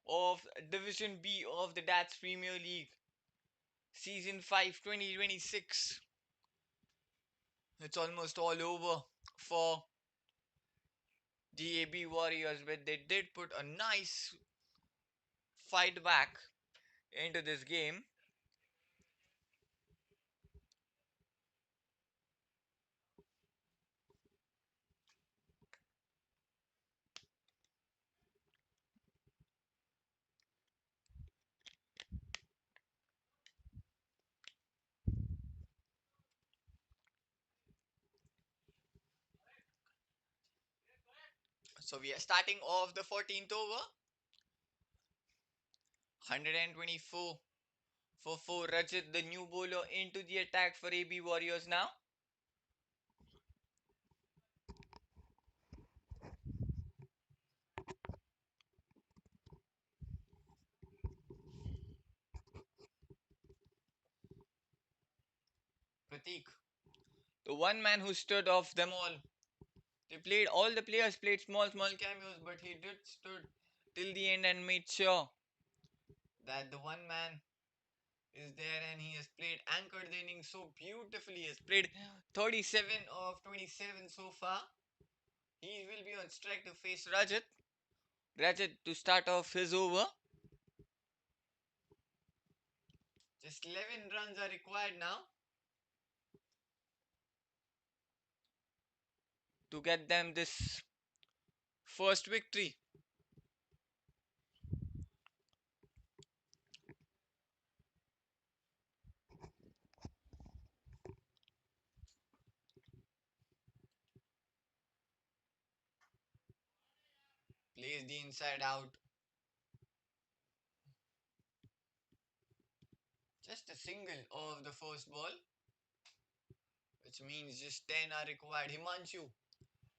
of Division B of the Dats Premier League Season 5 2026. It's almost all over for the AB Warriors, but they did put a nice fight back into this game. So we are starting off the 14th over. 124 for 4. Rajat, the new bowler, into the attack for AB Warriors now. Pratik, the one man who stood off them all. All the players played small cameos, but he did stood till the end and made sure that the one man is there, and he has played anchored the innings so beautifully. He has played 37 of 27 so far. He will be on strike to face Rajat. Rajat to start off his over. Just 11 runs are required now to get them this first victory. Plays the inside out. Just a single of the first ball, which means just 10 are required. Himanshu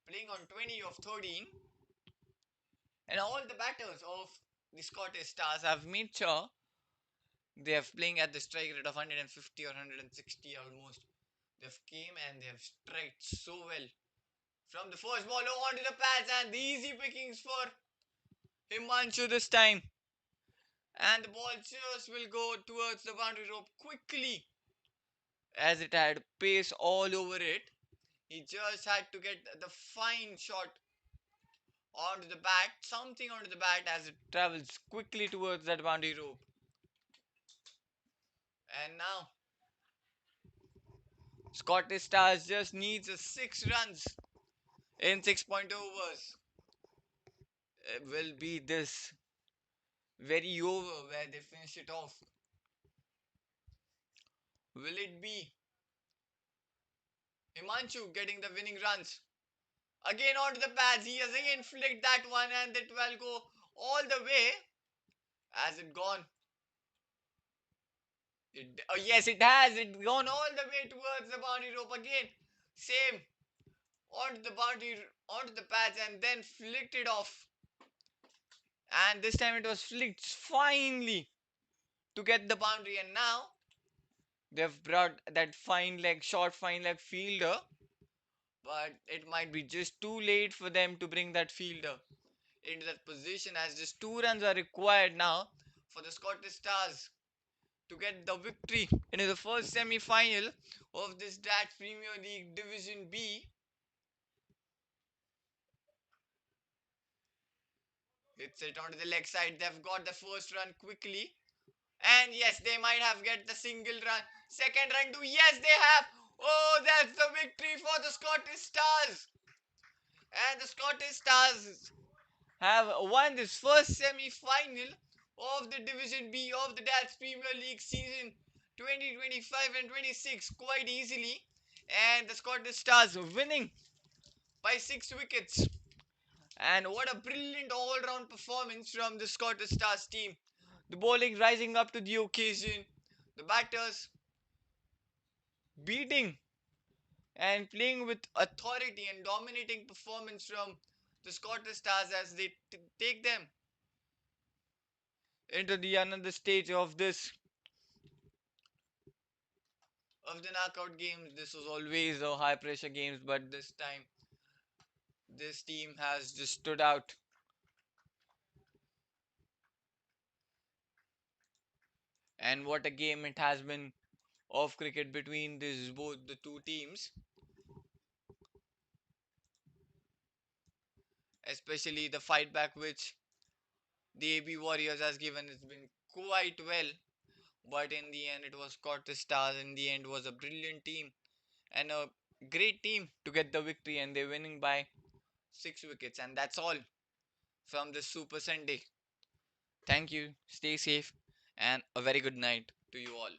playing on 20 of 13. And all the batters of the Scottish Stars have made sure they have playing at the strike rate of 150 or 160 almost. They've came and they have striked so well. From the first ball on to the pads, and the easy pickings for Himanshu this time. And the ball just will go towards the boundary rope quickly, as it had pace all over it. He just had to get the fine shot onto the bat, something onto the bat as it travels quickly towards that boundary rope. And now Scottish Stars just needs a 6 runs in 6 point overs. It will be this very over where they finish it off. Will it be Himanshu getting the winning runs? Again onto the pads. He has again flicked that one, and it will go all the way. Has it gone? Oh yes, it has. It's gone all the way towards the boundary rope again. Same onto the boundary, onto the pads, and then flicked it off. And this time it was flicked finely to get the boundary, and now they've brought that short fine leg fielder, but it might be just too late for them to bring that fielder into that position, as just 2 runs are required now for the Scottish Stars to get the victory into the first semi-final of this DAT Premier League Division B. Hits it onto the leg side. They've got the first run quickly. And yes, they might have get the single run. Second run too. Yes, they have. Oh, that's the victory for the Scottish Stars. And the Scottish Stars have won this first semi-final of the Division B of the Dutch Premier League season 2025 and 26 quite easily, and the Scottish Stars winning by 6 wickets. And what a brilliant all-round performance from the Scottish Stars team. The bowling rising up to the occasion, the batters beating and playing with authority and dominating performance from the Scottish Stars as they take them into the another stage of this of the knockout games. This was always a high pressure games, but this time this team has just stood out. And what a game it has been of cricket between these both the two teams, especially the fight back which the AB Warriors has given has been quite well. But in the end, it was Scottish Stars. In the end, was a brilliant team and a great team to get the victory, and they're winning by 6 wickets. And that's all from this Super Sunday. Thank you. Stay safe, and a very good night to you all.